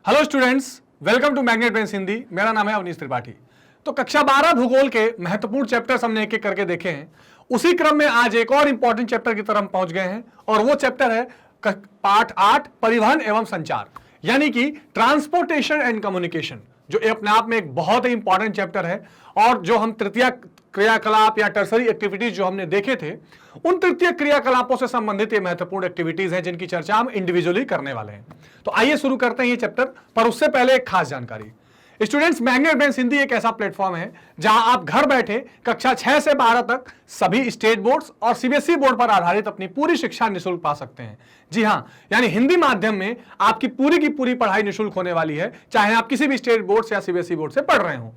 Hello students, welcome to magnet brains Hindi. मेरा नाम है अवनीश त्रिपाठी। तो कक्षा 12 भूगोल के महत्वपूर्ण चैप्टर्स हमने एक एक करके देखे हैं। उसी क्रम में आज एक और इंपॉर्टेंट चैप्टर की तरफ पहुंच गए हैं और वो चैप्टर है पाठ 8 परिवहन एवं संचार, यानी कि ट्रांसपोर्टेशन एंड कम्युनिकेशन, जो अपने आप में एक बहुत ही इंपॉर्टेंट चैप्टर है। और जो हम तृतीय क्रियाकलाप या टर्सरी एक्टिविटीज जो हमने देखे थे, उन तृतीय क्रियाकलापों से संबंधित ये महत्वपूर्ण एक्टिविटीज हैं जिनकी चर्चा हम इंडिविजुअली करने वाले हैं। तो आइए शुरू करते हैं ये चैप्टर, पर उससे पहले एक खास जानकारी। स्टूडेंट्स, मैग्नेट ब्रेन्स हिंदी एक ऐसा प्लेटफॉर्म है जहां आप घर बैठे कक्षा 6 से 12 तक सभी स्टेट बोर्ड्स और सीबीएसई बोर्ड पर आधारित अपनी पूरी शिक्षा निःशुल्क पा सकते हैं। जी हां, यानी हिंदी माध्यम में आपकी पूरी की पूरी पढ़ाई निःशुल्क होने वाली है, चाहे आप किसी भी स्टेट बोर्ड या सीबीएसई बोर्ड से पढ़ रहे हो।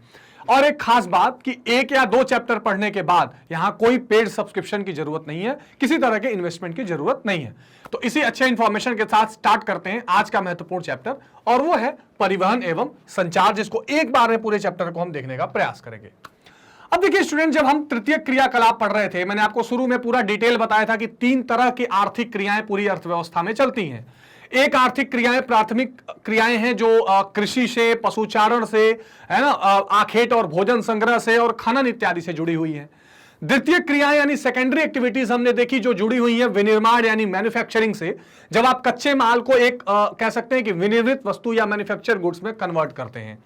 और एक खास बात कि एक या दो चैप्टर पढ़ने के बाद यहां कोई पेड सब्सक्रिप्शन की जरूरत नहीं है, किसी तरह के इन्वेस्टमेंट की जरूरत नहीं है। तो इसी अच्छे इंफॉर्मेशन के साथ स्टार्ट करते हैं आज का महत्वपूर्ण चैप्टर, और वो है परिवहन एवं संचार, जिसको एक बार में पूरे चैप्टर को हम देखने का प्रयास करेंगे। अब देखिए स्टूडेंट, जब हम तृतीय क्रियाकलाप पढ़ रहे थे, मैंने आपको शुरू में पूरा डिटेल बताया था कि 3 तरह की आर्थिक क्रियाएं पूरी अर्थव्यवस्था में चलती हैं। एक आर्थिक क्रियाएं प्राथमिक क्रियाएं हैं जो कृषि से, पशुचारण से, है ना, आखेट और भोजन संग्रह से और खनन इत्यादि से जुड़ी हुई हैं। द्वितीय क्रियाएं यानी सेकेंडरी एक्टिविटीज हमने देखी जो जुड़ी हुई है विनिर्माण यानी मैन्युफैक्चरिंग से, जब आप कच्चे माल को एक कह सकते हैं कि विनिर्मित वस्तु या मैन्युफैक्चर गुड्स में कन्वर्ट करते हैं,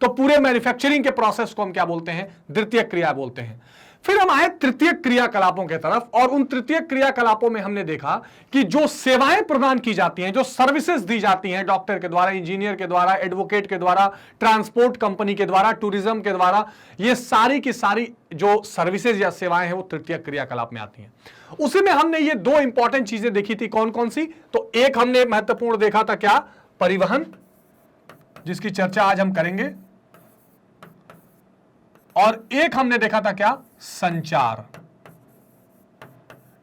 तो पूरे मैन्युफैक्चरिंग के प्रोसेस को हम क्या बोलते हैं? द्वितीय क्रिया बोलते हैं। फिर हम आए तृतीय क्रियाकलापों के तरफ, और उन तृतीय क्रियाकलापों में हमने देखा कि जो सेवाएं प्रदान की जाती हैं, जो सर्विसेज दी जाती हैं डॉक्टर के द्वारा, इंजीनियर के द्वारा, एडवोकेट के द्वारा, ट्रांसपोर्ट कंपनी के द्वारा, टूरिज्म के द्वारा, ये सारी की सारी जो सर्विसेज या सेवाएं हैं वो तृतीय क्रियाकलाप में आती हैं। उसी में हमने ये 2 इंपॉर्टेंट चीजें देखी थी। कौन कौन सी? तो एक हमने महत्वपूर्ण देखा था, क्या? परिवहन, जिसकी चर्चा आज हम करेंगे, और एक हमने देखा था क्या? संचार,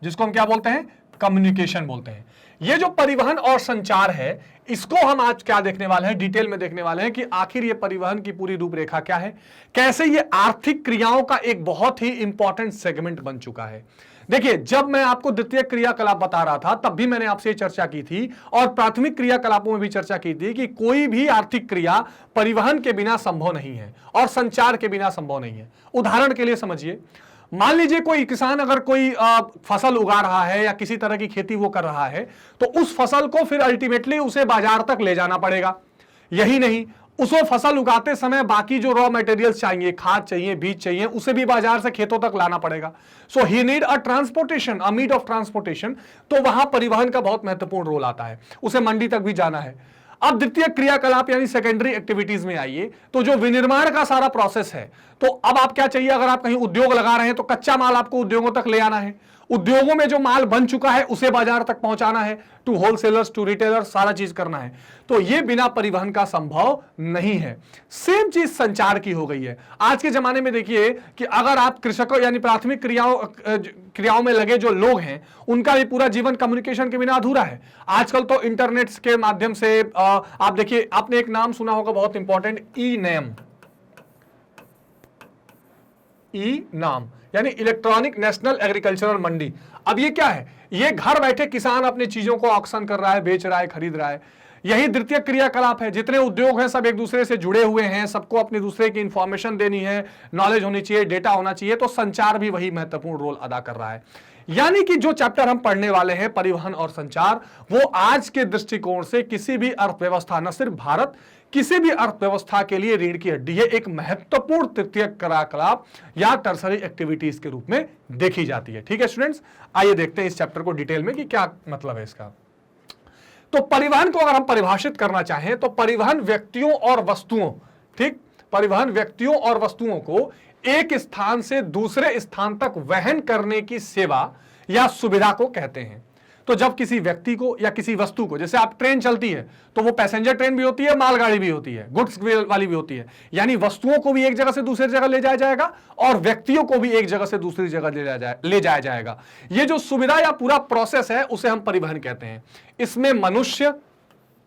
जिसको हम क्या बोलते हैं? कम्युनिकेशन बोलते हैं। ये जो परिवहन और संचार है, इसको हम आज क्या देखने वाले हैं? डिटेल में देखने वाले हैं कि आखिर ये परिवहन की पूरी रूपरेखा क्या है, कैसे ये आर्थिक क्रियाओं का एक बहुत ही इंपॉर्टेंट सेगमेंट बन चुका है। देखिए, जब मैं आपको द्वितीय क्रियाकलाप बता रहा था तब भी मैंने आपसे चर्चा की थी, और प्राथमिक क्रियाकलापों में भी चर्चा की थी कि कोई भी आर्थिक क्रिया परिवहन के बिना संभव नहीं है और संचार के बिना संभव नहीं है। उदाहरण के लिए समझिए, मान लीजिए कोई किसान अगर कोई फसल उगा रहा है या किसी तरह की खेती वो कर रहा है, तो उस फसल को फिर अल्टीमेटली उसे बाजार तक ले जाना पड़ेगा। यही नहीं, उसको फसल उगाते समय बाकी जो रॉ मटेरियल्स चाहिए, खाद चाहिए, बीज चाहिए, उसे भी बाजार से खेतों तक लाना पड़ेगा। So he need a transportation, a need of transportation. तो वहां परिवहन का बहुत महत्वपूर्ण रोल आता है, उसे मंडी तक भी जाना है। अब द्वितीय क्रियाकलाप यानी सेकेंडरी एक्टिविटीज में आइए, तो जो विनिर्माण का सारा प्रोसेस है, तो अब आप क्या चाहिए? अगर आप कहीं उद्योग लगा रहे हैं तो कच्चा माल आपको उद्योगों तक ले आना है, उद्योगों में जो माल बन चुका है उसे बाजार तक पहुंचाना है, टू होलसेलर्स, टू रिटेलर्स, सारा चीज करना है। तो ये बिना परिवहन का संभव नहीं है। सेम चीज संचार की हो गई है। आज के जमाने में देखिए कि अगर आप कृषकों यानी प्राथमिक क्रियाओं में लगे जो लोग हैं, उनका भी पूरा जीवन कम्युनिकेशन के बिना अधूरा है। आजकल तो इंटरनेट के माध्यम से आप देखिए, आपने एक नाम सुना होगा बहुत इंपॉर्टेंट, ई-नेम, ई-नाम यानी इलेक्ट्रॉनिक नेशनल एग्रीकल्चरल मंडी। अब ये क्या है? ये घर बैठे किसान अपने चीजों को ऑक्शन कर रहा है, बेच रहा है, खरीद रहा है। यही द्वितीय क्रियाकलाप है। जितने उद्योग हैं सब एक दूसरे से जुड़े हुए हैं, सबको अपने दूसरे की इंफॉर्मेशन देनी है, नॉलेज होनी चाहिए, डेटा होना चाहिए। तो संचार भी वही महत्वपूर्ण रोल अदा कर रहा है। यानी कि जो चैप्टर हम पढ़ने वाले हैं परिवहन और संचार, वो आज के दृष्टिकोण से किसी भी अर्थव्यवस्था, न सिर्फ भारत, किसी भी अर्थव्यवस्था के लिए रीढ़ की हड्डी है, एक महत्वपूर्ण तृतीय क्रियाकलाप या टर्सरी एक्टिविटीज के रूप में देखी जाती है। ठीक है स्टूडेंट्स, आइए देखते हैं इस चैप्टर को डिटेल में कि क्या मतलब है इसका। तो परिवहन को अगर हम परिभाषित करना चाहें तो परिवहन व्यक्तियों और वस्तुओं, ठीक, परिवहन व्यक्तियों और वस्तुओं को एक स्थान से दूसरे स्थान तक वहन करने की सेवा या सुविधा को कहते हैं। तो जब किसी व्यक्ति को या किसी वस्तु को, जैसे आप ट्रेन चलती है तो वो पैसेंजर ट्रेन भी होती है, मालगाड़ी भी होती है, गुड्स वाली भी होती है, यानी वस्तुओं को भी एक जगह से दूसरी जगह ले जाया जाएगा और व्यक्तियों को भी एक जगह से दूसरी जगह ले जाया जाएगा। ये जो सुविधा या पूरा प्रोसेस है उसे हम परिवहन कहते हैं। इसमें मनुष्य,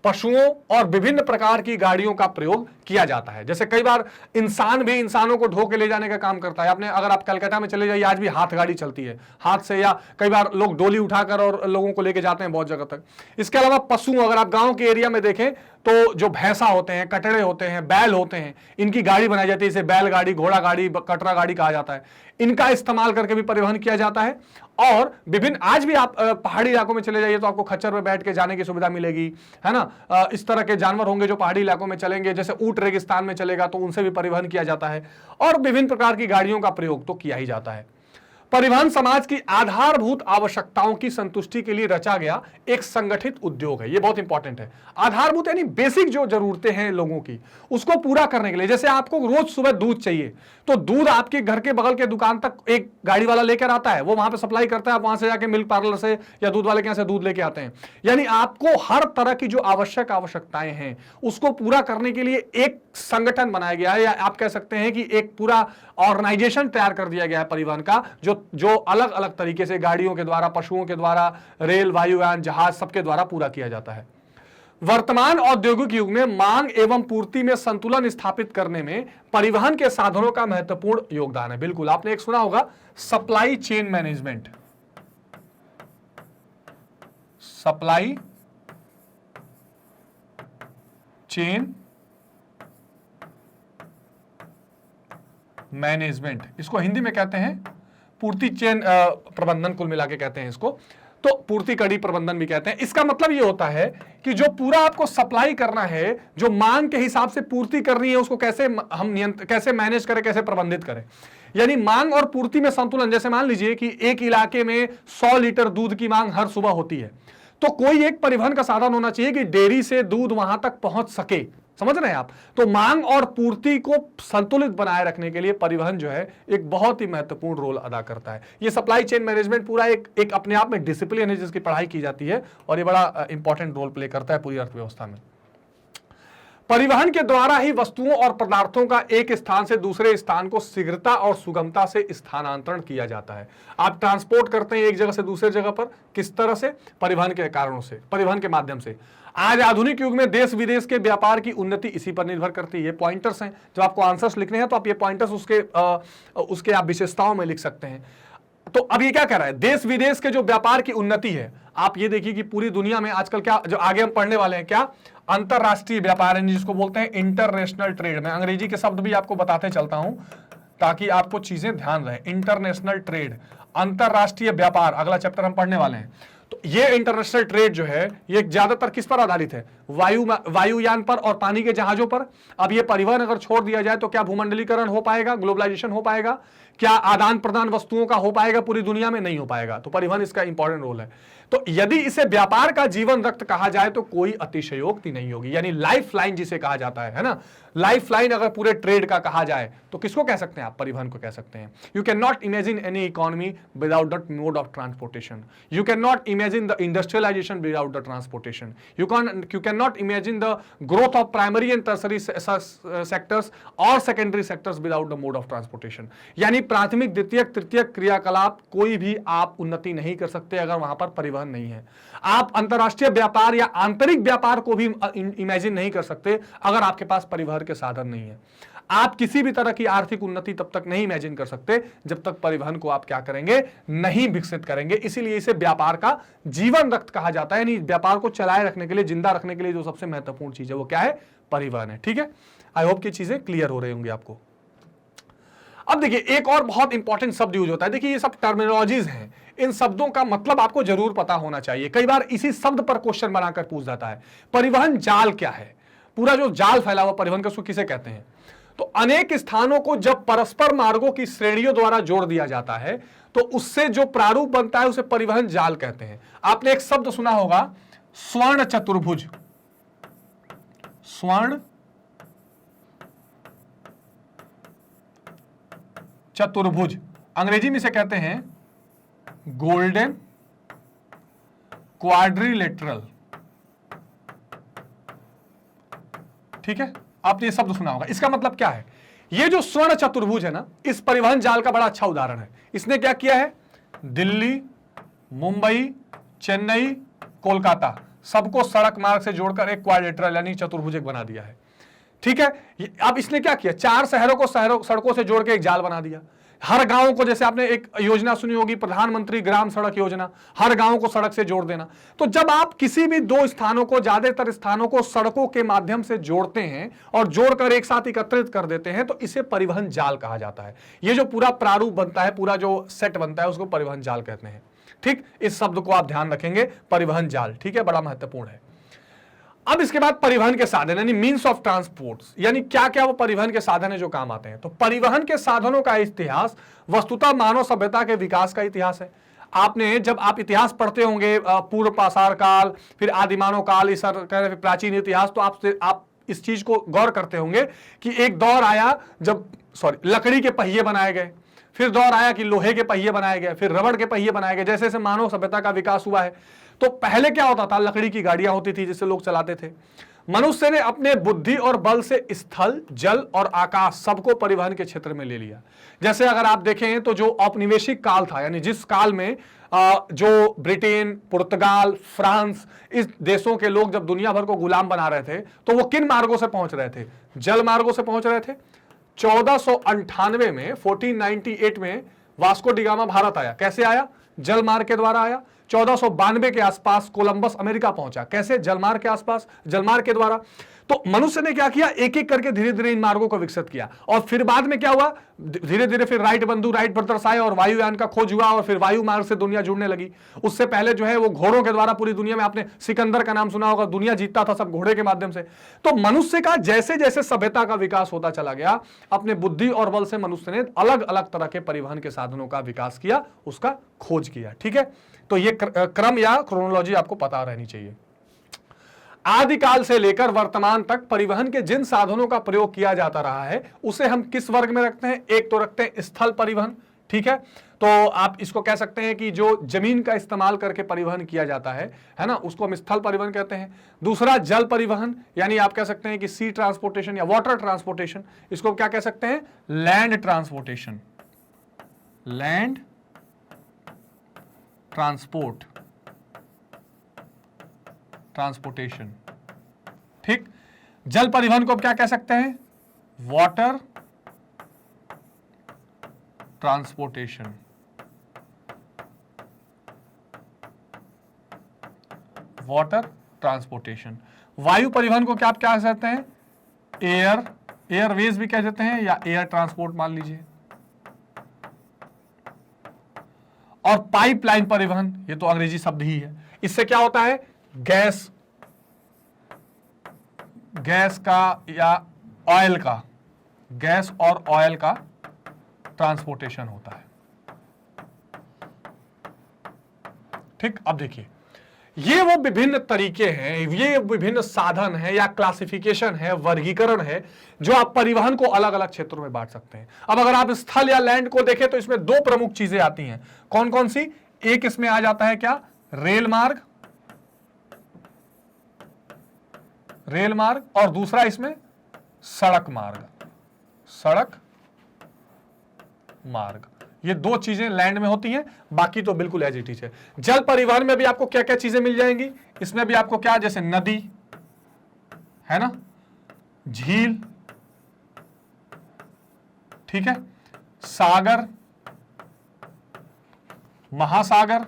पशुओं और विभिन्न प्रकार की गाड़ियों का प्रयोग किया जाता है। जैसे कई बार इंसान भी इंसानों को ढो के ले जाने का काम करता है। आपने अगर आप कलकत्ता में चले जाइए, आज भी हाथ गाड़ी चलती है, हाथ से, या कई बार लोग डोली उठाकर और लोगों को लेके जाते हैं बहुत जगह तक। इसके अलावा पशु, अगर आप गांव के एरिया में देखें तो जो भैंसा होते हैं, कटड़े होते हैं, बैल होते हैं, इनकी गाड़ी बनाई जाती है, इसे बैलगाड़ी, घोड़ा गाड़ी, कटरा गाड़ी कहा जाता है। इनका इस्तेमाल करके भी परिवहन किया जाता है। और विभिन्न, आज भी आप पहाड़ी इलाकों में चले जाइए तो आपको खच्चर पर बैठ के जाने की सुविधा मिलेगी, है ना। इस तरह के जानवर होंगे जो पहाड़ी इलाकों में चलेंगे, जैसे ऊंट रेगिस्तान में चलेगा तो उनसे भी परिवहन किया जाता है। और विभिन्न प्रकार की गाड़ियों का प्रयोग तो किया ही जाता है। परिवहन समाज की आधारभूत आवश्यकताओं की संतुष्टि के लिए रचा गया एक संगठित उद्योग है। यह बहुत इंपॉर्टेंट है। आधारभूत यानी बेसिक जो जरूरतें हैं लोगों की, उसको पूरा करने के लिए। जैसे आपको रोज सुबह दूध चाहिए, तो दूध आपके घर के बगल के दुकान तक एक गाड़ी वाला लेकर आता है, वो वहां पे सप्लाई करता है, आप वहां से जाके मिल्क पार्लर से या दूध वाले के यहाँ से दूध लेके आते हैं। यानी आपको हर तरह की जो आवश्यकताएं हैं उसको पूरा करने के लिए एक संगठन बनाया गया है, या आप कह सकते हैं कि एक पूरा ऑर्गेनाइजेशन तैयार कर दिया गया है परिवहन का, जो अलग अलग तरीके से गाड़ियों के द्वारा, पशुओं के द्वारा, रेल, वायुयान, जहाज, सबके द्वारा पूरा किया जाता है। वर्तमान औद्योगिक युग में मांग एवं पूर्ति में संतुलन स्थापित करने में परिवहन के साधनों का महत्वपूर्ण योगदान है। बिल्कुल, आपने एक सुना होगा supply chain management. Supply chain management, इसको हिंदी में कहते हैं पूर्ति चेन प्रबंधन, कुल मिला के कहते हैं इसको, तो पूर्ति कड़ी प्रबंधन भी कहते हैं। इसका मतलब ये होता है कि जो पूरा आपको सप्लाई करना है, जो मांग के हिसाब से पूर्ति करनी है, उसको कैसे हम कैसे मैनेज करें, कैसे प्रबंधित करें। यानी मांग और पूर्ति में संतुलन। जैसे मान लीजिए कि एक इलाके में 100 लीटर दूध की मांग हर सुबह होती है, तो कोई एक परिवहन का साधन होना चाहिए कि डेयरी से दूध वहां तक पहुंच सके। समझ रहे हैं आप? तो मांग और पूर्ति को संतुलित बनाए रखने के लिए परिवहन जो है एक बहुत ही महत्वपूर्ण रोल अदा करता है। ये सप्लाई चेन मैनेजमेंट पूरा एक अपने आप में डिसिप्लिन है जिसकी पढ़ाई की जाती है, और ये बड़ा इंपॉर्टेंट रोल प्ले करता है पूरी अर्थव्यवस्था में। परिवहन के द्वारा ही वस्तुओं और पदार्थों का एक स्थान से दूसरे स्थान को शीघ्रता और सुगमता से स्थानांतरण किया जाता है। आप ट्रांसपोर्ट करते हैं एक जगह से दूसरे जगह पर, किस तरह से? परिवहन के कारणों से, परिवहन के माध्यम से। आज आधुनिक युग में देश विदेश के व्यापार की उन्नति इसी पर निर्भर करती है। ये पॉइंटर्स हैं, जब आपको आंसर्स लिखने हैं तो आप ये पॉइंटर्स उसके आप विशेषताओं में लिख सकते हैं। तो अब ये क्या कह रहा है? देश विदेश के जो व्यापार की उन्नति है, आप ये देखिए कि पूरी दुनिया में आजकल क्या, जो आगे हम पढ़ने वाले हैं, क्या अंतरराष्ट्रीय व्यापार है, जिसको बोलते हैं इंटरनेशनल ट्रेड। मैं अंग्रेजी के शब्द भी आपको बताते चलता हूं ताकि आपको चीजें ध्यान रहे। इंटरनेशनल ट्रेड, अंतरराष्ट्रीय व्यापार, अगला चैप्टर हम पढ़ने वाले हैं। तो ये इंटरनेशनल ट्रेड जो है ये ज्यादातर किस पर आधारित है? वायुयान पर और पानी के जहाजों पर। अब ये परिवहन अगर छोड़ दिया जाए तो क्या भूमंडलीकरण हो पाएगा? ग्लोबलाइजेशन हो पाएगा? क्या आदान प्रदान वस्तुओं का हो पाएगा पूरी दुनिया में? नहीं हो पाएगा। तो परिवहन इसका इंपॉर्टेंट रोल है। तो यदि इसे व्यापार का जीवन रक्त कहा जाए तो कोई अतिशयोक्ति नहीं होगी। यानी लाइफ लाइन जिसे कहा जाता है ना, लाइफ लाइन अगर पूरे ट्रेड का कहा जाए तो किसको कह सकते हैं आप? परिवहन को कह सकते हैं। You can not imagine any economy without the mode of transportation. You can not imagine the industrialisation without the transportation. You can not imagine the growth of primary and tertiary sectors और secondary sectors without the mode of transportation. यानी प्राथमिक, द्वितीयक, तृतीयक क्रियाकलाप कोई भी आप उन्नति नहीं कर सकते अगर वहां पर परिवहन नहीं है। आप अंतरराष्ट्रीय व्यापार या आंतरिक व्यापार को भी इमेजिन नहीं कर सकते अगर आपके पास परिवहन के साधन नहीं है। आप किसी भी तरह की आर्थिक उन्नति तब तक नहीं इमेजिन कर सकते जब तक परिवहन को आप क्या करेंगे? नहीं विकसित करेंगे। इसीलिए इसे व्यापार का जीवन रक्त कहा जाता है। यानी व्यापार को चलाए रखने के लिए, जिंदा रखने के लिए जो सबसे महत्वपूर्ण चीज है वो क्या है? परिवहन है। ठीक है, आई होप कि चीजें क्लियर हो रही होंगी आपको। अब देखिए एक और बहुत इंपॉर्टेंट शब्द यूज होता है। देखिए ये सब टर्मिनोलॉजीज हैं, इन शब्दों का मतलब आपको जरूर पता होना चाहिए। कई बार इसी शब्द पर क्वेश्चन बनाकर पूछ जाता है। परिवहन जाल क्या है? पूरा जो जाल फैला हुआ परिवहन का, उसको किसे कहते हैं? तो अनेक स्थानों को जब परस्पर मार्गों की श्रेणियों द्वारा जोड़ दिया जाता है तो उससे जो प्रारूप बनता है उसे परिवहन जाल कहते हैं। आपने एक शब्द सुना होगा स्वर्ण चतुर्भुज। स्वर्ण चतुर्भुज, अंग्रेजी में इसे कहते हैं गोल्डन क्वाड्रिलेटरल। ठीक है, आपने ये शब्द सुना होगा। इसका मतलब क्या है? ये जो स्वर्ण चतुर्भुज है ना, इस परिवहन जाल का बड़ा अच्छा उदाहरण है। इसने क्या किया है? दिल्ली, मुंबई, चेन्नई, कोलकाता सबको सड़क मार्ग से जोड़कर एक क्वाड्रिलेटरल यानी चतुर्भुज बना दिया है। ठीक है, अब इसने क्या किया? 4 शहरों को सड़कों से जोड़ के एक जाल बना दिया। हर गांव को, जैसे आपने एक योजना सुनी होगी प्रधानमंत्री ग्राम सड़क योजना, हर गांव को सड़क से जोड़ देना। तो जब आप किसी भी दो स्थानों को, ज्यादातर स्थानों को सड़कों के माध्यम से जोड़ते हैं और जोड़कर एक साथ एकत्रित कर देते हैं तो इसे परिवहन जाल कहा जाता है। ये जो पूरा प्रारूप बनता है, पूरा जो सेट बनता है, उसको परिवहन जाल कहते हैं। ठीक, इस शब्द को आप ध्यान रखेंगे, परिवहन जाल। ठीक है, बड़ा महत्वपूर्ण है। अब इसके बाद परिवहन के साधन यानी मीन्स ऑफ ट्रांसपोर्ट, यानी क्या क्या वो परिवहन के साधन है जो काम आते हैं। तो परिवहन के साधनों का इतिहास वस्तुतः मानव सभ्यता के विकास का इतिहास है। आपने जब आप इतिहास पढ़ते होंगे, पूर्व पाषाण काल, फिर आदिमानव काल, इस प्राचीन इतिहास, तो आप इस चीज को गौर करते होंगे कि एक दौर आया जब लकड़ी के पहिए बनाए गए, फिर दौर आया कि लोहे के पहिए बनाए गए, फिर रबड़ के पहिए बनाए गए। जैसे जैसे मानव सभ्यता का विकास हुआ है, तो पहले क्या होता था, लकड़ी की गाड़ियां होती थी जिससे लोग चलाते थे। मनुष्य ने अपने बुद्धि और बल से स्थल, जल और आकाश सबको परिवहन के क्षेत्र में ले लिया। जैसे अगर आप देखें तो जो औपनिवेशिक काल था, यानी जिस काल में जो ब्रिटेन, पुर्तगाल, फ्रांस, इस देशों के लोग जब दुनिया भर को गुलाम बना रहे थे, तो वो किन मार्गों से पहुंच रहे थे? जल मार्गों से पहुंच रहे थे। 1498 में 1498 में वास्को डी गामा भारत आया। कैसे आया? जल मार्ग के द्वारा आया। 1492 के आसपास कोलंबस अमेरिका पहुंचा। कैसे? जलमार्ग के आसपास, जलमार्ग के द्वारा। तो मनुष्य ने क्या किया, एक एक करके धीरे धीरे इन मार्गों को विकसित किया। और फिर बाद में क्या हुआ, धीरे धीरे फिर राइट बंधु, राइट ब्रदर्स आए और वायुयान का खोज हुआ और फिर वायु मार्ग से दुनिया जुड़ने लगी। उससे पहले जो है वो घोड़ों के द्वारा पूरी दुनिया में, आपने सिकंदर का नाम सुना होगा, दुनिया जीतता था सब घोड़े के माध्यम से। तो मनुष्य का जैसे जैसे सभ्यता का विकास होता चला गया, अपने बुद्धि और बल से मनुष्य ने अलग अलग तरह के परिवहन के साधनों का विकास किया, उसका खोज किया। ठीक है, तो ये क्रम या क्रोनोलॉजी आपको पता रहनी चाहिए। आदिकाल से लेकर वर्तमान तक परिवहन के जिन साधनों का प्रयोग किया जाता रहा है उसे हम किस वर्ग में रखते हैं? एक तो रखते हैं स्थल परिवहन। ठीक है, तो आप इसको कह सकते हैं कि जो जमीन का इस्तेमाल करके परिवहन किया जाता है ना, उसको हम स्थल परिवहन कहते हैं। दूसरा जल परिवहन, यानी आप कह सकते हैं कि सी ट्रांसपोर्टेशन या वाटर ट्रांसपोर्टेशन, इसको क्या कह सकते हैं? Land transportation, land transportation. ठीक, जल परिवहन को क्या कह सकते हैं? Water transportation. Water transportation. वायु परिवहन को क्या आप क्या कह सकते हैं? एयरवेज भी कह देते हैं या एयर ट्रांसपोर्ट मान लीजिए। और पाइपलाइन परिवहन, ये तो अंग्रेजी शब्द ही है। इससे क्या होता है? गैस का या ऑयल का, गैस और ऑयल का ट्रांसपोर्टेशन होता है। ठीक, अब देखिए, ये वो विभिन्न तरीके हैं, ये विभिन्न साधन हैं या क्लासिफिकेशन है, वर्गीकरण है, जो आप परिवहन को अलग अलग क्षेत्रों में बांट सकते हैं। अब अगर आप स्थल या लैंड को देखें तो इसमें दो प्रमुख चीजें आती हैं। कौन कौन सी? एक इसमें आ जाता है क्या? रेल मार्ग, रेल मार्ग, और दूसरा इसमें सड़क मार्ग, सड़क मार्ग। ये दो चीजें लैंड में होती हैं, बाकी तो बिल्कुल एज इट इज है। जल परिवहन में भी आपको क्या क्या चीजें मिल जाएंगी? इसमें भी आपको क्या, जैसे नदी है ना, झील, ठीक है, सागर, महासागर,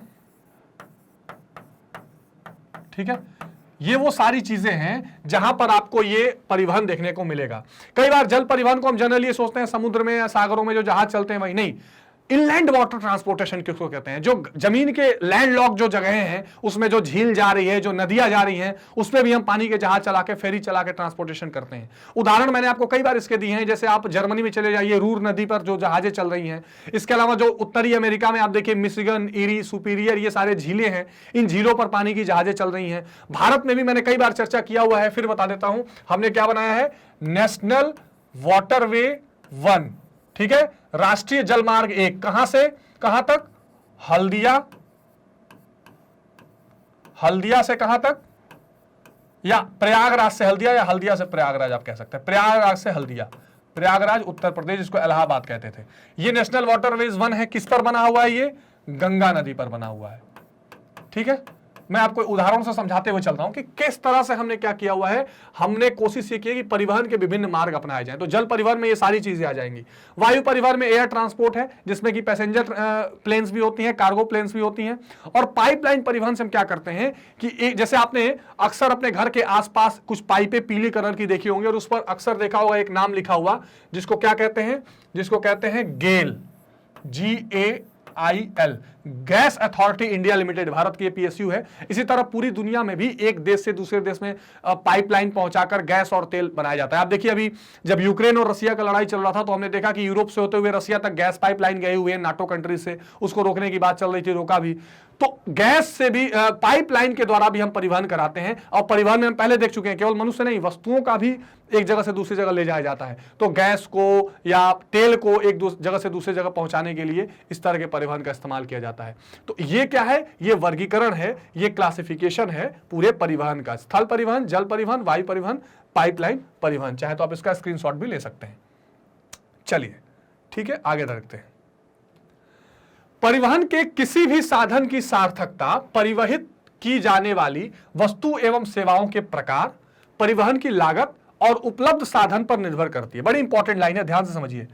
ठीक है, ये वो सारी चीजें हैं जहां पर आपको ये परिवहन देखने को मिलेगा। कई बार जल परिवहन को हम जनरली सोचते हैं समुद्र में या सागरों में जो जहाज चलते हैं वही, नहीं। इनलैंड वाटर ट्रांसपोर्टेशन किसको कहते हैं? जो जमीन के लैंडलॉक जो जगह हैं उसमें जो झील जा रही है, जो नदियां जा रही हैं, उसमें भी हम पानी के जहाज चला के, फेरी चला के ट्रांसपोर्टेशन करते हैं। उदाहरण मैंने आपको कई बार इसके दिए हैं, जैसे आप जर्मनी में चले जाइए, रूर नदी पर जो जहाजें चल रही हैं। इसके अलावा जो उत्तरी अमेरिका में आप देखिए, मिशिगन, ईरी, सुपीरियर, ये सारे झीलें हैं, इन झीलों पर पानी की जहाजें चल रही हैं। भारत में भी मैंने कई बार चर्चा किया हुआ है, फिर बता देता हूं, हमने क्या बनाया है? नेशनल वाटरवे 1, ठीक है, राष्ट्रीय जल मार्ग 1, कहां से कहां तक? हल्दिया, हल्दिया से कहां तक? या प्रयागराज से हल्दिया, या हल्दिया से प्रयागराज आप कह सकते हैं। प्रयागराज से हल्दिया, प्रयागराज उत्तर प्रदेश, जिसको इलाहाबाद कहते थे। ये नेशनल वाटरवेज 1 है। किस पर बना हुआ है? ये गंगा नदी पर बना हुआ है। ठीक है, मैं आपको उदाहरण से समझाते हुए चल रहा हूं कि किस तरह से हमने क्या किया हुआ है। हमने कोशिश ये की है कि परिवहन के विभिन्न मार्ग अपनाए जाएं। तो जल परिवहन में ये सारी चीजें आ जाएंगी। वायु परिवहन में एयर ट्रांसपोर्ट है, जिसमें कि पैसेंजर प्लेन्स भी होती हैं, कार्गो प्लेन्स भी होती हैं। और पाइपलाइन परिवहन से हम क्या करते हैं कि जैसे आपने अक्सर अपने घर के आसपास कुछ पाइपें पीले कलर की देखी होंगी और उस पर अक्सर देखा होगा एक नाम लिखा हुआ, जिसको क्या कहते हैं, जिसको कहते हैं गेल, GAIL, gas authority India limited, Bharat की PSU है। इसी तरह पूरी दुनिया में भी एक देश से दूसरे देश में पाइपलाइन पहुंचाकर गैस और तेल बनाया जाता है। आप देखिए अभी जब यूक्रेन और रसिया का लड़ाई चल रहा था तो हमने देखा कि यूरोप से होते हुए रसिया तक गैस पाइपलाइन गए हुए हैं नाटो कंट्री से, उसको रोकने की बात चल रही थी, रोका भी। तो गैस से भी पाइपलाइन के द्वारा भी हम परिवहन कराते हैं। और परिवहन में हम पहले देख चुके हैं, केवल मनुष्य नहीं, वस्तुओं का भी एक जगह से दूसरी जगह ले जाया जाता है। तो गैस को या तेल को एक जगह से दूसरी जगह पहुंचाने के लिए इस तरह के परिवहन का इस्तेमाल किया जाता है। तो ये क्या है, ये वर्गीकरण है, ये क्लासिफिकेशन है पूरे परिवहन का। स्थल परिवहन, जल परिवहन, वायु परिवहन, पाइपलाइन परिवहन। चाहे तो आप इसका स्क्रीनशॉट भी ले सकते हैं। चलिए ठीक है, आगे बढ़ते हैं। परिवहन के किसी भी साधन की सार्थकता परिवहित की जाने वाली वस्तु एवं सेवाओं के प्रकार, परिवहन की लागत और उपलब्ध साधन पर निर्भर करती है। बड़ी इंपॉर्टेंट लाइन है, ध्यान से समझिए।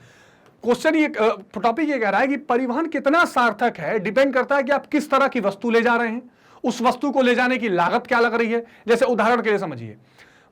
क्वेश्चन ये, टॉपिक ये कह रहा है कि परिवहन कितना सार्थक है डिपेंड करता है कि आप किस तरह की वस्तु ले जा रहे हैं, उस वस्तु को ले जाने की लागत क्या लग रही है। जैसे उदाहरण के लिए समझिए,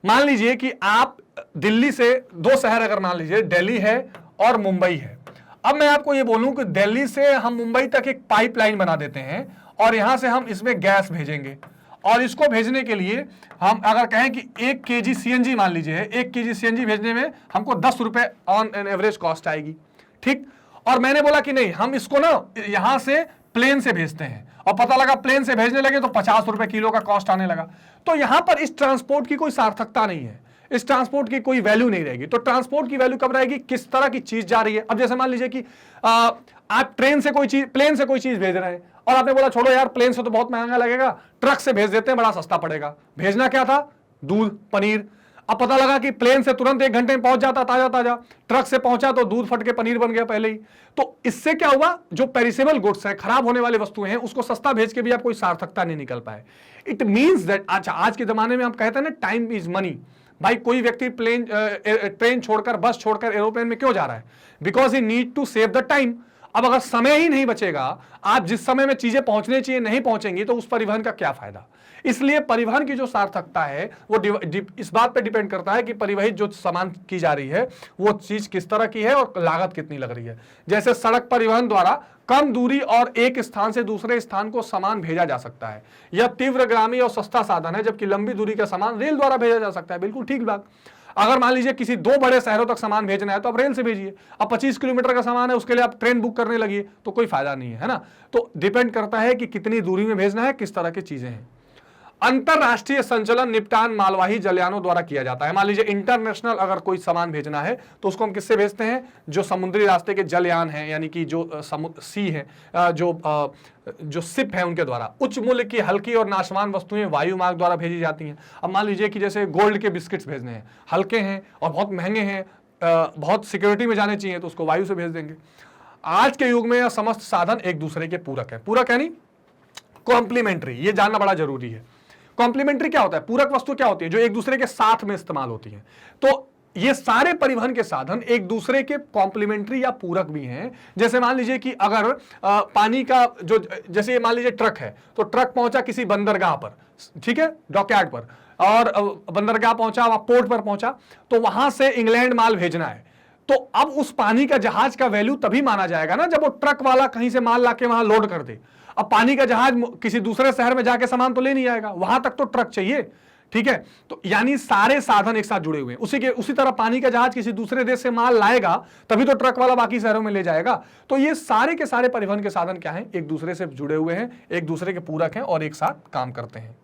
मान लीजिए कि आप दिल्ली से दो शहर, अगर मान लीजिए दिल्ली है और मुंबई है। अब मैं आपको ये बोलूं कि दिल्ली से हम मुंबई तक एक पाइपलाइन बना देते हैं और यहां से हम इसमें गैस भेजेंगे, और इसको भेजने के लिए हम अगर कहें कि 1 kg CNG, मान लीजिए 1 kg CNG भेजने में हमको 10 रुपए ऑन एन एवरेज कॉस्ट आएगी, ठीक। और मैंने बोला कि नहीं, हम इसको ना यहां से प्लेन से भेजते हैं, और पता लगा प्लेन से भेजने लगे तो 50 रुपए किलो का कॉस्ट आने लगा। तो यहां पर इस ट्रांसपोर्ट की कोई सार्थकता नहीं है, इस ट्रांसपोर्ट की कोई वैल्यू नहीं रहेगी। तो ट्रांसपोर्ट की वैल्यू कब रहेगी, किस तरह की चीज जा रही है। अब जैसे मान लीजिए कि आप ट्रेन से कोई चीज, प्लेन से कोई चीज भेज रहे हैं और आपने बोला छोड़ो यार, प्लेन से तो बहुत महंगा लगेगा, ट्रक से भेज देते हैं, बड़ा सस्ता पड़ेगा। भेजना क्या था, दूध, पनीर। अब पता लगा कि प्लेन से तुरंत 1 घंटे में पहुंच जाता ताजा ताजा, ट्रक से पहुंचा तो दूध फट के पनीर बन गया पहले ही। तो इससे क्या हुआ, जो पेरिसेबल गुड्स है, खराब होने वाली वस्तुएं हैं, उसको सस्ता भेज के भी आप कोई सार्थकता नहीं निकल पाए। इट मीन्स दैट अच्छा, आज के जमाने में हम कहते हैं ना, टाइम इज मनी। भाई कोई व्यक्ति ट्रेन छोड़कर, बस छोड़कर एरोप्लेन में क्यों जा रहा है, because he need to save the time. अब अगर समय ही नहीं बचेगा, आप जिस समय में चीजें पहुंचने चाहिए नहीं पहुंचेंगी, तो उस परिवहन का क्या फायदा। इसलिए परिवहन की जो सार्थकता है वो इस बात पे डिपेंड करता है कि परिवहित जो सामान की जा रही है वो चीज किस तरह की है और लागत कितनी लग रही है। जैसे सड़क परिवहन द्वारा कम दूरी और एक स्थान से दूसरे स्थान को सामान भेजा जा सकता है, यह तीव्रगामी और सस्ता साधन है, जबकि लंबी दूरी का सामान रेल द्वारा भेजा जा सकता है। बिल्कुल ठीक बात। अगर मान लीजिए किसी 2 बड़े शहरों तक सामान भेजना है तो आप रेल से भेजिए। अब 25 किलोमीटर का सामान है, उसके लिए आप ट्रेन बुक करने लगिए तो कोई फायदा नहीं है ना। तो डिपेंड करता है कि कितनी दूरी में भेजना है, किस तरह की चीजें हैं। अंतरराष्ट्रीय संचलन निपटान मालवाही जलयानों द्वारा किया जाता है। मान लीजिए इंटरनेशनल अगर कोई सामान भेजना है तो उसको हम किससे भेजते हैं, जो समुद्री रास्ते के जलयान हैं, यानी कि जो सी है, जो शिप है, उनके द्वारा। उच्च मूल्य की हल्की और नाशवान वस्तुएं वायु मार्ग द्वारा भेजी जाती हैं। अब मान लीजिए कि जैसे गोल्ड के बिस्किट्स भेजने हैं, हल्के हैं और बहुत महंगे हैं, बहुत सिक्योरिटी में जाने चाहिए, तो उसको वायु से भेज देंगे। आज के युग में यह समस्त साधन एक दूसरे के पूरक है। पूरक यानी कॉम्प्लीमेंट्री, ये जानना बड़ा जरूरी है। कॉम्प्लीमेंट्री क्या होता है, पूरक वस्तु क्या होती है, जो एक दूसरे के साथ में इस्तेमाल होती है। तो ये सारे परिवहन के साधन एक दूसरे के कॉम्प्लीमेंट्री या पूरक भी हैं। जैसे मान लीजिए कि अगर पानी का जो, जैसे मान लीजिए ट्रक है, तो ट्रक पहुंचा किसी बंदरगाह पर, ठीक है, डॉकयार्ड पर, और बंदरगाह पहुंचा, वहां पोर्ट पर पहुंचा, तो वहां से इंग्लैंड माल भेजना है। तो अब उस पानी का जहाज का वैल्यू तभी माना जाएगा ना जब वो ट्रक वाला कहीं से माल लाके वहां लोड कर दे। अब पानी का जहाज किसी दूसरे शहर में जाके सामान तो ले नहीं आएगा, वहां तक तो ट्रक चाहिए, ठीक है। तो यानी सारे साधन एक साथ जुड़े हुए हैं। उसी तरह पानी का जहाज किसी दूसरे देश से माल लाएगा तभी तो ट्रक वाला बाकी शहरों में ले जाएगा। तो ये सारे के सारे परिवहन के साधन क्या हैं, एक दूसरे से जुड़े हुए हैं, एक दूसरे के पूरक हैं और एक साथ काम करते हैं।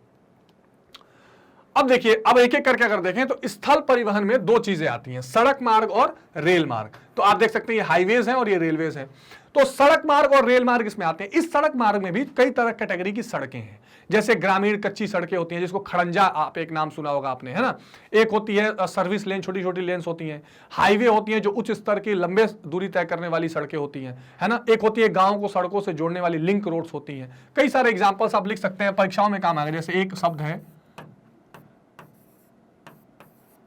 अब देखिए, अब एक एक करके अगर देखें तो स्थल परिवहन में 2 चीजें आती हैं, सड़क मार्ग और रेल मार्ग। तो आप देख सकते हैं ये हाईवेज हैं और ये रेलवेज हैं। तो सड़क मार्ग और रेल मार्ग इसमें आते हैं। इस सड़क मार्ग में भी कई तरह कैटेगरी की सड़कें हैं। जैसे ग्रामीण कच्ची सड़कें होती हैं जिसको खड़ंजा, आप एक नाम सुना होगा आपने, है ना। एक होती है सर्विस लेन, छोटी छोटी लेन्स होती हैं। हाईवे होती हैं जो उच्च स्तर की लंबे दूरी तय करने वाली सड़कें होती हैं, है ना। एक होती है गांव को सड़कों से जोड़ने वाली लिंक रोड्स होती हैं। कई सारे एग्जांपल्स आप लिख सकते हैं, परीक्षाओं में काम आएगा। जैसे एक शब्द है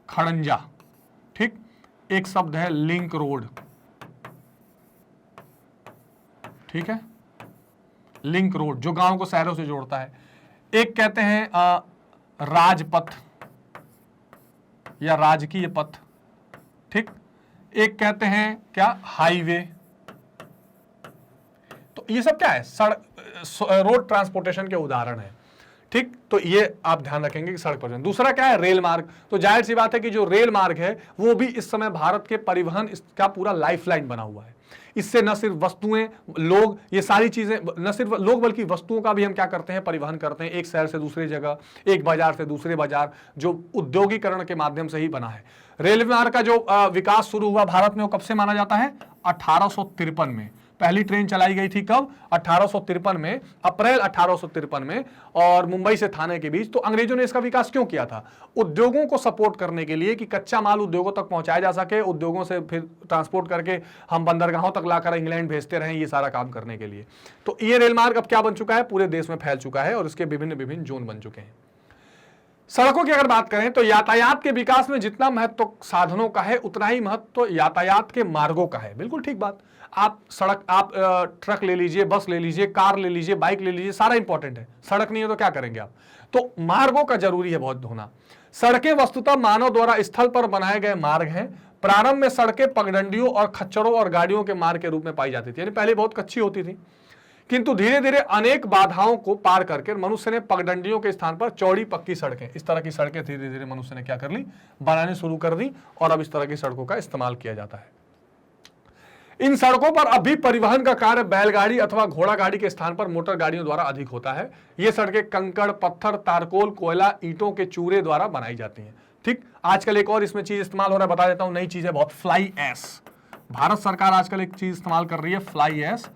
खड़ंजा, ठीक, एक शब्द है लिंक रोड, ठीक है, लिंक रोड जो गांव को शहरों से जोड़ता है। एक कहते हैं राजपथ या राजकीय पथ, ठीक। एक कहते हैं क्या, हाईवे। तो ये सब क्या है, सड़क, रोड ट्रांसपोर्टेशन के उदाहरण है, ठीक। तो ये आप ध्यान रखेंगे कि सड़क परिवहन। दूसरा क्या है, रेल मार्ग। तो जाहिर सी बात है कि जो रेल मार्ग है वो भी इस समय भारत के परिवहन का पूरा लाइफलाइन बना हुआ है। इससे न सिर्फ वस्तुएं, लोग, ये सारी चीजें, न सिर्फ लोग बल्कि वस्तुओं का भी हम क्या करते हैं, परिवहन करते हैं, एक शहर से दूसरी जगह, एक बाजार से दूसरे बाजार, जो उद्योगीकरण के माध्यम से ही बना है। रेल मार्ग का जो विकास शुरू हुआ भारत में वो कब से माना जाता है, 1853 में। पहली ट्रेन चलाई गई थी कब, 1853 में, अप्रैल 1853 में, और मुंबई से थाने के बीच। तो अंग्रेजों ने इसका विकास क्यों किया था, उद्योगों को सपोर्ट करने के लिए कि कच्चा माल उद्योगों तक पहुंचाया जा सके, उद्योगों से फिर ट्रांसपोर्ट करके हम बंदरगाहों तक लाकर इंग्लैंड भेजते रहें, ये सारा काम करने के लिए। तो ये रेल मार्ग अब क्या बन चुका है, पूरे देश में फैल चुका है और इसके विभिन्न विभिन्न जोन बन चुके हैं। सड़कों की अगर बात करें तो यातायात के विकास में जितना महत्व साधनों का है उतना ही महत्व यातायात के मार्गों का है। बिल्कुल ठीक बात। आप सड़क, आप ट्रक ले लीजिए, बस ले लीजिए, कार ले लीजिए, बाइक ले लीजिए, सारा इंपॉर्टेंट है। सड़क नहीं है तो क्या करेंगे आप, तो मार्गों का जरूरी है बहुत होना। सड़कें वस्तुतः मानव द्वारा स्थल पर बनाए गए मार्ग हैं। प्रारंभ में सड़कें पगडंडियों और खच्चरों और गाड़ियों के मार्ग के रूप में पाई जाती थी, यानी पहले बहुत कच्ची होती थी, किंतु धीरे धीरे अनेक बाधाओं को पार करके मनुष्य ने पगडंडियों के स्थान पर चौड़ी पक्की सड़कें, इस तरह की सड़कें धीरे धीरे मनुष्य ने क्या कर ली, बनाने शुरू कर दी, और अब इस तरह की सड़कों का इस्तेमाल किया जाता है। इन सड़कों पर अभी परिवहन का कार्य बैलगाड़ी अथवा घोड़ा गाड़ी के स्थान पर मोटर गाड़ियों द्वारा अधिक होता है। ये सड़कें कंकड़, पत्थर, तारकोल, कोयला, ईंटों के चूरे द्वारा बनाई जाती हैं, ठीक। आजकल एक और इसमें चीज इस्तेमाल हो रहा है, बता देता हूं, नई चीज है बहुत, फ्लाई ऐश। भारत सरकार आजकल एक चीज इस्तेमाल कर रही है, फ्लाई ऐश,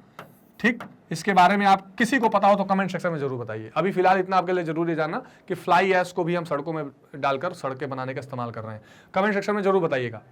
ठीक। इसके बारे में आप किसी को पता हो तो कमेंट सेक्शन में जरूर बताइए। अभी फिलहाल इतना आपके लिए जरूरी जानना कि फ्लाई ऐश को भी हम सड़कों में डालकर सड़कें बनाने का इस्तेमाल कर रहे हैं। कमेंट सेक्शन में जरूर बताइएगा।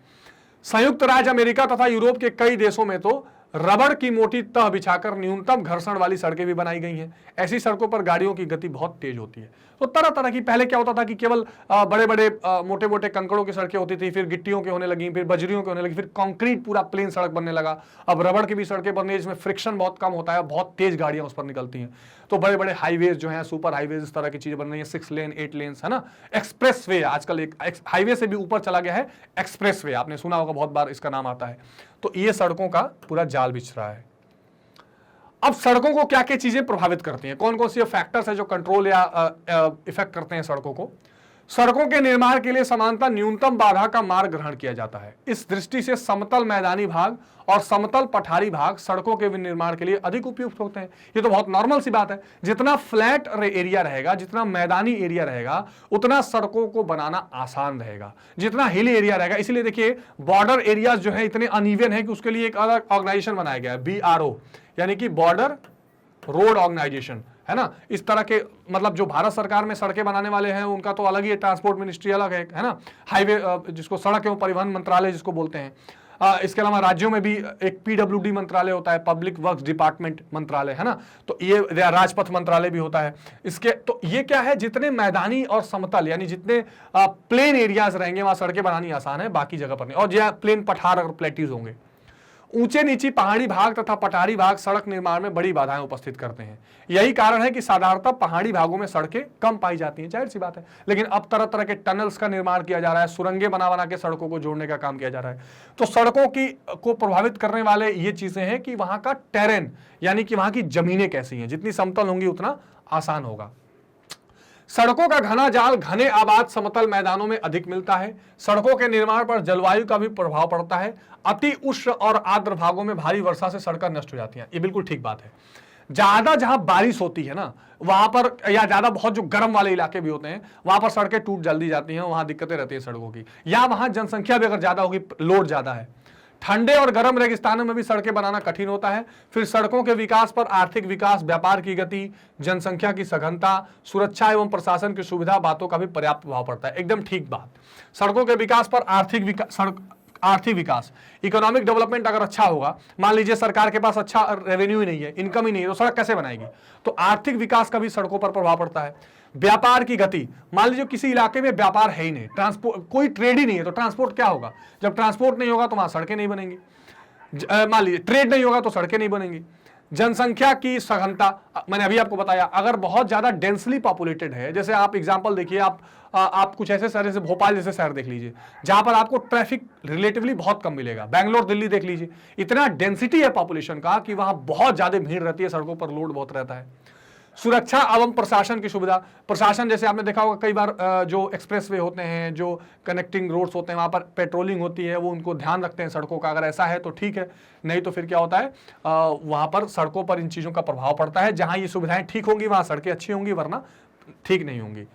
संयुक्त राज्य अमेरिका तथा यूरोप के कई देशों में तो रबड़ की मोटी तह बिछाकर न्यूनतम घर्षण वाली सड़कें भी बनाई गई हैं। ऐसी सड़कों पर गाड़ियों की गति बहुत तेज होती है। तो तरह तरह की, पहले क्या होता था कि केवल बड़े बड़े मोटे मोटे कंकड़ों की सड़कें होती थी, फिर गिट्टियों के होने लगी, फिर बजरियों के होने लगी, फिर कंक्रीट पूरा प्लेन सड़क बनने लगा। अब रबड़ की भी सड़कें बनने, जिसमें फ्रिक्शन बहुत कम होता है, बहुत तेज गाड़ियां उस पर निकलती हैं। तो बड़े बड़े हाईवेज जो हैं, सुपर हाईवेज, इस तरह की चीजें बन रही हैं, 6 लेन 8 लेन्स, है ना। एक्सप्रेस वे, आजकल एक हाईवे से भी ऊपर चला गया है एक्सप्रेस वे, आपने सुना होगा, बहुत बार इसका नाम आता है। तो ये सड़कों का पूरा जाल बिछ रहा है। अब सड़कों को क्या क्या चीजें प्रभावित करती हैं, कौन कौन सी फैक्टर्स है जो कंट्रोल या इफेक्ट करते हैं सड़कों को। सड़कों के निर्माण के लिए समानता न्यूनतम बाधा का मार्ग ग्रहण किया जाता है। इस दृष्टि से समतल मैदानी भाग और समतल पठारी भाग सड़कों के निर्माण के लिए अधिक उपयुक्त होते हैं। ये तो बहुत नॉर्मल सी बात है। जितना फ्लैट एरिया रहेगा, जितना मैदानी एरिया रहेगा, उतना सड़कों को बनाना आसान रहेगा। जितना हिल एरिया रहेगा, इसलिए देखिए बॉर्डर एरियाज जो है इतने अनइवन है कि उसके लिए एक अलग ऑर्गेनाइजेशन बनाया गया है, BRO, यानी कि बॉर्डर रोड ऑर्गेनाइजेशन, है ना। इस तरह के, मतलब जो भारत सरकार में सड़कें बनाने वाले हैं उनका तो अलग ही, ट्रांसपोर्ट मिनिस्ट्री अलग है ना, हाईवे जिसको सड़क एवं परिवहन मंत्रालय जिसको बोलते हैं। इसके अलावा राज्यों में भी एक PWD मंत्रालय होता है, पब्लिक वर्क्स डिपार्टमेंट मंत्रालय, है ना। तो ये राजपथ मंत्रालय भी होता है इसके। तो ये क्या है, जितने मैदानी और समतल, यानी जितने प्लेन एरियाज रहेंगे वहां सड़कें बनानी आसान है, बाकी जगह पर नहीं। और जहाँ प्लेन पठार और प्लेटीज होंगे, ऊंचे नीची पहाड़ी भाग तथा पठारी भाग सड़क निर्माण में बड़ी बाधाएं उपस्थित करते हैं। यही कारण है कि साधारणतः पहाड़ी भागों में सड़कें कम पाई जाती हैं, जाहिर सी बात है। लेकिन अब तरह तरह के टनल्स का निर्माण किया जा रहा है, सुरंगें बना के सड़कों को जोड़ने का काम किया जा रहा है। तो सड़कों को प्रभावित करने वाले ये चीजें हैं कि वहां का टेरेन, यानी कि वहां की जमीनें कैसी हैं, जितनी समतल होंगी उतना आसान होगा। सड़कों का घना जाल घने आबाद समतल मैदानों में अधिक मिलता है। सड़कों के निर्माण पर जलवायु का भी प्रभाव पड़ता है। अति उष्ण और आर्द्र भागों में भारी वर्षा से सड़कें नष्ट हो जाती हैं, ये बिल्कुल ठीक बात है। ज्यादा जहां बारिश होती है ना वहां पर, या ज्यादा बहुत जो गर्म वाले इलाके भी होते हैं वहां पर सड़कें टूट जल्दी जाती हैं, वहां दिक्कतें रहती है सड़कों की। या वहां जनसंख्या भी अगर ज्यादा होगी, लोड ज्यादा है, ठंडे और गर्म रेगिस्तानों में भी सड़कें बनाना कठिन होता है। फिर सड़कों के विकास पर आर्थिक विकास, व्यापार की गति, जनसंख्या की सघनता, सुरक्षा एवं प्रशासन की सुविधा बातों का भी पर्याप्त प्रभाव पड़ता है। एकदम ठीक बात। सड़कों के विकास पर आर्थिक विकास, इकोनॉमिक डेवलपमेंट अगर अच्छा होगा, मान लीजिए सरकार के पास अच्छा रेवेन्यू ही नहीं है, इनकम ही नहीं है, तो सड़क कैसे बनाएगी? तो आर्थिक विकास का भी सड़कों पर प्रभाव पड़ता है। व्यापार की गति, मान लीजिए किसी इलाके में व्यापार है ही नहीं, ट्रांसपोर्ट, कोई ट्रेड ही नहीं है, तो ट्रांसपोर्ट क्या होगा? जब ट्रांसपोर्ट नहीं होगा तो वहां सड़कें नहीं बनेंगी। मान लीजिए ट्रेड नहीं होगा तो सड़कें नहीं बनेंगी। जनसंख्या की सघनता, मैंने अभी आपको बताया, अगर बहुत ज्यादा डेंसली पॉपुलेटेड है, जैसे आप एग्जांपल देखिए, आप कुछ ऐसे शहर जैसे भोपाल जैसे शहर देख लीजिए जहां पर आपको ट्रैफिक रिलेटिवली बहुत कम मिलेगा। बैंगलोर, दिल्ली देख लीजिए, इतना डेंसिटी है पॉपुलेशन का कि वहां बहुत ज्यादा भीड़ रहती है, सड़कों पर लोड बहुत रहता है। सुरक्षा एवं प्रशासन की सुविधा, प्रशासन जैसे आपने देखा होगा कई बार जो एक्सप्रेसवे होते हैं, जो कनेक्टिंग रोड्स होते हैं, वहाँ पर पेट्रोलिंग होती है, वो उनको ध्यान रखते हैं सड़कों का। अगर ऐसा है तो ठीक है, नहीं तो फिर क्या होता है, वहाँ पर सड़कों पर इन चीज़ों का प्रभाव पड़ता है। जहाँ ये सुविधाएं ठीक होंगी वहाँ सड़कें अच्छी होंगी, वरना ठीक नहीं होंगी।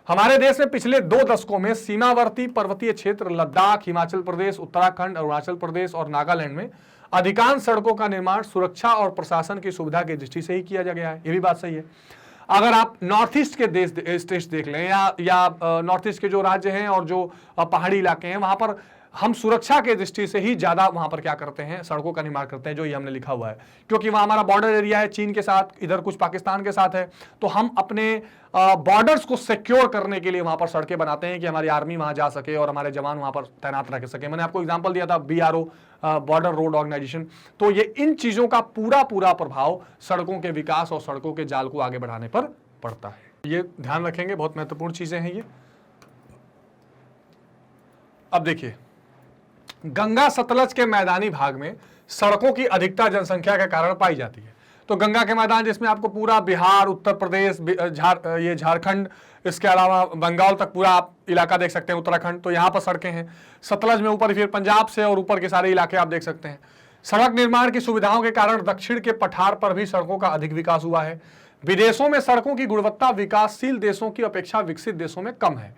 हमारे देश में पिछले 2 दशकों में सीमावर्ती पर्वतीय क्षेत्र लद्दाख, हिमाचल प्रदेश, उत्तराखंड, अरुणाचल प्रदेश और नागालैंड में अधिकांश सड़कों का निर्माण सुरक्षा और प्रशासन की सुविधा की दृष्टि से ही किया गया है। ये भी बात सही है। अगर आप नॉर्थ ईस्ट के स्टेट्स देख लें या नॉर्थ ईस्ट के जो राज्य हैं और जो पहाड़ी इलाके हैं, वहां पर हम सुरक्षा के दृष्टि से ही ज्यादा वहां पर क्या करते हैं, सड़कों का निर्माण करते हैं, जो ये हमने लिखा हुआ है। क्योंकि वहां हमारा बॉर्डर एरिया है चीन के साथ, इधर कुछ पाकिस्तान के साथ है, तो हम अपने बॉर्डर्स को सिक्योर करने के लिए वहां पर सड़कें बनाते हैं कि हमारी आर्मी वहां जा सके और हमारे जवान वहां पर तैनात रह सके। मैंने आपको एग्जांपल दिया था BRO, बॉर्डर रोड ऑर्गेनाइजेशन। तो ये इन चीजों का पूरा प्रभाव सड़कों के विकास और सड़कों के जाल को आगे बढ़ाने पर पड़ता है। ये ध्यान रखेंगे, बहुत महत्वपूर्ण चीजें हैं ये। अब देखिए, गंगा सतलज के मैदानी भाग में सड़कों की अधिकता जनसंख्या के कारण पाई जाती है। तो गंगा के मैदान जिसमें आपको पूरा बिहार, उत्तर प्रदेश, झारखंड, इसके अलावा बंगाल तक पूरा आप इलाका देख सकते हैं, उत्तराखंड, तो यहाँ पर सड़कें हैं। सतलज में ऊपर फिर पंजाब से और ऊपर के सारे इलाके आप देख सकते हैं। सड़क निर्माण की सुविधाओं के कारण दक्षिण के पठार पर भी सड़कों का अधिक विकास हुआ है। विदेशों में सड़कों की गुणवत्ता विकासशील देशों की अपेक्षा विकसित देशों में कम है।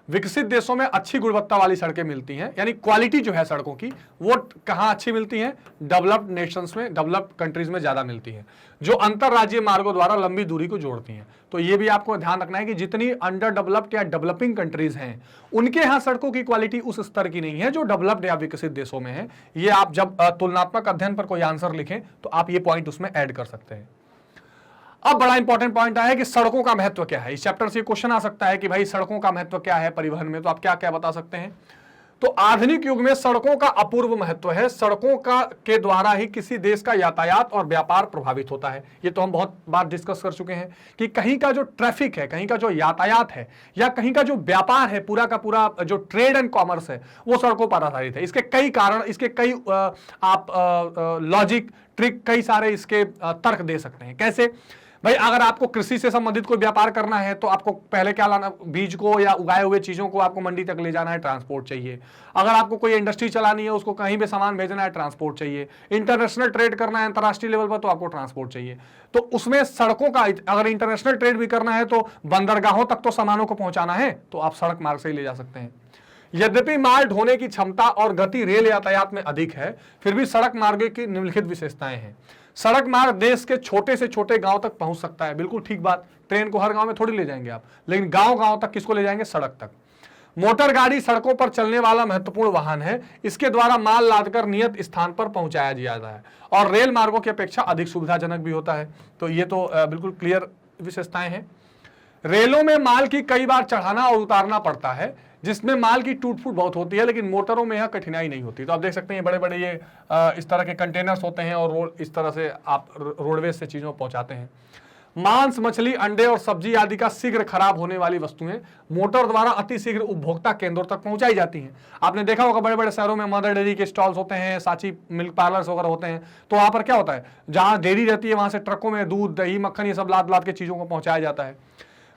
विकसित देशों में अच्छी गुणवत्ता वाली सड़कें मिलती हैं, यानी क्वालिटी जो है सड़कों की वो कहाँ अच्छी मिलती हैं? डेवलप्ड नेशंस में, डेवलप्ड कंट्रीज में ज्यादा मिलती हैं, जो अंतरराज्यीय मार्गों द्वारा लंबी दूरी को जोड़ती हैं। तो ये भी आपको ध्यान रखना है कि जितनी अंडर डेवलप्ड या डेवलपिंग कंट्रीज हैं, उनके यहाँ सड़कों की क्वालिटी उस स्तर की नहीं है जो डेवलप्ड या विकसित देशों में है। ये आप जब तुलनात्मक अध्ययन पर कोई आंसर लिखें तो आप ये पॉइंट उसमें ऐड कर सकते हैं। अब बड़ा इंपॉर्टेंट पॉइंट आया कि सड़कों का महत्व क्या है। इस चैप्टर से क्वेश्चन आ सकता है कि भाई सड़कों का महत्व क्या है परिवहन में, तो आप क्या क्या बता सकते हैं? तो आधुनिक युग में सड़कों का अपूर्व महत्व है। सड़कों का के द्वारा ही किसी देश का यातायात और व्यापार प्रभावित होता है। ये तो हम बहुत बार डिस्कस कर चुके हैं कि कहीं का जो ट्रैफिक है, कहीं का जो यातायात है, या कहीं का जो व्यापार है, पूरा का पूरा जो ट्रेड एंड कॉमर्स है, वो सड़कों पर आधारित है। इसके कई कारण, इसके कई आप लॉजिक, ट्रिक, कई सारे इसके तर्क दे सकते हैं। कैसे? भाई अगर आपको कृषि से संबंधित कोई व्यापार करना है तो आपको पहले क्या लाना, बीज को या उगाए हुए चीजों को आपको मंडी तक ले जाना है, ट्रांसपोर्ट चाहिए। अगर आपको कोई इंडस्ट्री चलानी है, उसको कहीं भी सामान भेजना है, ट्रांसपोर्ट चाहिए। इंटरनेशनल ट्रेड करना है अंतरराष्ट्रीय लेवल पर, तो आपको ट्रांसपोर्ट चाहिए। तो उसमें सड़कों का, अगर इंटरनेशनल ट्रेड भी करना है तो बंदरगाहों तक तो सामानों को पहुंचाना है, तो आप सड़क मार्ग से ही ले जा सकते हैं। यद्यपि माल ढोने की क्षमता और गति रेल यातायात में अधिक है, फिर भी सड़क मार्ग की निम्नलिखित विशेषताएं हैं। सड़क मार्ग देश के छोटे से छोटे गांव तक पहुंच सकता है। बिल्कुल ठीक बात, ट्रेन को हर गांव में थोड़ी ले जाएंगे आप, लेकिन गांव तक किसको ले जाएंगे? सड़क तक। मोटर गाड़ी सड़कों पर चलने वाला महत्वपूर्ण वाहन है। इसके द्वारा माल लादकर नियत स्थान पर पहुंचाया जाता है और रेल मार्गों की अपेक्षा अधिक सुविधाजनक भी होता है। तो ये तो बिल्कुल क्लियर विशेषताएं हैं। रेलों में माल की कई बार चढ़ाना और उतारना पड़ता है, जिसमें माल की टूट फूट बहुत होती है, लेकिन मोटरों में यह कठिनाई नहीं होती। तो आप देख सकते हैं बड़े बड़े ये इस तरह के कंटेनर्स होते हैं और इस तरह से आप रोडवेज से चीजों को पहुंचाते हैं। मांस, मछली, अंडे और सब्जी आदि का शीघ्र खराब होने वाली वस्तुएं मोटर द्वारा अति शीघ्र उपभोक्ता केंद्रों तक पहुंचाई जाती हैं। आपने देखा होगा बड़े बड़े शहरों में मदर डेयरी के स्टॉल्स होते हैं, सांची मिल्क पार्लर्स वगैरह होते हैं। तो वहां पर क्या होता है, जहां डेयरी रहती है वहां से ट्रकों में दूध, दही, मक्खन, ये सब लाद लाद के चीजों को पहुंचाया जाता है।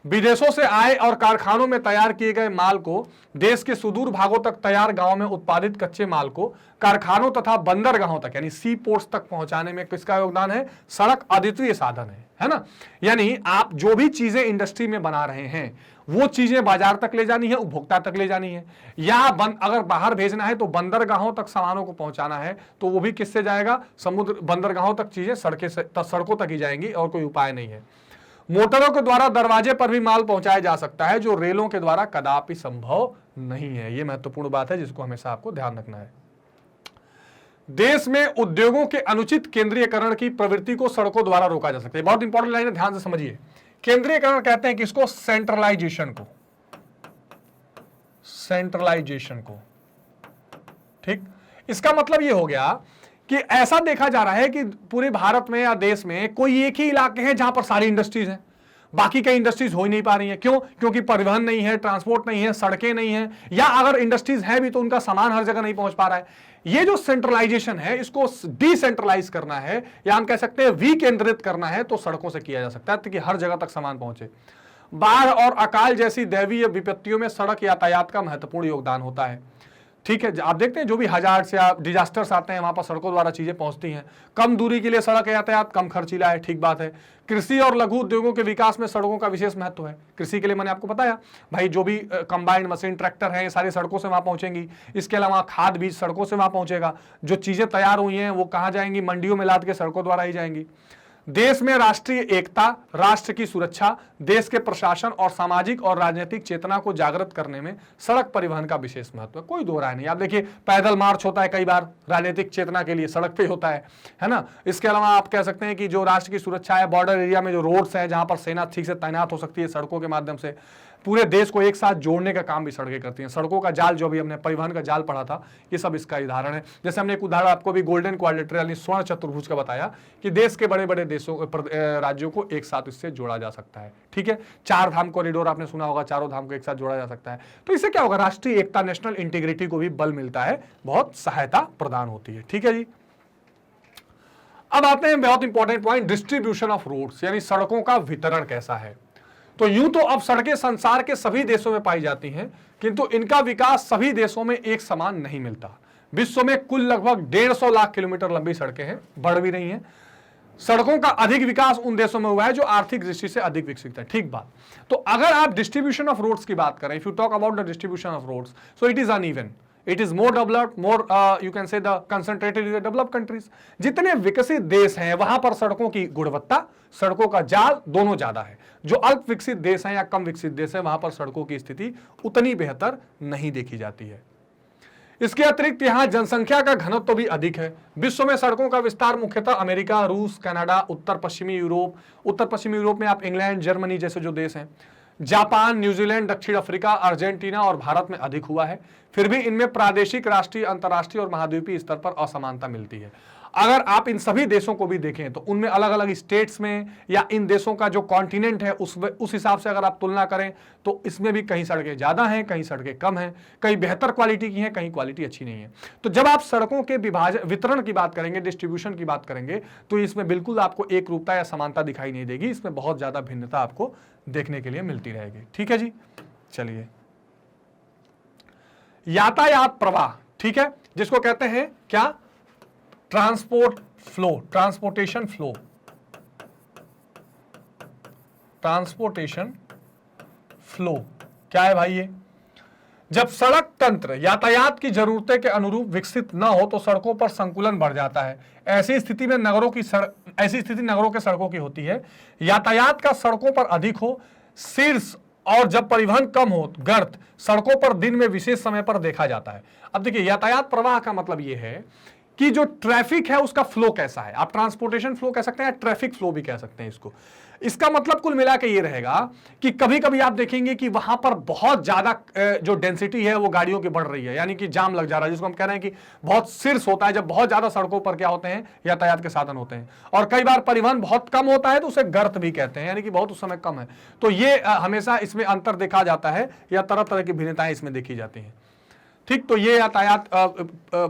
विदेशों से आए और कारखानों में तैयार किए गए माल को देश के सुदूर भागों तक तैयार गांव में उत्पादित कच्चे माल को कारखानों तथा बंदरगाहों तक यानी सी पोर्ट्स तक पहुंचाने में किसका योगदान है? सड़क अद्वितीय साधन है ना। यानी आप जो भी चीजें इंडस्ट्री में बना रहे हैं वो चीजें बाजार तक ले जानी है, उपभोक्ता तक ले जानी है, या अगर बाहर भेजना है तो बंदरगाहों तक सामानों को पहुंचाना है तो वो भी किससे जाएगा, समुद्र बंदरगाहों तक चीजें सड़कों तक ही जाएंगी, और कोई उपाय नहीं है। मोटरों के द्वारा दरवाजे पर भी माल पहुंचाया जा सकता है, जो रेलों के द्वारा कदापि संभव नहीं है। यह महत्वपूर्ण बात है जिसको हमेशा आपको ध्यान रखना है। देश में उद्योगों के अनुचित केंद्रीयकरण की प्रवृत्ति को सड़कों द्वारा रोका जा सकता है। बहुत इंपॉर्टेंट लाइन है, ध्यान से समझिए। केंद्रीयकरण कहते हैं किसको, सेंट्रलाइजेशन को, सेंट्रलाइजेशन को। ठीक, इसका मतलब यह हो गया कि ऐसा देखा जा रहा है कि पूरे भारत में या देश में कोई एक ही इलाके हैं जहां पर सारी इंडस्ट्रीज हैं, बाकी कई इंडस्ट्रीज हो ही नहीं पा रही हैं। क्यों? क्योंकि परिवहन नहीं है, ट्रांसपोर्ट नहीं है, सड़कें नहीं है, या अगर इंडस्ट्रीज है भी तो उनका सामान हर जगह नहीं पहुंच पा रहा है। ये जो सेंट्रलाइजेशन है, इसको डिसेंट्रलाइज करना है, या हम कह सकते हैं विकेंद्रित करना है, तो सड़कों से किया जा सकता है ताकि हर जगह तक सामान पहुंचे। बाढ़ और अकाल जैसी दैवीय विपत्तियों में सड़क यातायात का महत्वपूर्ण योगदान होता है। ठीक है, आप देखते हैं जो भी हजार्ड्स या डिजास्टर्स आते हैं वहां पर सड़कों द्वारा चीजें पहुंचती हैं। कम दूरी के लिए सड़क यातायात कम खर्चीला है, ठीक बात है। कृषि और लघु उद्योगों के विकास में सड़कों का विशेष महत्व है। कृषि के लिए मैंने आपको बताया भाई, जो भी कंबाइंड मशीन, ट्रैक्टर है, ये सारी सड़कों से वहां पहुंचेंगी। इसके अलावा खाद बीज सड़कों से वहां पहुंचेगा। जो चीजें तैयार हुई हैं वो कहां जाएंगी, मंडियों में लाद के सड़कों द्वारा ही जाएंगी। देश में राष्ट्रीय एकता, राष्ट्र की सुरक्षा, देश के प्रशासन और सामाजिक और राजनीतिक चेतना को जागृत करने में सड़क परिवहन का विशेष महत्व है। कोई दो राय नहीं। आप देखिए, पैदल मार्च होता है कई बार राजनीतिक चेतना के लिए, सड़क पे होता है ना। इसके अलावा आप कह सकते हैं कि जो राष्ट्र की सुरक्षा है, बॉर्डर एरिया में जो रोड्स हैं जहां पर सेना ठीक से तैनात हो सकती है, सड़कों के माध्यम से पूरे देश को एक साथ जोड़ने का काम भी सड़कें करती हैं। सड़कों का जाल, जो भी हमने परिवहन का जाल पढ़ा था, ये सब इसका उदाहरण है। जैसे हमने एक उदाहरण आपको भी गोल्डन क्वाड्रिलेटरल यानी स्वर्ण चतुर्भुज का बताया कि देश के बड़े बड़े देशों राज्यों को एक साथ इससे जोड़ा जा सकता है। ठीक है, 4 धाम कॉरिडोर आपने सुना होगा, चारों धाम को एक साथ जोड़ा जा सकता है। तो इससे क्या होगा, राष्ट्रीय एकता, नेशनल इंटीग्रिटी को भी बल मिलता है, बहुत सहायता प्रदान होती है। ठीक है जी, अब आते हैं बहुत important point, distribution of roads, यानी सड़कों का वितरण कैसा है। तो यूं तो अब सड़कें संसार के सभी देशों में पाई जाती हैं, किंतु इनका विकास सभी देशों में एक समान नहीं मिलता। विश्व में कुल लगभग 150 लाख किलोमीटर लंबी सड़कें हैं, बढ़ भी रही हैं। सड़कों का अधिक विकास उन देशों में हुआ है जो आर्थिक दृष्टि से अधिक विकसित है। ठीक बात। तो अगर आप डिस्ट्रीब्यूशन ऑफ रोड्स की बात करें, if you talk about the distribution of roads, so it is uneven, it is more developed, more you can say the concentrated in the developed countries. जितने विकसित देश हैं वहां पर सड़कों की गुणवत्ता, सड़कों का जाल दोनों ज्यादा है। जो अल्प विकसित देश हैं या कम विकसित देश हैं, वहां पर सड़कों की स्थिति उतनी बेहतर नहीं देखी जाती है। इसके अतिरिक्त यहां जनसंख्या का घनत्व तो भी अधिक है। विश्व में सड़कों का विस्तार मुख्यतः अमेरिका, रूस, कनाडा, उत्तर पश्चिमी यूरोप में आप इंग्लैंड, जर्मनी जैसे जो देश हैं, जापान, न्यूजीलैंड, दक्षिण अफ्रीका, अर्जेंटीना और भारत में अधिक हुआ है। फिर भी इनमें प्रादेशिक, राष्ट्रीय, अंतर्राष्ट्रीय और महाद्वीपीय स्तर पर असमानता मिलती है। अगर आप इन सभी देशों को भी देखें तो उनमें अलग अलग स्टेट्स में या इन देशों का जो कॉन्टिनेंट है उस हिसाब से अगर आप तुलना करें तो इसमें भी कहीं सड़कें ज्यादा हैं, कहीं सड़कें कम हैं, कहीं बेहतर क्वालिटी की हैं, कहीं क्वालिटी अच्छी नहीं है। तो जब आप सड़कों के वितरण की बात करेंगे, डिस्ट्रीब्यूशन की बात करेंगे, तो इसमें बिल्कुल आपको एक रूपता या समानता दिखाई नहीं देगी। इसमें बहुत ज्यादा भिन्नता आपको देखने के लिए मिलती रहेगी। ठीक है जी, चलिए, यातायात प्रवाह, ठीक है, जिसको कहते हैं क्या, ट्रांसपोर्टेशन फ्लो क्या है भाई? ये जब सड़क तंत्र यातायात की जरूरतें के अनुरूप विकसित न हो तो सड़कों पर संकुलन बढ़ जाता है। ऐसी स्थिति नगरों की सड़कों की होती है। यातायात का सड़कों पर अधिक हो शीर्ष, और जब परिवहन कम हो गर्त, सड़कों पर दिन में विशेष समय पर देखा जाता है। अब देखिए, यातायात प्रवाह का मतलब यह है कि जो ट्रैफिक है उसका फ्लो कैसा है। आप ट्रांसपोर्टेशन फ्लो कह सकते हैं, ट्रैफिक फ्लो भी कह सकते हैं इसको। इसका मतलब कुल मिला के ये रहेगा कि कभी कभी आप देखेंगे कि वहां पर बहुत ज्यादा जो डेंसिटी है वो गाड़ियों की बढ़ रही है, यानी कि जाम लग जा रहा है, जिसको हम कह रहे हैं कि बहुत सिर्स होता है जब बहुत ज्यादा सड़कों पर क्या होते हैं, यातायात के साधन होते हैं। और कई बार परिवहन बहुत कम होता है तो उसे गर्त भी कहते हैं, यानी कि बहुत उस समय कम है। तो ये हमेशा इसमें अंतर देखा जाता है या तरह तरह की भिन्नताएं इसमें देखी जाती हैं। ठीक, तो ये यातायात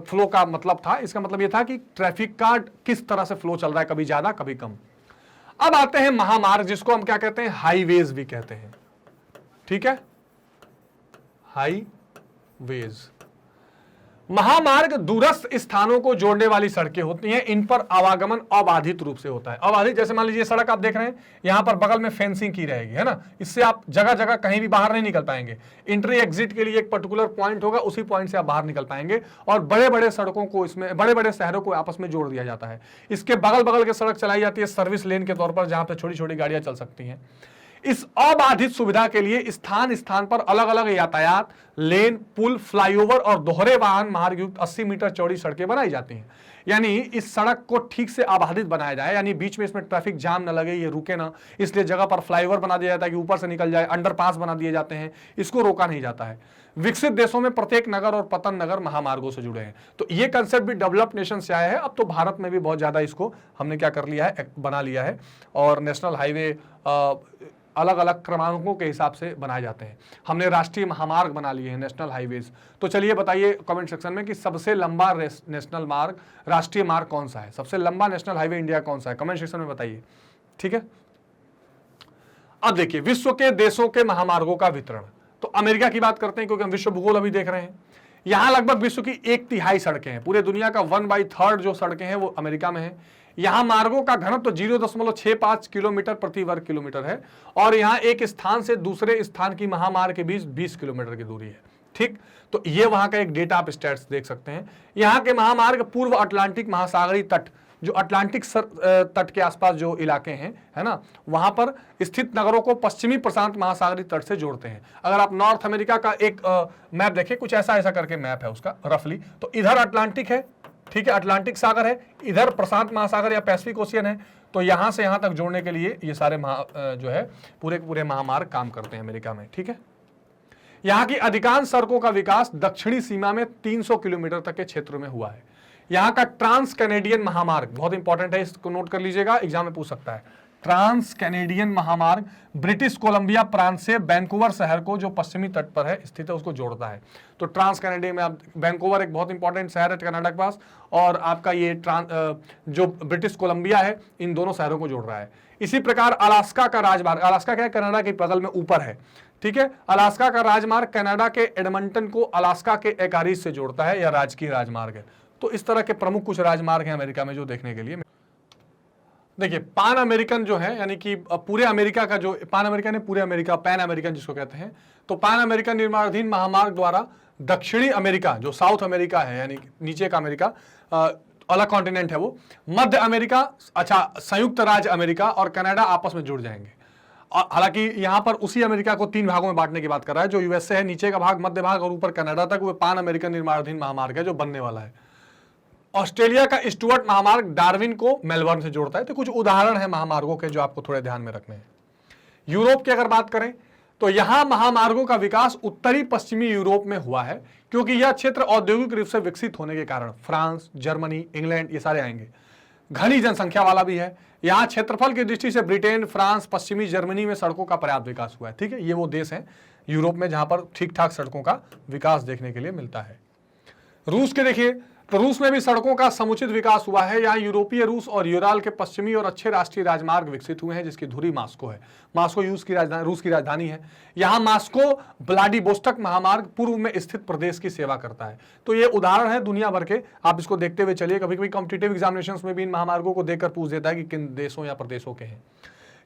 फ्लो का मतलब था। इसका मतलब ये था कि ट्रैफिक का किस तरह से फ्लो चल रहा है, कभी ज्यादा कभी कम। अब आते हैं महामार्ग, जिसको हम क्या कहते हैं, हाईवेज भी कहते हैं। ठीक है, हाईवेज। महामार्ग दूरस्थ स्थानों को जोड़ने वाली सड़कें होती हैं, इन पर आवागमन अबाधित रूप से होता है। अबाधित, जैसे मान लीजिए सड़क आप देख रहे हैं, यहां पर बगल में फेंसिंग की रहेगी, है ना, इससे आप जगह जगह कहीं भी बाहर नहीं निकल पाएंगे। एंट्री एग्जिट के लिए एक पर्टिकुलर पॉइंट होगा, उसी पॉइंट से आप बाहर निकल पाएंगे। और बड़े बड़े सड़कों को, इसमें बड़े बड़े शहरों को आपस में जोड़ दिया जाता है। इसके बगल बगल के सड़क चलाई जाती है सर्विस लेन के तौर पर, जहां पर छोटी छोटी गाड़ियां चल सकती हैं। इस अबाधित सुविधा के लिए स्थान स्थान पर अलग अलग यातायात लेन, पुल, फ्लाईओवर और दोहरे वाहन मार्ग युक्त 80 मीटर चौड़ी सड़कें बनाई जाती हैं। यानी इस सड़क को ठीक से आबादित बनाया जाए, यानी बीच में इसमें ट्रैफिक जाम न लगे, ये रुके ना, इसलिए जगह पर फ्लाईओवर बना दिया जाता है कि ऊपर से निकल जाए, अंडरपास बना दिए जाते हैं, इसको रोका नहीं जाता है। विकसित देशों में प्रत्येक नगर और पतन नगर महामार्गों से जुड़े हैं। तो ये कंसेप्ट भी डेवलप्ड नेशन से आया है। अब तो भारत में भी बहुत ज्यादा इसको हमने क्या कर लिया है, बना लिया है। और नेशनल हाईवे अलग अलग क्रमांकों के हिसाब से बनाए जाते हैं। हमने राष्ट्रीय महामार्ग बना लिए हैं, नेशनल हाईवेज। तो चलिए बताइए कमेंट सेक्शन में कि सबसे लंबा नेशनल मार्ग, राष्ट्रीय मार्ग कौन सा है, सबसे लंबा नेशनल हाईवे इंडिया कौन सा है, कमेंट सेक्शन में बताइए। ठीक है, अब देखिए विश्व के देशों के महामार्गों का वितरण। तो अमेरिका की बात करते हैं, क्योंकि हम विश्व भूगोल अभी देख रहे हैं। यहां लगभग विश्व की 1/3 सड़कें हैं। पूरे दुनिया का 1/3 जो सड़कें हैं वो अमेरिका में है। यहां मार्गों का घनत्व 0.65 किलोमीटर प्रति वर्ग किलोमीटर है। और यहां एक स्थान से दूसरे स्थान की महामार्ग के बीच 20 किलोमीटर की दूरी है। ठीक, तो ये वहां का एक डेटा आप स्टैट्स देख सकते हैं। यहां के महामार्ग पूर्व अटलांटिक महासागरीय तट, जो अटलांटिक तट के आसपास जो इलाके हैं, है ना, वहां पर स्थित नगरों को पश्चिमी प्रशांत महासागरीय तट से जोड़ते हैं। अगर आप नॉर्थ अमेरिका का एक मैप देखें, कुछ ऐसा करके मैप है उसका रफली, तो इधर अटलांटिक है, ठीक है, अटलांटिक सागर है, इधर प्रशांत महासागर या पैसिफिक ओशियन है। तो यहां से यहां तक जोड़ने के लिए ये सारे जो है पूरे महामार्ग काम करते हैं अमेरिका में। ठीक है, यहां की अधिकांश सड़कों का विकास दक्षिणी सीमा में 300 किलोमीटर तक के क्षेत्र में हुआ है। यहां का ट्रांस कैनेडियन महामार्ग बहुत इंपॉर्टेंट है, इसको नोट कर लीजिएगा, एग्जाम में पूछ सकता है। ट्रांस कैनेडियन महामार्ग ब्रिटिश कोलंबिया प्रांत से वैंकूवर शहर को, जो पश्चिमी तट पर है स्थित है, उसको जोड़ता है। तो ट्रांस कैनेडियन में आप, वैंकूवर एक बहुत इंपॉर्टेंट शहर है कनाडा के पास, और आपका ये जो ब्रिटिश कोलंबिया है, इन दोनों शहरों को जोड़ रहा है। इसी प्रकार अलास्का का राजमार्ग, अलास्का क्या है, कनाडा के बगल में ऊपर है। ठीक है, अलास्का का राजमार्ग कनाडा के एडमंटन को अलास्का के एकारीज से जोड़ता है, यह राजकीय राजमार्ग है। तो इस तरह के प्रमुख कुछ राजमार्ग हैं अमेरिका में जो देखने के लिए। देखिए पान अमेरिकन जो है, यानी कि पूरे अमेरिका का जो पान अमेरिकन है, पूरे अमेरिका, पैन अमेरिकन जिसको कहते हैं, तो पान अमेरिकन निर्माणाधीन महामार्ग द्वारा दक्षिणी अमेरिका, जो साउथ अमेरिका है, यानी नीचे का अमेरिका, अलग कॉन्टिनेंट है वो, मध्य अमेरिका, अच्छा संयुक्त राज्य अमेरिका और कनाडा आपस में जुड़ जाएंगे। हालांकि यहां पर उसी अमेरिका को 3 भागों में बांटने की बात कर रहा है, जो यूएसए है नीचे का भाग, मध्य भाग और ऊपर कनाडा तक, वो पान अमेरिकन निर्माणाधीन महामार्ग है जो बनने वाला है। ऑस्ट्रेलिया का स्टुअर्ट महामार्ग डार्विन को मेलबर्न से जोड़ता है। तो कुछ उदाहरण है महामार्गों के जो आपको थोड़े ध्यान में रखने हैं। यूरोप की अगर बात करें तो यहां महामार्गों का विकास उत्तरी पश्चिमी यूरोप में हुआ है, क्योंकि यह क्षेत्र औद्योगिक रूप से विकसित होने के कारण फ्रांस, जर्मनी, इंग्लैंड ये सारे आएंगे। घनी जनसंख्या वाला भी है। यहां क्षेत्रफल की दृष्टि से ब्रिटेन, फ्रांस, पश्चिमी जर्मनी में सड़कों का पर्याप्त विकास हुआ है। ठीक है, ये वो देश हैं यूरोप में जहां पर ठीक ठाक सड़कों का विकास देखने के लिए मिलता है। रूस के देखिए, तो रूस में भी सड़कों का समुचित विकास हुआ है। यहाँ यूरोपीय रूस और यूराल के पश्चिमी और अच्छे राष्ट्रीय राजमार्ग विकसित हुए हैं, जिसकी धुरी मास्को है। मास्को रूस की राजधानी है। यहाँ मास्को व्लादिवोस्टोक महामार्ग पूर्व में स्थित प्रदेश की सेवा करता है। तो ये उदाहरण है दुनिया भर के, आप इसको देखते हुए चलिए। कभी कभी कॉम्पिटिटिव एग्जामिनेशंस में भी इन महामार्गों को देखकर पूछ देता है कि किन देशों या प्रदेशों के हैं।